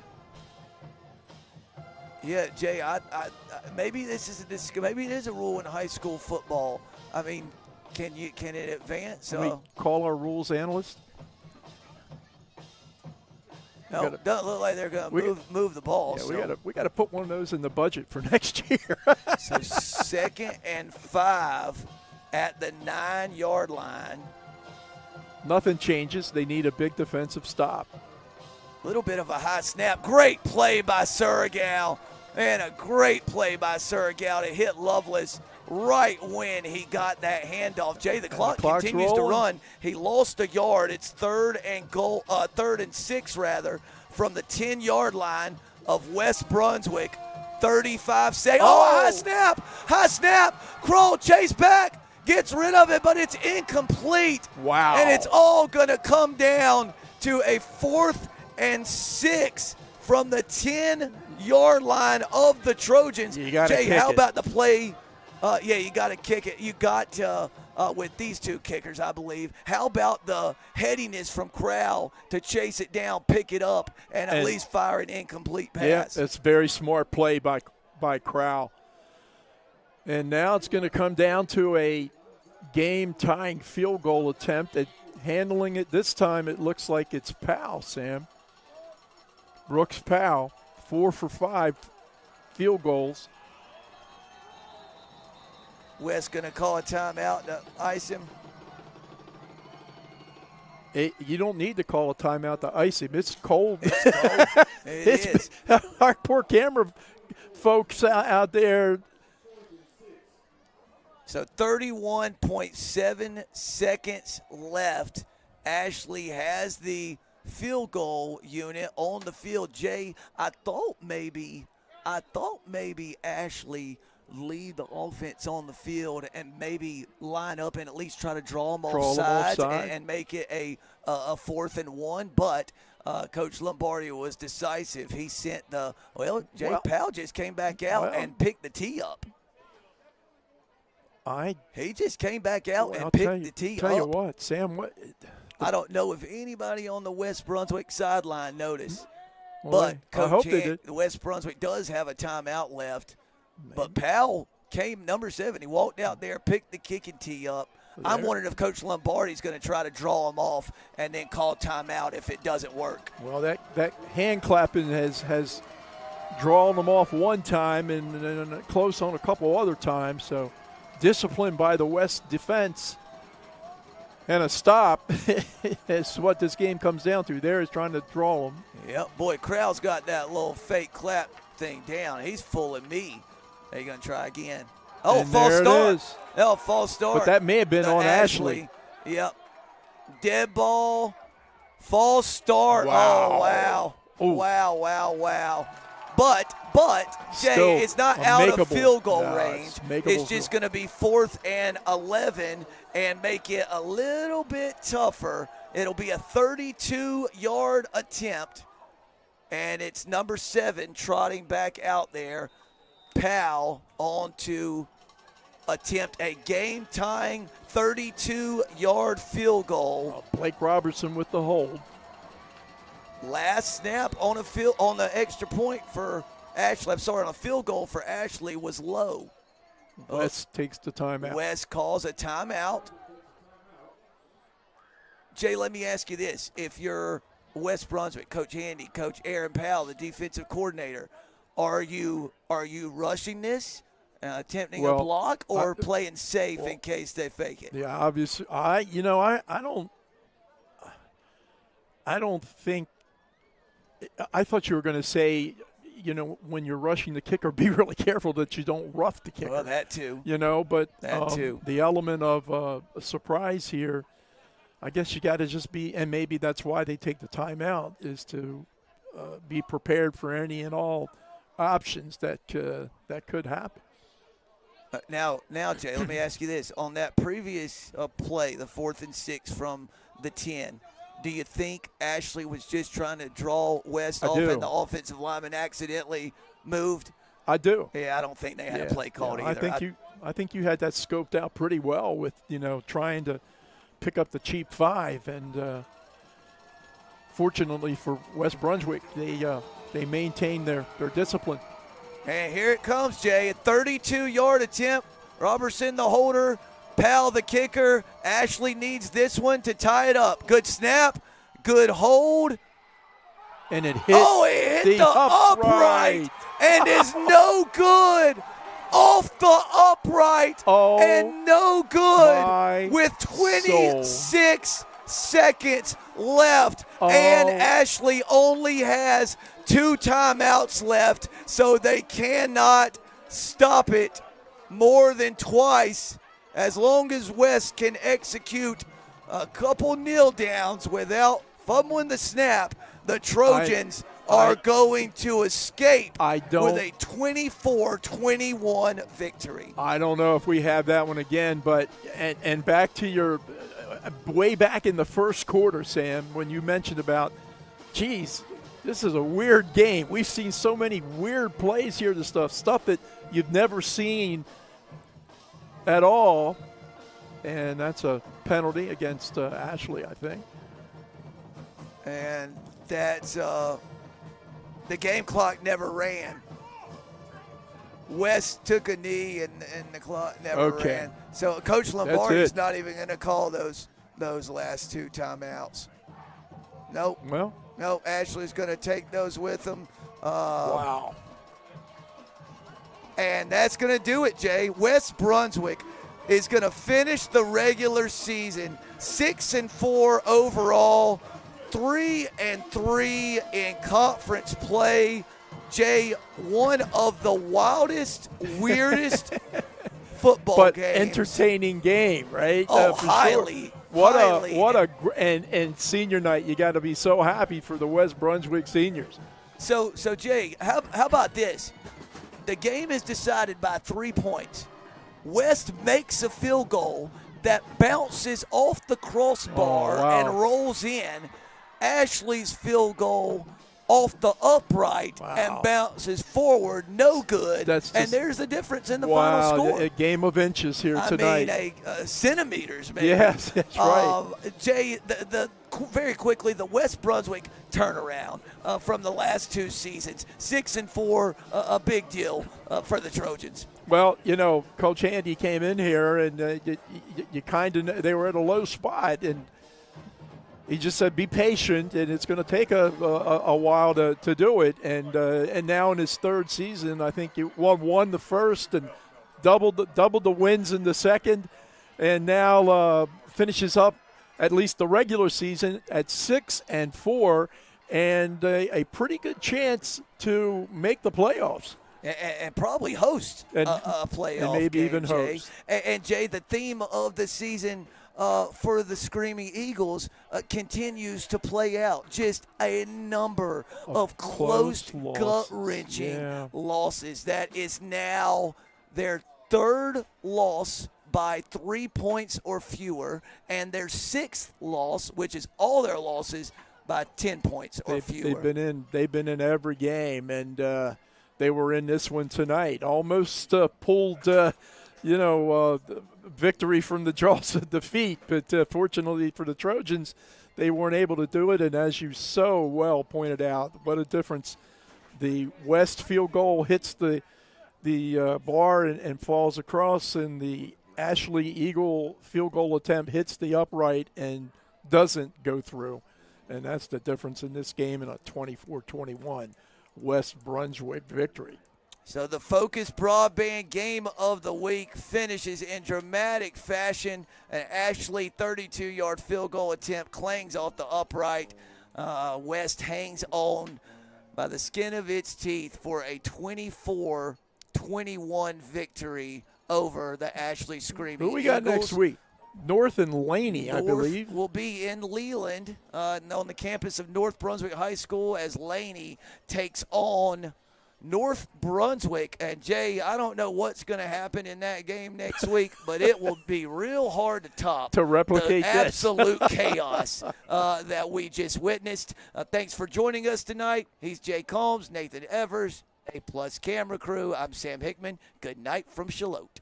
Yeah, Jay. I maybe maybe it is a rule in high school football. I mean, can it advance? Can we call our rules analyst? No, it doesn't look like they're going to move the ball. Yeah, we got to put one of those in the budget for next year. So 2nd and 5 at the 9-yard line. Nothing changes. They need a big defensive stop. Little bit of a high snap. Great play by Surregal. And a great play by Surigao to hit Lovelace right when he got that handoff. Jay, the clock continues to run. He lost a yard. It's third and 6 rather, from the 10-yard line of West Brunswick. 35 seconds. Oh, high snap. Kroll chase back, gets rid of it, but it's incomplete. Wow. And it's all going to come down to a 4th and 6 from the 10-yard line of the Trojans. Jay, how about the play? You got to kick it. You got with these two kickers, I believe. How about the headiness from Crowell to chase it down, pick it up, and at least fire an incomplete pass? Yeah, that's a very smart play by Crowell. And now it's going to come down to a game-tying field goal attempt. At handling it this time, it looks like it's Powell, Sam. Brooks Powell, 4 for 5 field goals. West going to call a timeout to ice him. You don't need to call a timeout to ice him. It's cold. It's cold. It is. Our poor camera folks out there. So 31.7 seconds left. Ashley has the field goal unit on the field. Jay, I thought maybe Ashley leave the offense on the field and maybe line up and at least try to draw them offside and make it a 4th and 1. But Coach Lombardi was decisive. He sent Powell just came back out and picked the tee up. He just came back out and picked the tee up. Tell you what, Sam, I don't know if anybody on the West Brunswick sideline noticed, but Coach West Brunswick does have a timeout left. But Powell came number 7. He walked out there, picked the kicking tee up. I'm wondering if Coach Lombardi's going to try to draw him off and then call timeout if it doesn't work. Well, that hand clapping has drawn them off one time and close on a couple other times. So discipline by the West defense and a stop is what this game comes down to. There is trying to draw them. Yep, boy, Crowell's got that little fake clap thing down. He's fooling me. They're going to try again. Oh, false start. Oh, false start. But that may have been on Ashley. Yep. Dead ball. False start. Wow. Oh, wow. Ooh. Wow. But Jay, Still it's not out of field goal range. It's just going to be 4th and 11 and make it a little bit tougher. It'll be a 32-yard attempt, and it's number 7 trotting back out there. Powell on to attempt a game-tying 32-yard field goal. Blake Robertson with the hold. Last snap on the extra point for Ashley. I'm sorry, on a field goal for Ashley was low. West takes the timeout. West calls a timeout. Jay, let me ask you this. If you're West Brunswick, Coach Handy, Coach Aaron Powell, the defensive coordinator, are you rushing this, attempting a block, or playing safe in case they fake it? Yeah, obviously. I don't think. I thought you were going to say, when you're rushing the kicker, be really careful that you don't rough the kicker. Well, that too. But that too. The element of a surprise here, I guess you got to just be, and maybe that's why they take the timeout, is to be prepared for any and all options that could happen. Now, Jay, let me ask you this. On that previous play, the 4th and 6 from the 10, do you think Ashley was just trying to draw West off and the offensive lineman accidentally moved? I do. Yeah, I don't think they had a play called either. I think you had that scoped out pretty well with, trying to pick up the cheap 5. And fortunately for West Brunswick, they maintained their discipline. And here it comes, Jay. A 32-yard attempt. Robertson, the holder. Powell, the kicker. Ashley needs this one to tie it up. Good snap. Good hold. And it hit, the upright. And is no good. Off the upright. And no good. With 26 seconds left. And Ashley only has 2 timeouts left, so they cannot stop it more than twice. As long as West can execute a couple kneel downs without fumbling the snap, the Trojans are going to escape with a 24-21 victory. I don't know if we have that one again, but and back to your way back in the first quarter, Sam, when you mentioned about, geez, this is a weird game. We've seen so many weird plays here, stuff that you've never seen at all, and that's a penalty against Ashley, I think. And that's the game clock never ran. West took a knee and the clock never ran. So Coach Lombardi's not even going to call those last 2 timeouts. Nope. Well. No, Ashley's going to take those with him. Wow. And that's going to do it, Jay. West Brunswick is going to finish the regular season 6-4 overall, 3-3 in conference play. Jay, one of the wildest, weirdest football games. But entertaining game, right? Oh, for highly. Sure. And senior night, you got to be so happy for the West Brunswick seniors. So Jay, how about this? The game is decided by 3 points. West makes a field goal that bounces off the crossbar and rolls in. Ashley's field goal off the upright and bounces forward, no good. And there's the difference in the final score. A game of inches here tonight. I mean, centimeters, maybe. Yes, that's right. Jay, very quickly, the West Brunswick turnaround from the last 2 seasons, 6-4, a big deal for the Trojans. Well, you know, Coach Handy came in here, and you kind of they were at a low spot, and he just said, be patient, and it's going to take a while to do it. And now in his 3rd season, I think he won the first and doubled the wins in the second, and now finishes up at least the regular season at 6-4, and a pretty good chance to make the playoffs. And probably host a playoff and maybe game, even Jay. host. And Jay, the theme of the season for the Screaming Eagles continues to play out. Just a number of close, gut-wrenching losses. That is now their 3rd loss by 3 points or fewer, and their 6th loss, which is all their losses, by 10 points or fewer. They've been in every game, and they were in this one tonight. Almost pulled, victory from the jaws of defeat. But fortunately for the Trojans, they weren't able to do it. And as you so well pointed out, what a difference. The West field goal hits the bar and falls across, and the Ashley Eagle field goal attempt hits the upright and doesn't go through. And that's the difference in this game in a 24-21 West Brunswick victory. So the FOCUS Broadband Game of the Week finishes in dramatic fashion. An Ashley 32-yard field goal attempt clangs off the upright. West hangs on by the skin of its teeth for a 24-21 victory over the Ashley Screaming Eagles. Who we got next week? North and Laney, I believe. Will be in Leland on the campus of North Brunswick High School as Laney takes on North Brunswick. And, Jay, I don't know what's going to happen in that game next week, but it will be real hard to top. To replicate the absolute chaos that we just witnessed. Thanks for joining us tonight. He's Jay Combs, Nathan Evers, A+ Camera Crew. I'm Sam Hickman. Good night from Charlotte.